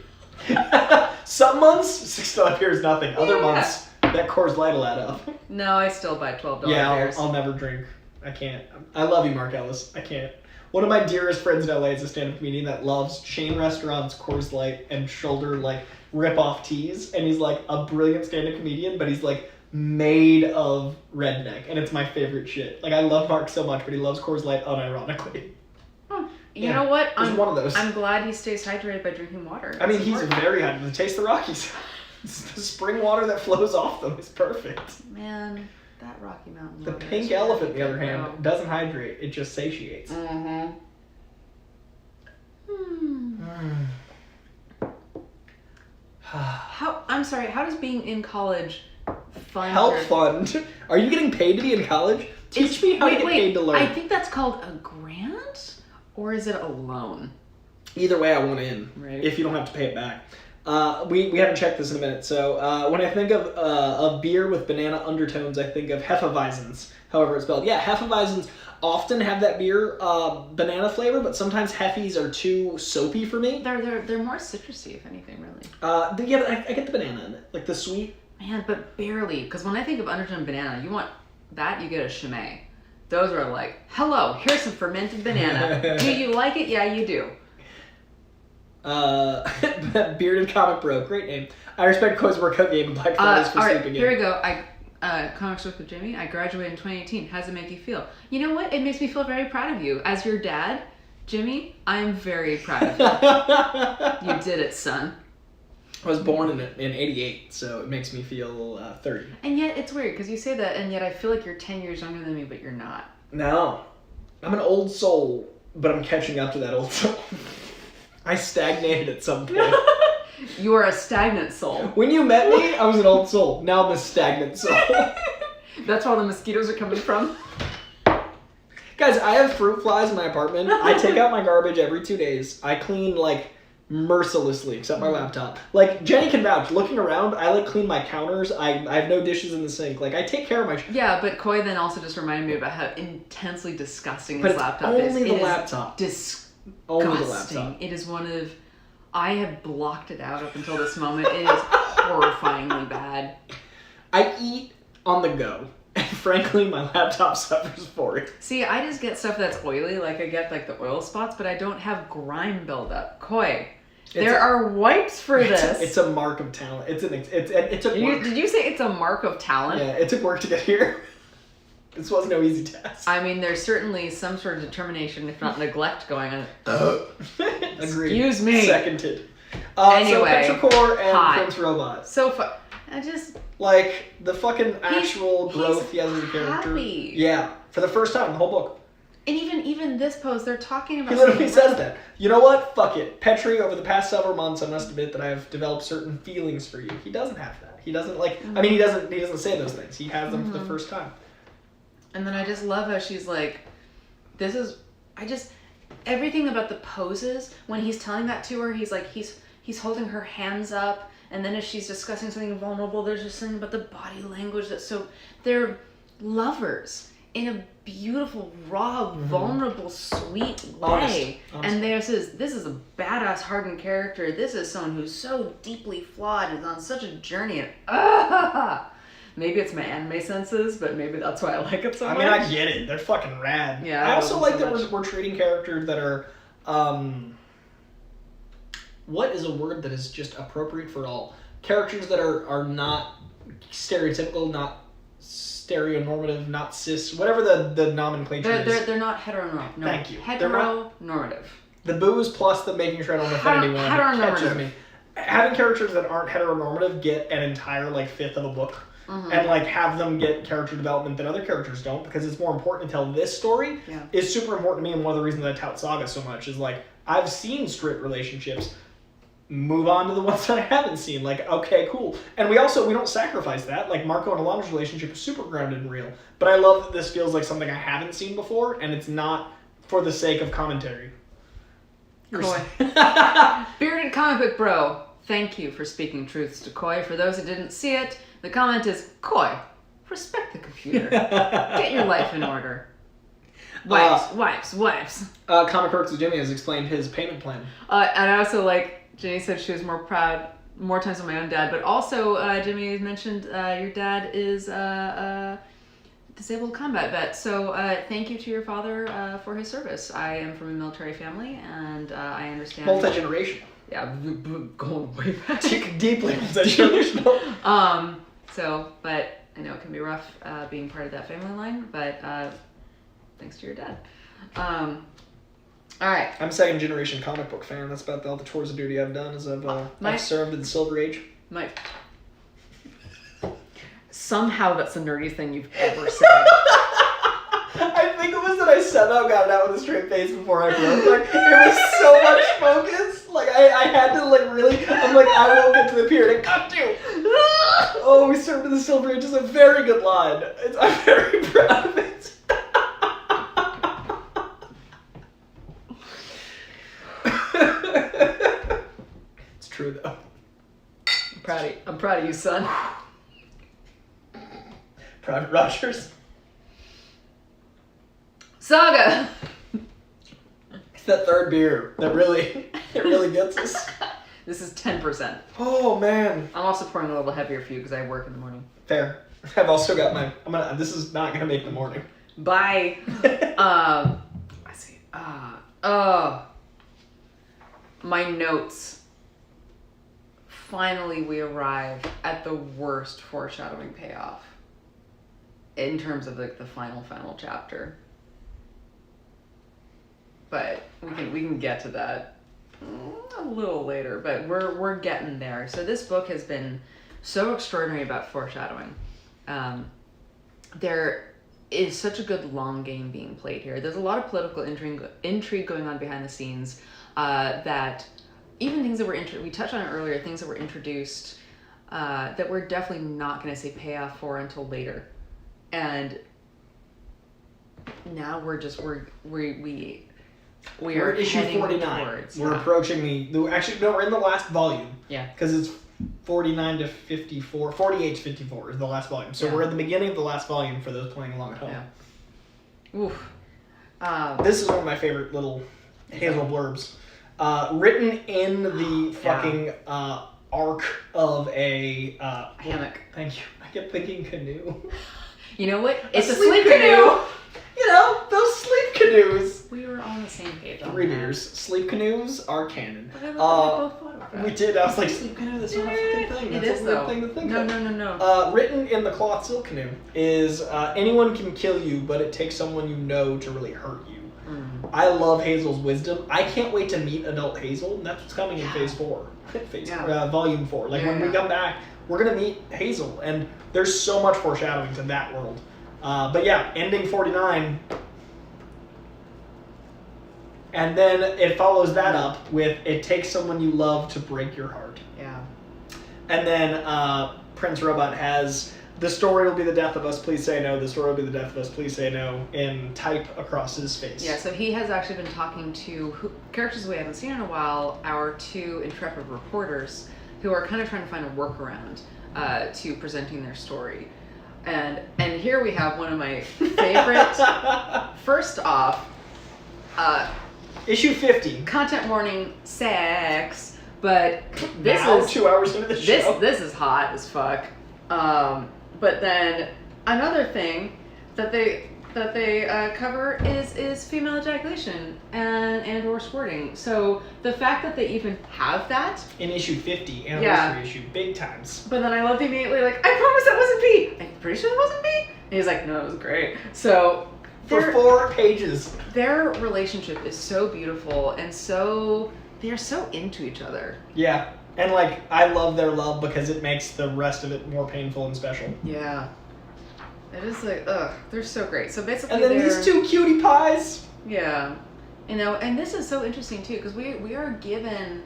Some months, $6 beer is nothing. Other months, that Coors Light will add up. No, I still buy $12 beers. I'll never drink. I can't. I love you, Mark Ellis. I can't. One of my dearest friends in LA is a stand-up comedian that loves chain restaurants, Coors Light, and shoulder like rip-off teas. And he's like a brilliant stand-up comedian, but he's like made of redneck, and it's my favorite shit. Like I love Mark so much, but he loves Coors Light unironically. You know what? He's one of those. I'm glad he stays hydrated by drinking water. I mean, he's very hydrated. Taste the Rockies. The spring water that flows off them is perfect. Man, that Rocky Mountain The water pink is elephant, on the other good, hand, though. doesn't hydrate. It just satiates. I'm sorry, how does being in college fund Help fund? Are you getting paid to be in college? Teach me how to get paid to learn. I think that's called a grant, or is it a loan? Either way, I want in. Right. If you don't have to pay it back. We haven't checked this in a minute. So when I think of a beer with banana undertones, I think of Hefeweizens, however it's spelled. Yeah, Hefeweizens often have that beer banana flavor, but sometimes Heffies are too soapy for me. They're more citrusy, if anything, really. Yeah, but I get the banana in it, like the sweet. Man, but barely, because when I think of undertone banana, you want that, you get a chimay. Those are like, hello, here's some fermented banana. Do you like it? Yeah, you do. Bearded Comic Bro, great name. I respect Coy's workout game and Black Fridays for sleeping in. Here we go. Comics with Jimmy. I graduated in 2018. How does it make you feel? You know what? It makes me feel very proud of you. As your dad, Jimmy, I'm very proud of you. You did it, son. I was born in 88, so it makes me feel 30. And yet, it's weird, because you say that, and yet I feel like you're 10 years younger than me, but you're not. No. I'm an old soul. but I'm catching up to that old soul. I stagnated at some point. You are a stagnant soul. When you met me, I was an old soul. Now I'm a stagnant soul. That's where all the mosquitoes are coming from. Guys, I have fruit flies in my apartment. I take out my garbage every 2 days. I clean, like, mercilessly, except my laptop. Like, Jenny can vouch. Looking around, I, like, clean my counters. I have no dishes in the sink. Like, I take care of my... Yeah, but Coy then also just reminded me about how intensely disgusting his But laptop is. only the laptop. Only the laptop. It is one of... I have blocked it out up until this moment. It is horrifyingly bad. I eat on the go. And frankly, my laptop suffers for it. See, I just get stuff that's oily. Like, I get, like, the oil spots, but I don't have grime buildup. Coy, there are wipes for this. It's a mark of talent. It took work. Did you say it's a mark of talent? Yeah, it took work to get here. This wasn't no easy task. I mean, there's certainly some sort of determination, if not neglect, going on. Agreed. Excuse me. Seconded. Anyway, so Petrichor and hi. Prince Robot. So I just... Like, the fucking actual growth he has as a character. Happy. Yeah, for the first time in the whole book. And even this pose, they're talking about... He literally says that. You know what? Fuck it. Petri, over the past several months, I must admit that I have developed certain feelings for you. He doesn't have that. He doesn't, like... I mean, he doesn't say those things. He has them for the first time. And then I just love how she's like, everything about the poses, when he's telling that to her, he's like, he's holding her hands up, and then as she's discussing something vulnerable, there's just something about the body language that's so, they're lovers in a beautiful, raw, vulnerable, sweet way. Honest. And this is a badass, hardened character. This is someone who's so deeply flawed and is on such a journey, and maybe it's my anime senses, but maybe that's why I like it so much. I mean, I get it. They're fucking rad. Yeah, I also like that much. we're treating characters that are, what is a word that is just appropriate for all? Characters that are not stereotypical, not stereonormative, not cis, whatever the nomenclature is. They're not heteronormative. No, Thank you. Heteronormative. The booze plus the making sure I don't offend anyone catches me. Having characters that aren't heteronormative get an entire, like, fifth of a book. And, like, have them get character development that other characters don't, because it's more important to tell this story. Is super important to me, and one of the reasons I tout Saga so much is, like, I've seen straight relationships. Move on to the ones that I haven't seen. Like, okay, cool. And we don't sacrifice that. Like, Marco and Alana's relationship is super grounded and real. But I love that this feels like something I haven't seen before, and it's not for the sake of commentary. Coy. Bearded comic book bro, thank you for speaking truths to Coy. For those who didn't see it, the comment is, Coy, respect the computer. Get your life in order. Wipes. Comic Works with Jimmy has explained his payment plan. And I also like, Jenny said she was more proud more times than my own dad, but also Jimmy has mentioned your dad is a disabled combat vet. So thank you to your father for his service. I am from a military family, and I understand. Multi-generational. Yeah, going way back. Deeply multi-generational. But I know it can be rough being part of that family line, but thanks to your dad. All right. I'm a second generation comic book fan. That's about all the tours of duty I've done as I've served in the Silver Age. Somehow that's the nerdiest thing you've ever said. I think it was that I somehow got it out with a straight face before I broke. Like, it was so much focus. Like, I had to, like, really, I'm like, I won't get to the period. I got to. Oh, we served in the Silver Age is a very good line. I'm very proud of it. It's true, though. I'm proud of you, son. Private Rogers. Saga! It's that third beer that really gets us. This is 10%. Oh, man. I'm also pouring a little heavier for you because I work in the morning. Fair. I've also got this is not going to make the morning. Bye. I see. My notes. Finally, we arrive at the worst foreshadowing payoff. In terms of, like, the final chapter. But we can get to that a little later, but we're getting there. So this book has been so extraordinary about foreshadowing. is such a good long game being played here. There's a lot of political intrigue going on behind the scenes, that even things that we touched on it earlier, things that were introduced, that we're definitely not going to see payoff for until later. And now we're issue heading 49. Towards, we're approaching actually, no, we're in the last volume. Yeah. Because it's 49 to 54, 48 to 54 is the last volume. So we're at the beginning of the last volume for those playing along at home. Yeah. Oof. This is one of my favorite little Hazel blurbs. Written in the fucking arc of a... hammock. Thank you. I kept thinking canoe. You know what? It's a sleep canoe. You know, those sleep canoes. We were on the same page on 3 that. beers. Sleep canoes are canon. But I love that we both thought of that. We did. I was like, sleep canoe, that's not a fucking thing. It That's is, a weird though. thing to think of. No. Written in the cloth silk canoe is anyone can kill you, but it takes someone you know to really hurt you. Mm. I love Hazel's wisdom. I can't wait to meet adult Hazel. And that's what's coming in phase 4. Volume 4. Like when we come back, we're going to meet Hazel. And there's so much foreshadowing to that world. But yeah, ending 49. And then it follows that up with it takes someone you love to break your heart. Yeah. And then Prince Robot has the story will be the death of us, please say no. The story will be the death of us, please say no in type across his face. Yeah, so he has actually been talking to characters we haven't seen in a while, our 2 intrepid reporters who are kind of trying to find a workaround to presenting their story. And here we have one of my favorite. First off, issue 50. Content warning, sex, but this now, is 2 hours into the show. This is hot as fuck. But then another thing that they cover is female ejaculation and or squirting. So the fact that they even have that in issue 50, anniversary issue, big times. But then I loved immediately, like, I promise that wasn't me. I'm pretty sure it wasn't me. And he's like, no, it was great. So for 4 pages, their relationship is so beautiful and they're so into each other. Yeah. And, like, I love their love because it makes the rest of it more painful and special. Yeah. It is like, they're so great. So basically and then these 2 cutie pies. Yeah. You know, and this is so interesting, too, because we are given,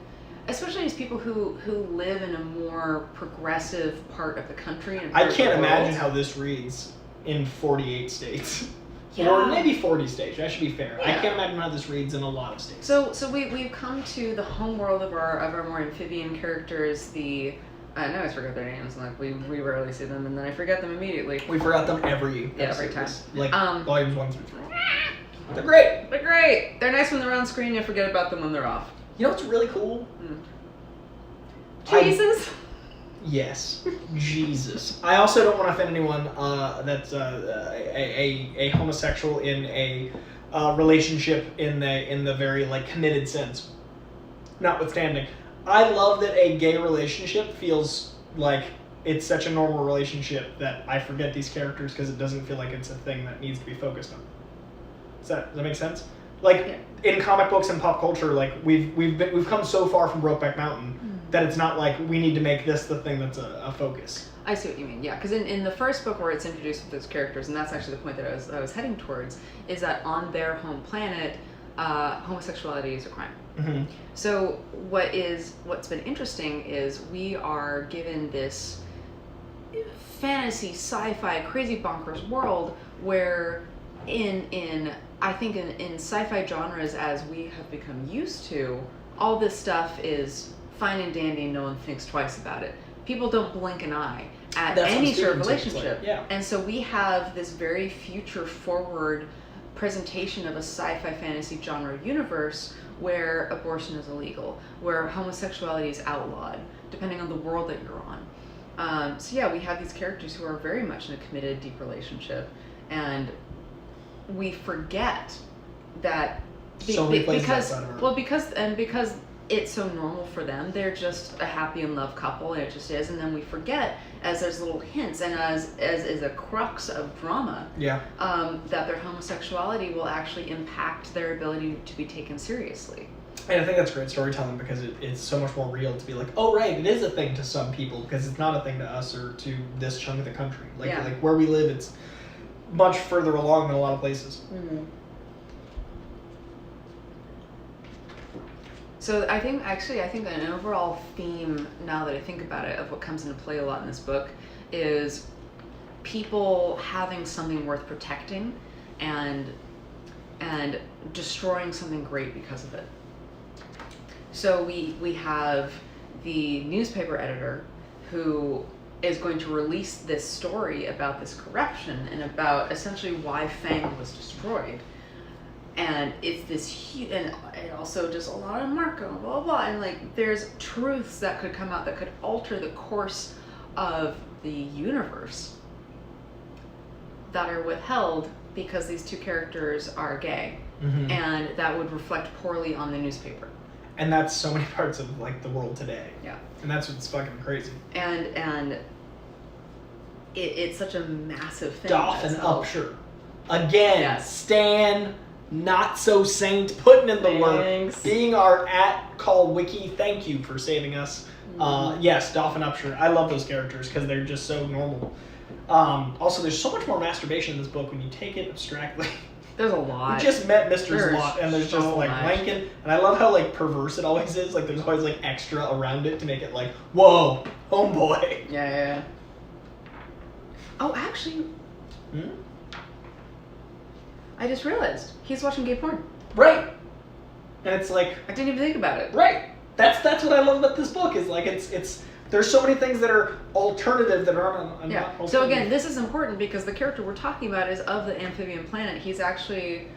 especially as people who live in a more progressive part of the country. And I can't imagine how this reads in 48 states. Yeah. Or maybe 40 states. That should be fair. Yeah. I can't imagine how this reads in a lot of states. So we've come to the home world of our more amphibian characters. I always forget their names. Like we rarely see them, and then I forget them immediately. We forgot them every time. Like volumes 1 through 3. They're great. They're great. They're nice when they're on screen. You forget about them when they're off. You know what's really cool? Jesus. Yes, Jesus. I also don't want to offend anyone that's a homosexual in a relationship in the very like committed sense. Notwithstanding, I love that a gay relationship feels like it's such a normal relationship that I forget these characters because it doesn't feel like it's a thing that needs to be focused on. Does that make sense? Like in comic books and pop culture, like we've come so far from Brokeback Mountain. That it's not like we need to make this the thing that's a focus. I see what you mean. Yeah, because in the first book where it's introduced with those characters, and that's actually the point that I was heading towards, is that on their home planet, homosexuality is a crime. Mm-hmm. So what's been interesting is we are given this fantasy, sci-fi, crazy bonkers world where I think in sci-fi genres as we have become used to, all this stuff is fine and dandy and no one thinks twice about it. People don't blink an eye at any sort of relationship. Like, yeah. And so we have this very future forward presentation of a sci-fi fantasy genre universe where abortion is illegal, where homosexuality is outlawed, depending on the world that you're on. So yeah, we have these characters who are very much in a committed, deep relationship, and we forget that because it's so normal for them. They're just a happy in love couple, and it just is. And then we forget, as there's little hints, and as is a crux of drama, that their homosexuality will actually impact their ability to be taken seriously. And I think that's great storytelling because it's so much more real to be like, oh right, it is a thing to some people because it's not a thing to us or to this chunk of the country. Like where we live, much further along than a lot of places. Mm-hmm. So I think an overall theme, now that I think about it, of what comes into play a lot in this book is people having something worth protecting and destroying something great because of it. So we have the newspaper editor who is going to release this story about this corruption and about essentially why Fang was destroyed. And it's this huge, and also just a lot of Marco, blah, blah, blah. And like, there's truths that could come out that could alter the course of the universe that are withheld because these two characters are gay. Mm-hmm. And that would reflect poorly on the newspaper. And that's so many parts of like the world today. Yeah. And that's what's fucking crazy. And it's such a massive thing. Dolphin Upshur. Again, Yes. Stan, not so saint, putting in the Thanks. work. Being our @call wiki, thank you for saving us. Yes, Dolphin Upshur. I love those characters because they're just so normal. Also, there's so much more masturbation in this book when you take it abstractly. There's a lot. We just met Mr. There's Zlot, and there's just so like much. wanking, and I love how like perverse it always is. Like there's always like extra around it to make it like, whoa, homeboy. Yeah. Oh, actually, I just realized he's watching gay porn. Right. And it's like, I didn't even think about it. right. That's what I love about this book is like it's there's so many things that are alternative that aren't. Yeah. Not So alternative. again, this is important because the character we're talking about is of the amphibian planet. He's actually,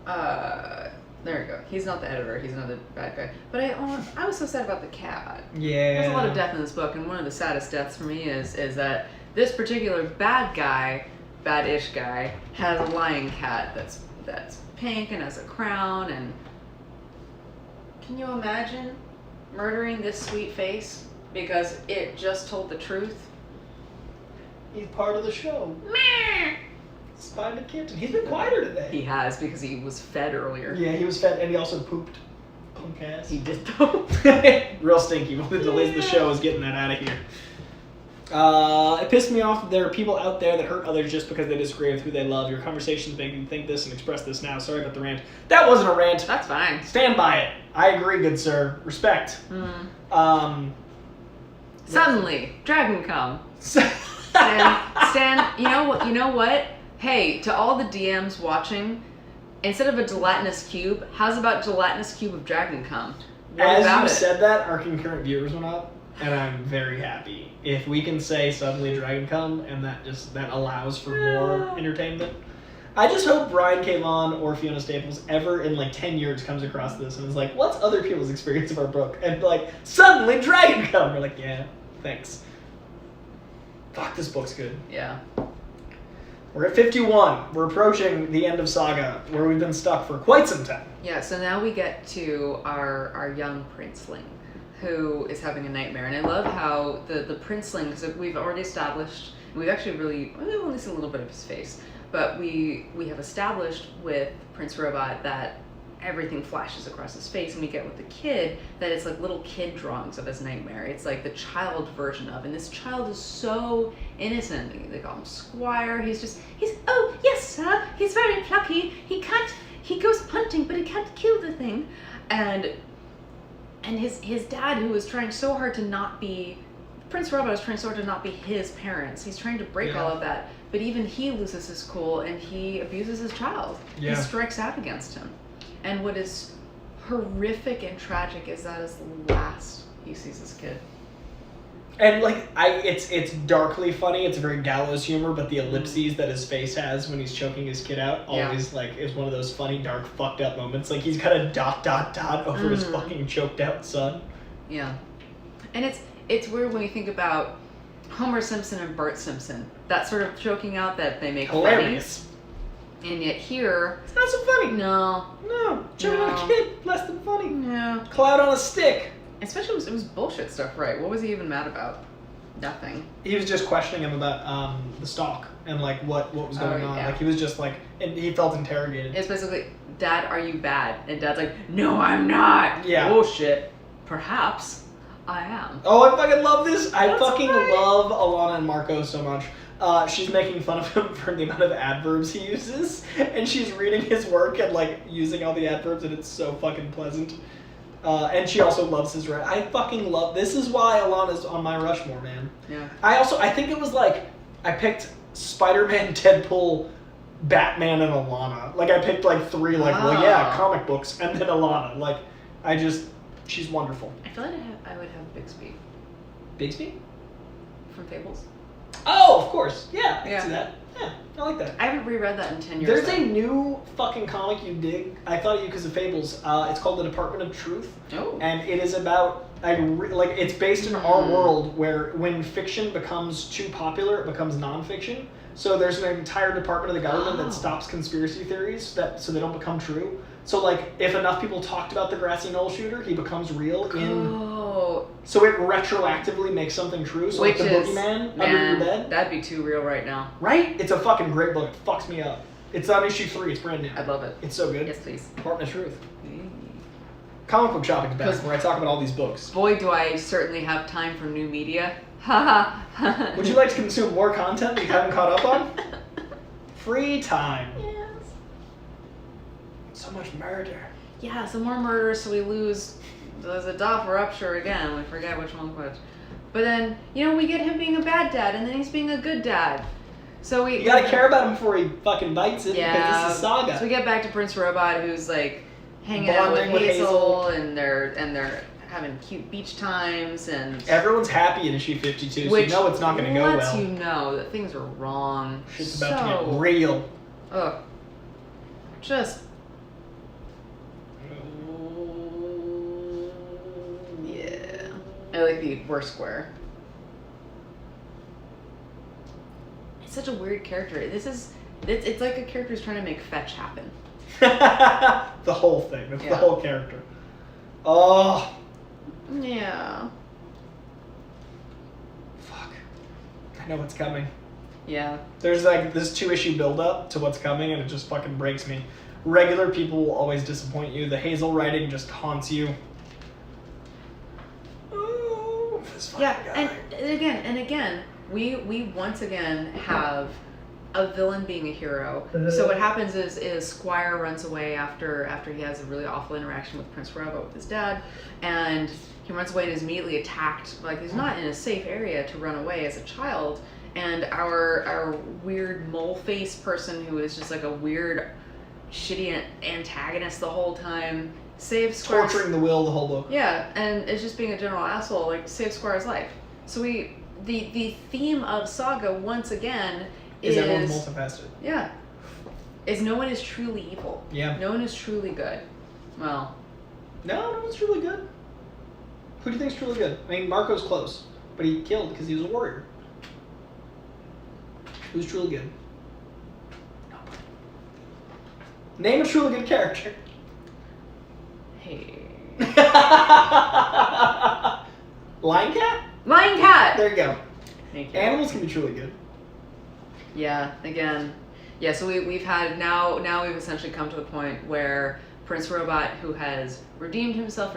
there you go. He's not the editor. He's another bad guy. But I was so sad about the cat. Yeah. There's a lot of death in this book, and one of the saddest deaths for me is that this particular bad-ish guy, has a lion cat that's pink and has a crown. And can you imagine murdering this sweet face because it just told the truth? He's part of the show. Meh. Spider Kitten. He's been quieter today. He has, because he was fed earlier. Yeah, he was fed, and he also pooped. Punk ass. He did though. Real stinky. One of the delays of the show is getting that out of here. It pissed me off that there are people out there that hurt others just because they disagree with who they love. Your conversations make me think this and express this now. Sorry about the rant. That wasn't a rant. That's fine. Stand by it. I agree, good sir. Respect. Suddenly, Dragon come. Stan. Stan, you know what? Hey, to all the DMs watching, instead of a gelatinous cube, how's about gelatinous cube of Dragon come? What As about you it? said that, our concurrent viewers went up, and I'm very happy. If we can say suddenly Dragon come, and that allows for more entertainment. I just hope Brian K. Vaughan or Fiona Staples ever in like 10 years comes across this and is like, what's other people's experience of our book? And like, suddenly Dragon come! We're like, yeah, thanks. Fuck, this book's good. Yeah. We're at 51. We're approaching the end of Saga, where we've been stuck for quite some time. Yeah, so now we get to our young princeling, who is having a nightmare. And I love how the princeling, because we've already established, we've actually we've only seen a little bit of his face, but we have established with Prince Robot that everything flashes across his face, and we get with the kid that it's like little kid drawings of his nightmare. It's like the child version of, and this child is so innocent. They call him Squire. He's oh yes sir, he's very plucky. He goes hunting, but he can't kill the thing. And his dad, who is trying so hard to not be, Prince Robot is trying so hard to not be his parents. He's trying to break all of that, but even he loses his cool and he abuses his child. Yeah. He strikes out against him. And what is horrific and tragic is that is the last he sees his kid. And like it's darkly funny. It's very gallows humor, but the ellipses that his face has when he's choking his kid out always like is one of those funny, dark, fucked up moments. Like he's got a ... over his fucking choked out son. Yeah, and it's weird when you think about Homer Simpson and Bart Simpson. That sort of choking out that they make Hilarious. funny. And yet here, It's not so funny. no, Choking out a kid, less than funny. no. Cloud on a stick. Especially it was bullshit stuff, right? What was he even mad about? Nothing. He was just questioning him about the stalk and like what was going on. yeah. Like he was just like, and he felt interrogated. It's basically, Dad, are you bad? And Dad's like, no, I'm not. Yeah. Bullshit. Perhaps I am. Oh, I fucking love this. I That's fucking right. love Alana and Marco so much. she's making fun of him for the amount of adverbs he uses, and she's reading his work and like using all the adverbs, and it's so fucking pleasant. And she also loves his writing. I fucking love. This is why Alana's on my Rushmore, man. Yeah. I think it was like I picked Spider-Man, Deadpool, Batman, and Alana. Like I picked like 3. Like well, yeah, comic books, and then Alana. Like she's wonderful. I feel like I would have Bixby. Bixby? From Fables. Oh, of course. Yeah, I can Yeah. see that. Yeah, I like that. I haven't reread that in 10 years. There's a new fucking comic you dig. I thought of you because of Fables. It's called The Department of Truth. Oh. And it is about, it's based in our world where when fiction becomes too popular, it becomes nonfiction. So there's an entire department of the government that stops conspiracy theories so they don't become true. So like, if enough people talked about the grassy knoll shooter, he becomes real so it retroactively makes something true. So Which like the is, boogeyman man, under your bed. that'd be too real right now. Right? It's a fucking great book. It fucks me up. It's on issue 3. It's brand new. I love it. It's so good. Yes, please. Department of Truth. Comic book shopping's back, where I talk about all these books. Boy, do I certainly have time for new media. Ha. Would you like to consume more content that you haven't caught up on? Free time. Yes. So much murder. Yeah, some more murders, so we lose. There's a doffer rupture again. We forget which one's which. But then, we get him being a bad dad, and then he's being a good dad. So you gotta care about him before he fucking bites it, because this is Saga. So we get back to Prince Robot, who's like hanging Bonding out with Hazel, and they're having cute beach times, and everyone's happy in issue 52, so you know it's not gonna go well. Lets you know that things are wrong. Shit's about to get real. Ugh. Just. Yeah. I like the worst square. It's such a weird character. It's like a character who's trying to make fetch happen. The whole thing. That's the whole character. Oh. Yeah. Fuck. I know what's coming. Yeah. There's like this 2-issue build-up to what's coming, and it just fucking breaks me. Regular people will always disappoint you. The Hazel writing just haunts you. Ooh, this fucking guy. And again, we once again have a villain being a hero. So what happens is Squire runs away after he has a really awful interaction with Prince Robot with his dad, and he runs away and is immediately attacked. Like, he's not in a safe area to run away as a child. And our weird mole face person, who is just like a weird, shitty antagonist the whole time, saves Squire. Torturing the will the whole book. Yeah, and it's just being a general asshole, like, saves Squire's life. So the theme of Saga once again is everyone's multifaceted. Yeah. Is no one is truly evil. Yeah. No one is truly good. Well. No one's truly good. Who do you think's truly good? I mean, Marco's close, but he killed because he was a warrior. Who's truly good? Nobody. Name a truly good character. Hey. Lion Cat? Lion Cat! There you go. Thank you. Animals can be truly good. Yeah, again. Yeah, so we've had, now we've essentially come to the point where Prince Robot, who has redeemed himself,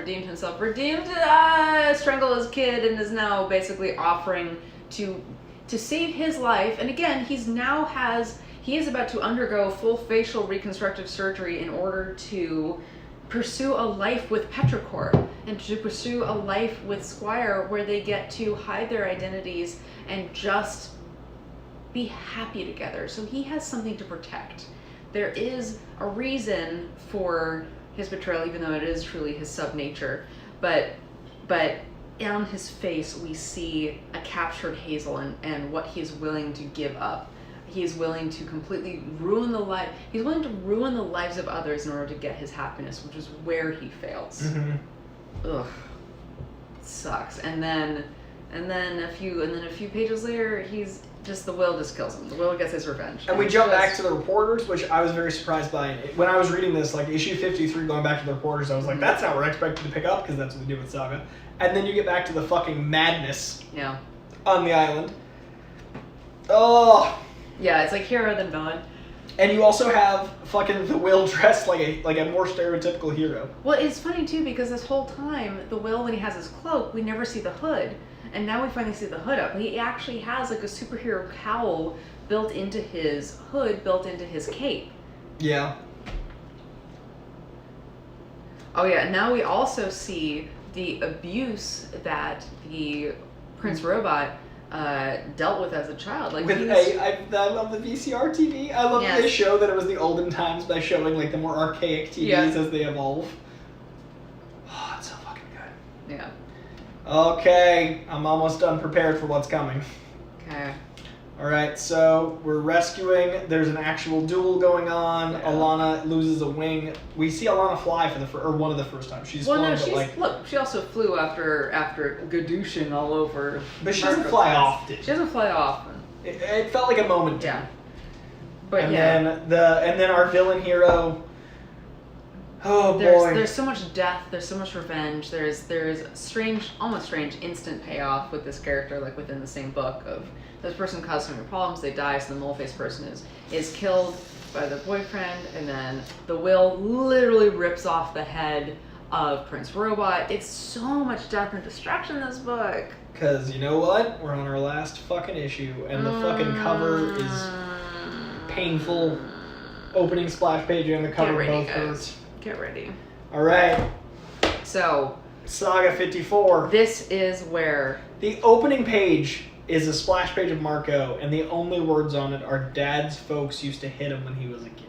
strangled his kid, and is now basically offering to save his life. And again, he is about to undergo full facial reconstructive surgery in order to pursue a life with Petrichor, and to pursue a life with Squire where they get to hide their identities and just be happy together. So he has something to protect. There is a reason for his betrayal, even though it is truly his sub-nature. But on his face, we see a captured Hazel and what he is willing to give up. He is willing to completely ruin the life. He's willing to ruin the lives of others in order to get his happiness, which is where he fails. Mm-hmm. Ugh, it sucks. And then a few pages later, the will just kills him. The will gets his revenge. And we jump back to the reporters, which I was very surprised by. When I was reading this, like issue 53, going back to the reporters, I was like, that's not what I expected to pick up, because that's what they do with Saga. And then you get back to the fucking madness on the island. Oh. Yeah, it's like hero than villain. And you also have fucking the Will dressed like a more stereotypical hero. Well, it's funny too, because this whole time, the Will, when he has his cloak, we never see the hood. and now we finally see the hood up. He actually has like a superhero cowl built into his hood, built into his cape. Yeah. Oh yeah, and now we also see the abuse that the Prince Robot dealt with as a child. Like I love the VCR TV. I love that they show that it was the olden times by showing like the more archaic TVs as they evolve. Oh, it's so fucking good. Yeah. Okay, I'm almost done prepared for what's coming. Okay. Alright, so we're rescuing. There's an actual duel going on. Yeah. Alana loses a wing. We see Alana fly for one of the first times. She's flown, look, she also flew after gadooshing all over. But she doesn't fly often. She doesn't fly often. It felt like a moment. Yeah. But and then our villain hero. Oh boy. There's so much death. There's so much revenge. There's almost strange instant payoff with this character, like within the same book of. This person caused some problems, they die, so the mole-faced person is killed by the boyfriend, and then the will literally rips off the head of Prince Robot. It's so much death and destruction in this book. Because you know what? We're on our last fucking issue, and the fucking cover is painful. Opening splash page and the cover both hurt. Get ready. Alright. So, Saga 54. This is where... The opening page is a splash page of Marco, and the only words on it are Dad's folks used to hit him when he was a kid.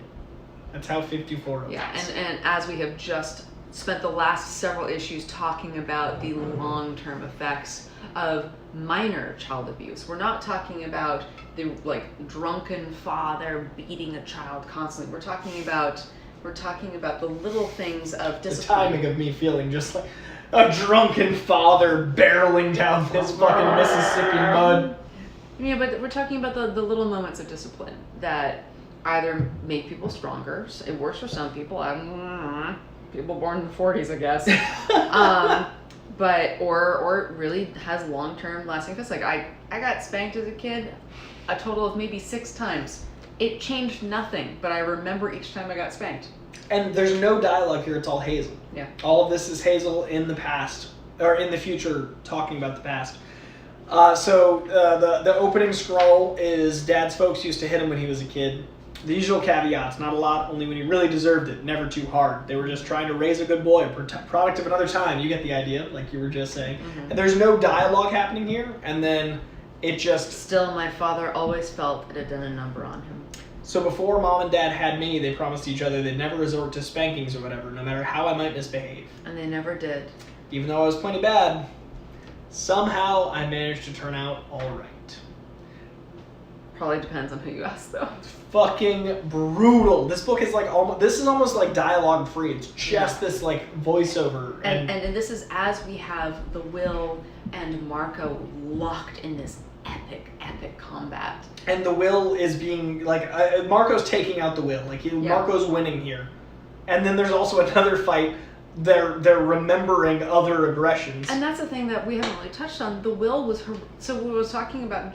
That's how 54 opens. Yeah, and as we have just spent the last several issues talking about the long-term effects of minor child abuse. We're not talking about the drunken father beating a child constantly. We're talking about the little things of discipline. The timing of me feeling just like a drunken father barreling down this fucking Mississippi mud. Yeah, but we're talking about the little moments of discipline that either make people stronger. It works for some people. People born in the 40s, I guess. But or it really has long-term lasting effects. Like I got spanked as a kid a total of maybe 6 times. It changed nothing, but I remember each time I got spanked. And there's no dialogue here, it's all Hazel. Yeah. All of this is Hazel in the past, or in the future, talking about the past. So the opening scroll is Dad's folks used to hit him when he was a kid. The usual caveats, not a lot, only when he really deserved it, never too hard. They were just trying to raise a good boy, a product of another time. You get the idea, like you were just saying. Mm-hmm. And there's no dialogue happening here, and then it just... Still, my father always felt it had done a number on him. So before Mom and Dad had me, they promised each other they'd never resort to spankings or whatever, no matter how I might misbehave. And they never did. Even though I was plenty bad, somehow I managed to turn out all right. Probably depends on who you ask, though. It's fucking brutal. This book is almost like dialogue free. It's just this like voiceover. And this is as we have the Will and Marco locked in this epic combat. And the Will is being Marco's taking out the Will. Marco's winning here. And then there's also another fight. They're remembering other aggressions. And that's the thing that we haven't really touched on. The Will was so we was talking about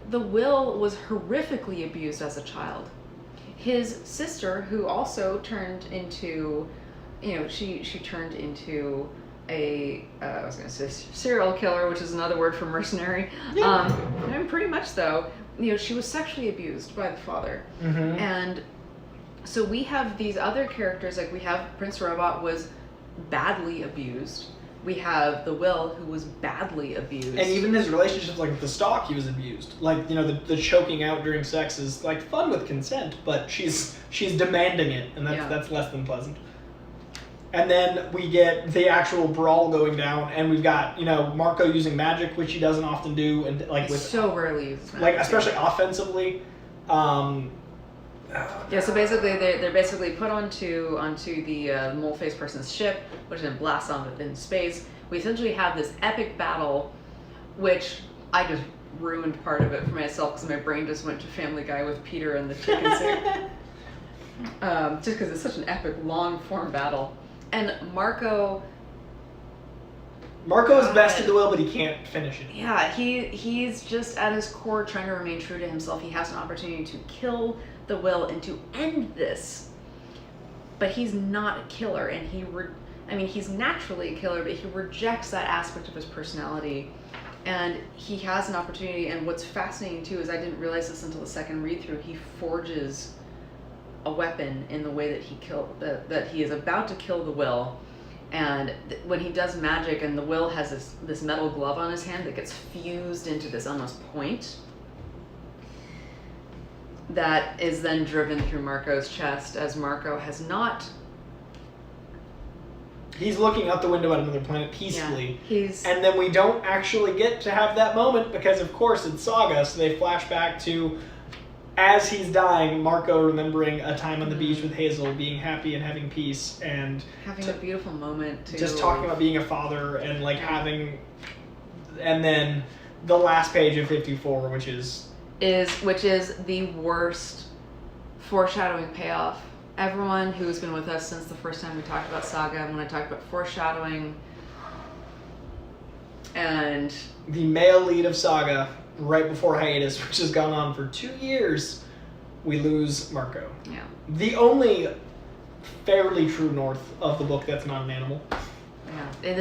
the Will was horrifically abused as a child. His sister, who also turned into, she turned into I was going to say serial killer, which is another word for mercenary. Yeah. And pretty much though, she was sexually abused by the father. Mm-hmm. And so we have these other characters, like we have Prince Robot was badly abused. We have the Will, who was badly abused. And even his relationships, like with the Stalk, he was abused. Like, the choking out during sex is like fun with consent, but she's demanding it, and that's less than pleasant. And then we get the actual brawl going down, and we've got, Marco using magic, which he doesn't often do, and so rarely uses magic. Like, especially offensively. Yeah, so basically they're basically put onto the mole-faced person's ship, which then blasts off into space. We essentially have this epic battle, which I just ruined part of it for myself because my brain just went to Family Guy with Peter and the chicken suit. Just because it's such an epic long-form battle. And Marco is best at the Will, but he can't finish it. Yeah, he's just at his core trying to remain true to himself. He has an opportunity to kill the Will and to end this, but he's not a killer, and I mean, he's naturally a killer, but he rejects that aspect of his personality. And he has an opportunity, and what's fascinating too is I didn't realize this until the second read through. He forges a weapon in the way that that he is about to kill the Will, and when he does magic, and the Will has this metal glove on his hand that gets fused into this almost point that is then driven through Marco's chest, as Marco has not. He's looking out the window at another planet peacefully. Yeah, and then we don't actually get to have that moment because, of course, it's Saga, so they flash back to, as he's dying, Marco remembering a time on the beach with Hazel, being happy and having peace, and having a beautiful moment too. Just talking about being a father and like having, and then the last page of 54, which is the worst foreshadowing payoff. Everyone who's been with us since the first time we talked about Saga, when I talked about foreshadowing, and the male lead of Saga, right before hiatus, which has gone on for 2 years, we lose Marco. Yeah. The only fairly true north of the book that's not an animal. Yeah. And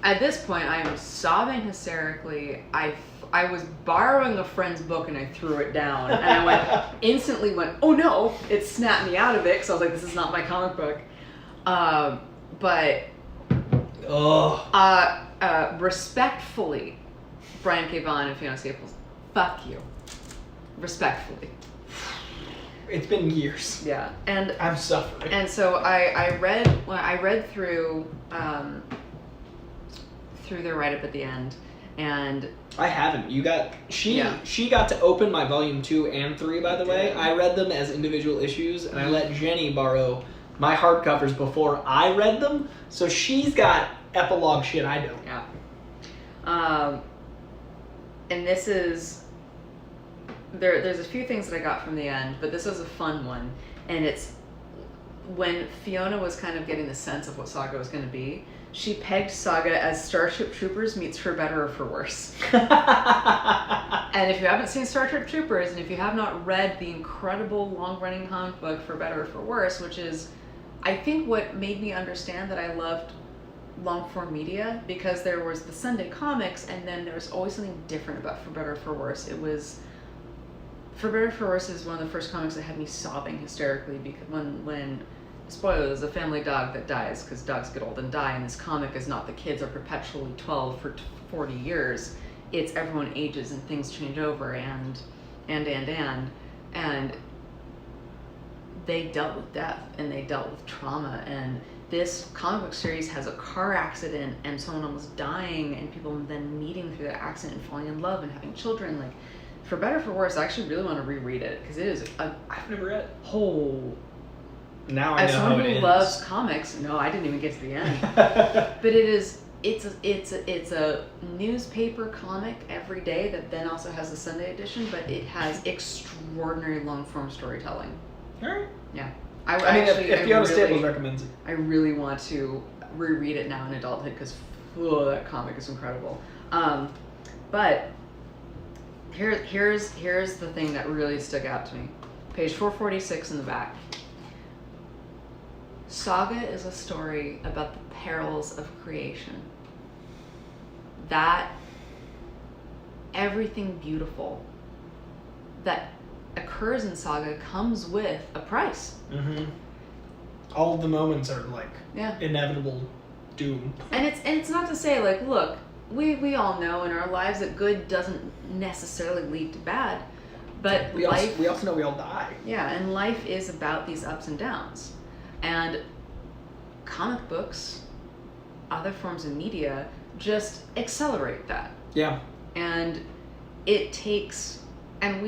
at this point, I am sobbing hysterically. I was borrowing a friend's book and I threw it down, and I instantly went, oh no, it snapped me out of it, because I was like, this is not my comic book. But respectfully, Brian K. Vaughan and Fiona Staples, fuck you. Respectfully. It's been years. Yeah, and I'm suffering. And so I read through their write-up at the end, and I haven't. She got to open my volume 2 and 3, by the way. I read them as individual issues, and I let Jenny borrow my hardcovers before I read them, so she's got epilogue shit I don't. Yeah. And this is there's a few things that I got from the end, but this was a fun one, and it's when Fiona was kind of getting the sense of what Saga was going to be. She pegged Saga as Starship Troopers meets For Better or For Worse. And if you haven't seen Starship Troopers, and if you have not read the incredible long-running comic book For Better or For Worse, which is, I think, what made me understand that I loved long-form media, because there was the Sunday comics, and then there was always something different about For Better or For Worse. It was... For Better or For Worse is one of the first comics that had me sobbing hysterically, because when spoilers, a family dog that dies, because dogs get old and die, and this comic is not the kids are perpetually 12 for 40 years. It's everyone ages and things change over, and they dealt with death and they dealt with trauma, and this comic book series has a car accident and someone almost dying, and people then meeting through that accident and falling in love and having children. Like, For Better or For Worse, I actually really want to reread it, because it is I've never read it. Whole... Now I know how it ends. As someone who loves comics, no, I didn't even get to the end. But it's a newspaper comic every day that then also has a Sunday edition, but it has extraordinary long form storytelling. Alright. Yeah. If Fiona Staples recommends it. I really want to reread it now in adulthood, because that comic is incredible. But here's the thing that really stuck out to me. Page 446 in the back. Saga is a story about the perils of creation. That everything beautiful that occurs in Saga comes with a price. Mm-hmm. All of the moments are like inevitable doom. And it's not to say, like, look, we all know in our lives that good doesn't necessarily lead to bad, but we also know we all die. Yeah, and life is about these ups and downs. And comic books, other forms of media, just accelerate that. Yeah. And it takes, and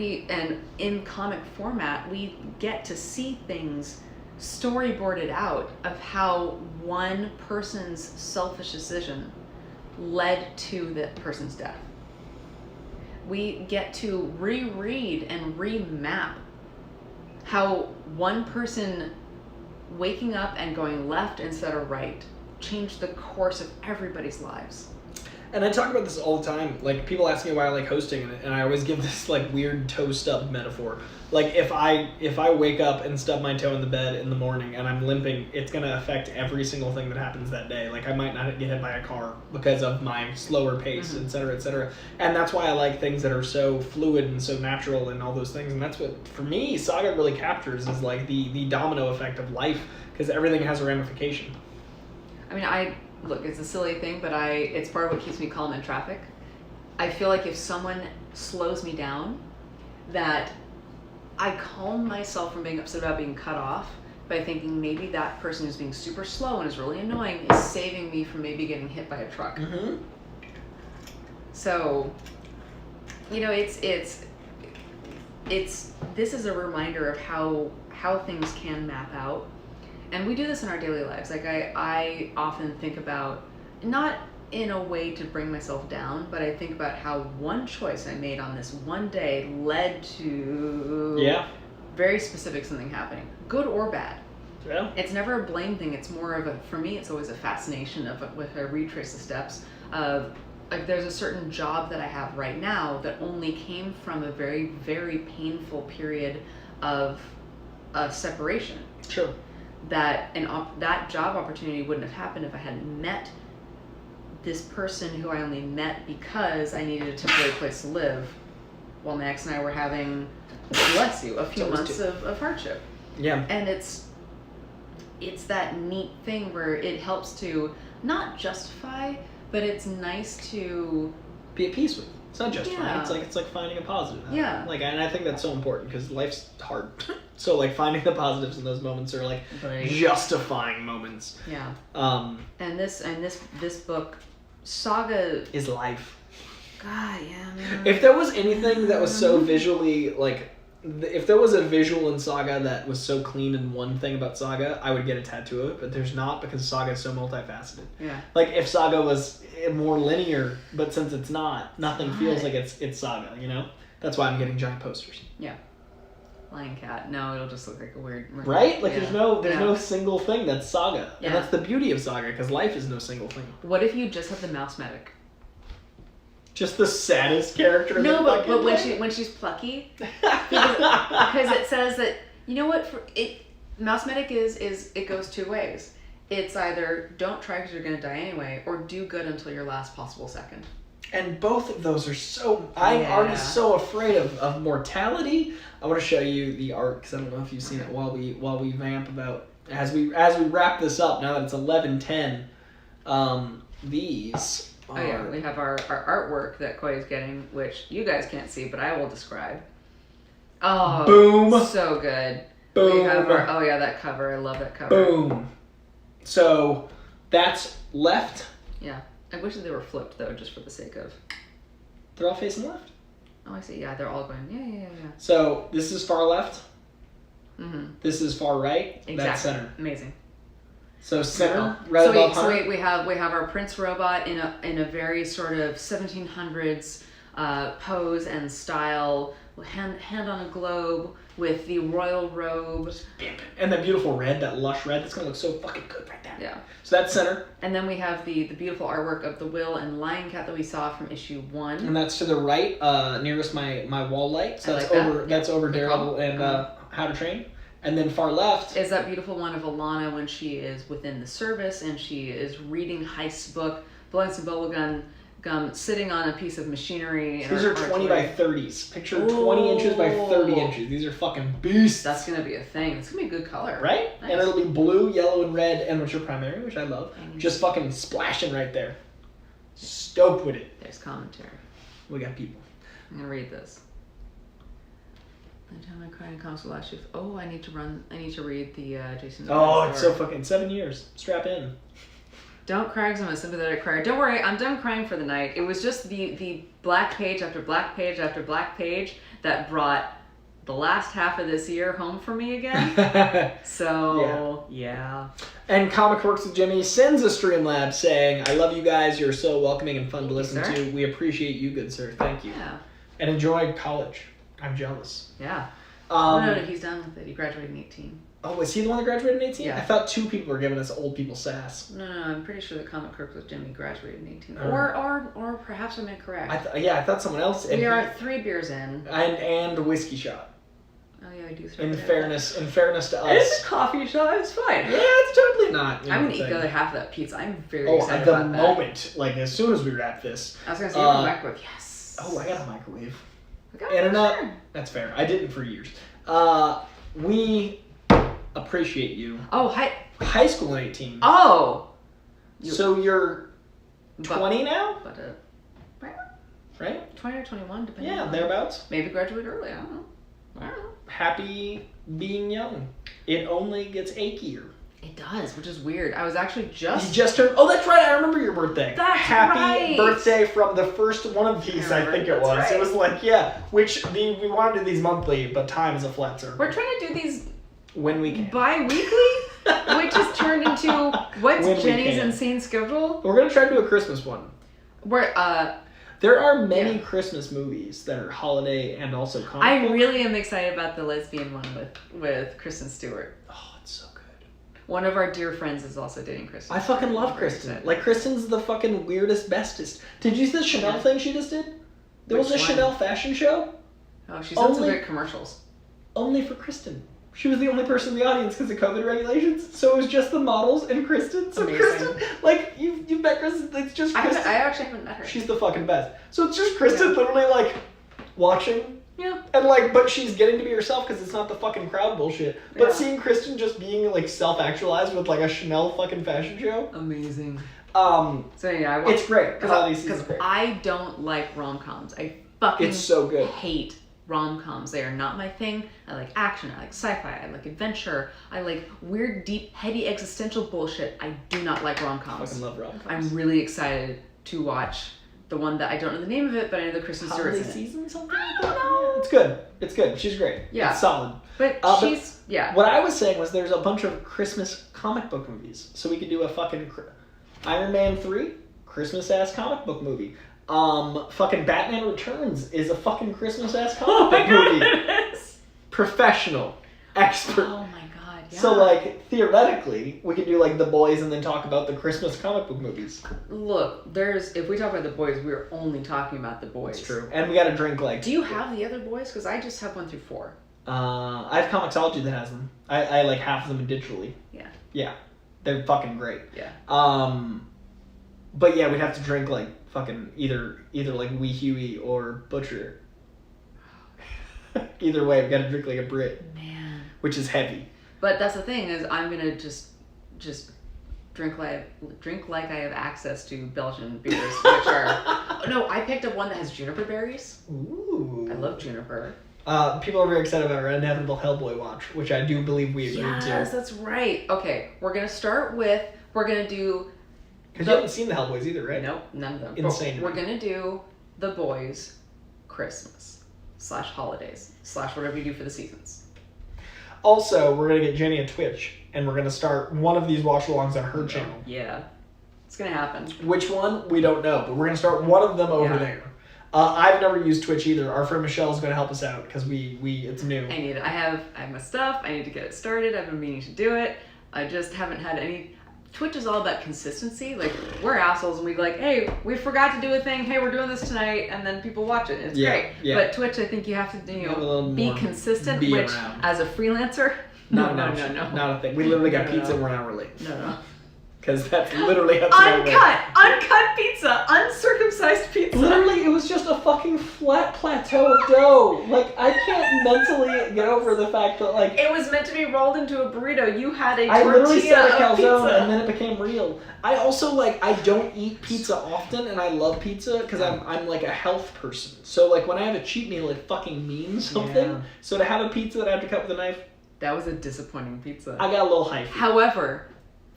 in comic format, we get to see things storyboarded out of how one person's selfish decision led to that person's death. We get to reread and remap how one person waking up and going left instead of right changed the course of everybody's lives. And I talk about this all the time. Like, people ask me why I like hosting, and I always give this, like, weird toe stub metaphor. Like, if I wake up and stub my toe in the bed in the morning and I'm limping, it's going to affect every single thing that happens that day. Like, I might not get hit by a car because of my slower pace, et cetera, et cetera. And that's why I like things that are so fluid and so natural and all those things. And that's what, for me, Saga really captures is, like, the domino effect of life, because everything has a ramification. I mean, look, it's a silly thing, but it's part of what keeps me calm in traffic. I feel like if someone slows me down, that I calm myself from being upset about being cut off by thinking maybe that person who's being super slow and is really annoying is saving me from maybe getting hit by a truck. Mm-hmm. So, you know, this is a reminder of how things can map out. And we do this in our daily lives. Like, I often think about, not in a way to bring myself down, but I think about how one choice I made on this one day led to very specific something happening, good or bad. Yeah. It's never a blame thing. It's more of for me, it's always a fascination if I retrace the steps of, like, there's a certain job that I have right now that only came from a very, very painful period of separation. Sure. That that job opportunity wouldn't have happened if I hadn't met this person who I only met because I needed a temporary place to live while my ex and I were having, bless you, a few months of hardship. Yeah. And it's that neat thing where it helps to not justify, but it's nice to be at peace with. It's not justifying. Yeah. It's like finding a positive. Yeah. Like, and I think that's so important because life's hard. So, like, finding the positives in those moments are, like, justifying moments. Yeah. And this book, Saga, is life. God, yeah, man. If there was anything that was so visually, like, if there was a visual in Saga that was so clean in one thing about Saga, I would get a tattoo of it, but there's not, because Saga is so multifaceted. Yeah. Like, if Saga was more linear, but since it's not, nothing feels like it's Saga, you know? That's why I'm getting giant posters. Yeah. Lion cat. No, it'll just look like a weird... Right? Like, there's no single thing that's Saga. Yeah. And that's the beauty of Saga, because life is no single thing. What if you just have the mouse medic? Just the saddest character. No, but when she's plucky, because it says that, you know what, mouse medic is it goes two ways. It's either don't try because you're going to die anyway, or do good until your last possible second. And both of those are so... I'm already so afraid of mortality. I want to show you the art, because I don't know if you've seen it while we vamp about... As we wrap this up, now that it's 11:10, these... Oh yeah, we have our artwork that Coy is getting, which you guys can't see, but I will describe. Oh, boom! So good. Boom! We have that cover. I love that cover. Boom! So, that's left. Yeah. I wish that they were flipped, though, just for the sake of... They're all facing left? Oh, I see. Yeah, they're all going, yeah. So, this is far left. Mm-hmm. This is far right. Exactly. That's center. Amazing. So center, right above Hunter. So we have our Prince robot in a very sort of 1700s pose and style, hand on a globe with the royal robe. And that beautiful red, that lush red, that's gonna look so fucking good right there. Yeah. So that's center. And then we have the beautiful artwork of the Will and Lion Cat that we saw from issue 1. And that's to the right, nearest my wall light. So that's over Daredevil and How to Train. And then far left is that beautiful one of Alana when she is within the service and she is reading Heist's book, blowing some bubble gum, sitting on a piece of machinery. These are 20 by 30s. Picture 20 inches by 30 inches. These are fucking beasts. That's going to be a thing. It's going to be a good color. Right? Nice. And it'll be blue, yellow, and red, and which are primary, which I love. Just fucking splashing right there. Stoked with it. There's commentary. We got people. I'm going to read this. The time I cried in console last year. Oh, I need to read the Jason. Oh, it's so fucking 7 years. Strap in. Don't cry because I'm a sympathetic crier. Don't worry, I'm done crying for the night. It was just the black page after black page after black page that brought the last half of this year home for me again. So, yeah. And Comic Works with Jimmy sends a Streamlab saying, I love you guys. You're so welcoming and fun to listen to. We appreciate you, good sir. Thank you. Yeah. And enjoy college. I'm jealous. Yeah. No, he's done with it. He graduated in 18. Oh, was he the one that graduated in 18? Yeah. I thought 2 people were giving us old people sass. No, I'm pretty sure the comic clerk with Jimmy graduated in 18. Alright. Or perhaps I'm incorrect. I thought someone else. We are 3 beers in. And a whiskey shot. Oh yeah, I do. In fairness to us. It's a coffee shot. It's fine. Yeah, it's totally not. I'm gonna eat the other half of that pizza. I'm very Oh, excited the about that. moment, like as soon as we wrap this. I was gonna say you have a microwave. Yes. Oh, I got a microwave. Okay, Internet. sure. That's fair. I didn't for years. We appreciate you. Oh, hi. High school in 18. Oh. So you're 20 now, right? 20 or 21, depending. Yeah, on thereabouts. Maybe graduate early. I don't know. Happy being young. It only gets achier. It does, which is weird. I was actually just. You just turned. Oh, that's right. I remember your birthday. That's Happy right. birthday from the first one of these. I think it was. That's right. It was like which we want to do these monthly, but time is a flat circle. We're trying to do these when we can. bi-weekly, which has turned into what's When we Jenny's can. insane schedule. We're gonna try to do a Christmas one. Where There are many Christmas movies that are holiday and also comic I book. really am excited about the lesbian one with Kristen Stewart. Oh, it's so good. One of our dear friends is also dating Kristen. I fucking Stewart. love I'm very Kristen. excited. Like, Kristen's the fucking weirdest, bestest. Did you see the Chanel thing she just did? There was a Which one? Chanel fashion show Oh, she's done some Only- great commercials. only for Kristen. She was the only person in the audience because of COVID regulations. So it was just the models and Kristen. So Amazing. Kristen, like, you've met Kristen. It's just I Kristen. actually haven't met her. She's the fucking best. So it's just Kristen literally, like, watching. Yeah. And, like, but she's getting to be herself because it's not the fucking crowd bullshit. But Yeah. seeing Kristen just being, like, self-actualized with, like, a Chanel fucking fashion show. Amazing. So yeah, I want, it's great. because I don't like rom-coms. I fucking It's so good. hate rom-coms. They are not my thing. I like action, I like sci-fi, I like adventure, I like weird, deep, heady, existential bullshit. I do not like I rom-coms. fucking love rom-coms. I'm really excited to watch the one that I don't know the name of it, but I know the Kristen Stewart's Holiday in it. season, something I like don't that? know. Yeah, it's good. It's good. She's great. Yeah. It's solid. But But she's, yeah. What I was saying was there's a bunch of Christmas comic book movies. So we could do a fucking Iron Man 3, Christmas-ass comic book movie. Fucking Batman Returns is a fucking Christmas-ass comic book movie. It is. Professional. Expert. Oh my god, yeah. So, like, theoretically, we could do, like, The Boys and then talk about the Christmas comic book movies. Look, if we talk about the boys, we're only talking about the boys. It's true. And we gotta drink, like... Do you have the other boys? Because I just have 1 through 4. I have Comixology that has them. I like half of them digitally. Yeah. Yeah. They're fucking great. Yeah. But yeah, we'd have to drink like fucking either like Wee Huey or Butcher. Either way, we gotta drink like a Brit, Man. which is heavy. But that's the thing is I'm gonna just drink like I have access to Belgian beers, which are no. I picked up one that has juniper berries. Ooh. I love juniper. People are very excited about our inevitable Hellboy watch, which I do believe we agreed Yes, to. that's right. Okay, we're gonna do. Because you haven't seen the Hellboys either, right? Nope, none of them. Insane to But we're me. gonna do the boys, Christmas / holidays / whatever you do for the seasons. Also, we're gonna get Jenny a Twitch, and we're gonna start one of these watch-alongs on her channel. Yeah, it's gonna happen. Which one? We don't know, but we're gonna start one of them over Yeah. there. I've never used Twitch either. Our friend Michelle is gonna help us out because we it's new. I need it. I have my stuff. I need to get it started. I've been meaning to do it. I just haven't had any. Twitch is all about consistency. Like, we're assholes and we're like, hey, we forgot to do a thing. Hey, we're doing this tonight, and then people watch it. It's great. Yeah. But Twitch, I think you have to Have a little be more consistent. be Which, around. as a freelancer, No, no. not a thing. We literally got No. pizza and we're an hour late. No. Because that's literally how it's gonna work. Uncut pizza, uncircumcised pizza. Literally, it was just a fucking flat plateau of dough. Like, I can't mentally get over the fact that, like, It was meant to be rolled into a burrito. You had a I literally tortilla said a of calzone pizza. and then it became real. I also, like, I don't eat pizza often and I love pizza because I'm like a health person. So, like, when I have a cheat meal, it fucking means something. Yeah. So to have a pizza that I have to cut with a knife, That was a disappointing pizza. I got a little hyphy. However,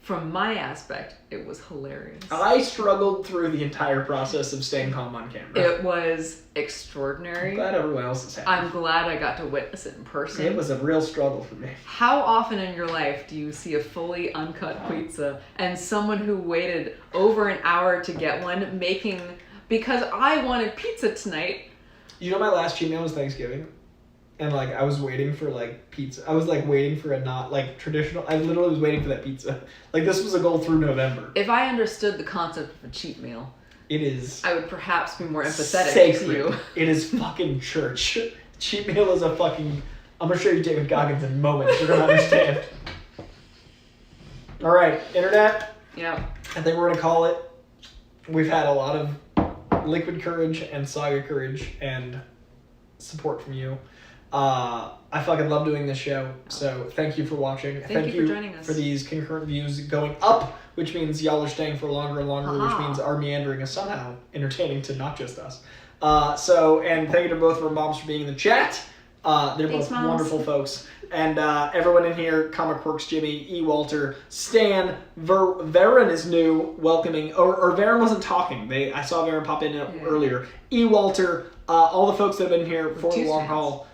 from my aspect, it was hilarious. I struggled through the entire process of staying calm on camera. It was I'm extraordinary. glad everyone else is happy. I'm glad I got to witness it in person. It was a real struggle for me. How often in your life do you see a fully uncut pizza and someone who waited over an hour to get one because I wanted pizza tonight? You know my last cheat meal was Thanksgiving? and like I was waiting for like pizza. I was like waiting for a not like traditional. I literally was waiting for that pizza. Like this was a goal through November. If I understood the concept of a cheat meal, it is. I would perhaps be more empathetic sacred. to you. It is fucking church. Cheat meal is a fucking. I'm gonna show you David Goggins in moments. You're gonna understand. All right, internet. Yeah. I think we're gonna call it. We've had a lot of liquid courage and Saga courage and support from you. I fucking love doing this show, so thank you for watching. Thank you for joining us. For these concurrent views going up, which means y'all are staying for longer and longer, which means our meandering is somehow entertaining to not just us. And thank you to both of our moms for being in the chat. They're Thanks, both moms. wonderful folks. And everyone in here, Comic Quirks, Jimmy, E. Walter, Stan, Varen is new, welcoming, or Varen wasn't talking. I saw Varen pop in earlier. E. Walter, all the folks that have been here for the long haul.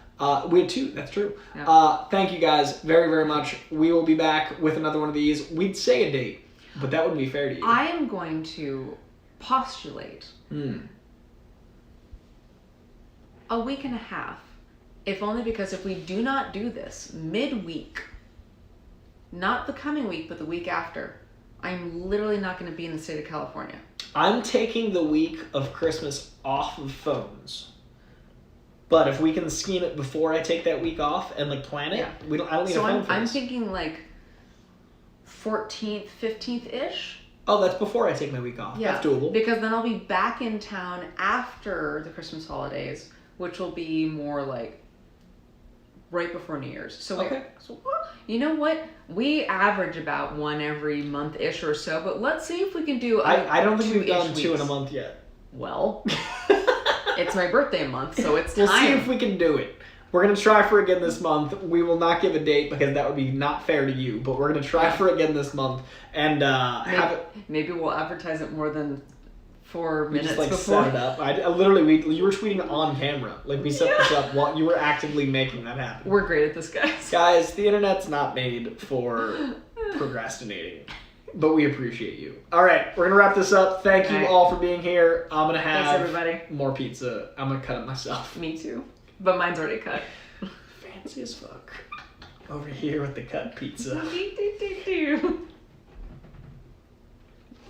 We had 2, that's true. Yeah. Thank you guys very, very much. We will be back with another one of these. We'd say a date, but that wouldn't be fair to you. I am going to postulate a week and a half. If only because if we do not do this midweek, not the coming week, but the week after, I'm literally not going to be in the state of California. I'm taking the week of Christmas off of phones. But if we can scheme it before I take that week off and like plan it, I don't need a phone for I'm this. thinking like 14th, 15th-ish. Oh, that's before I take my week off. Yeah, that's doable. Because then I'll be back in town after the Christmas holidays, which will be more like right before New Year's. So, okay. You know what? We average about one every month-ish or so, but let's see if we can do I don't think we've done weeks. 2 in a month yet. Well, it's my birthday month, so it's time. We'll see if we can do it. We're going to try for again this month. We will not give a date because that would be not fair to you, but we're going to try for again this month and have it. Maybe we'll advertise it more than 4 minutes just, before. Set it up. I literally, you were tweeting on camera. Like, we set this up while you were actively making that happen. We're great at this, guys. Guys, the internet's not made for procrastinating, but we appreciate you. All right, we're going to wrap this up. Thank you all for being here. I'm going to have everybody. More pizza. I'm going to cut it myself. Me too. But mine's already cut. Fancy as fuck. Over here with the cut pizza.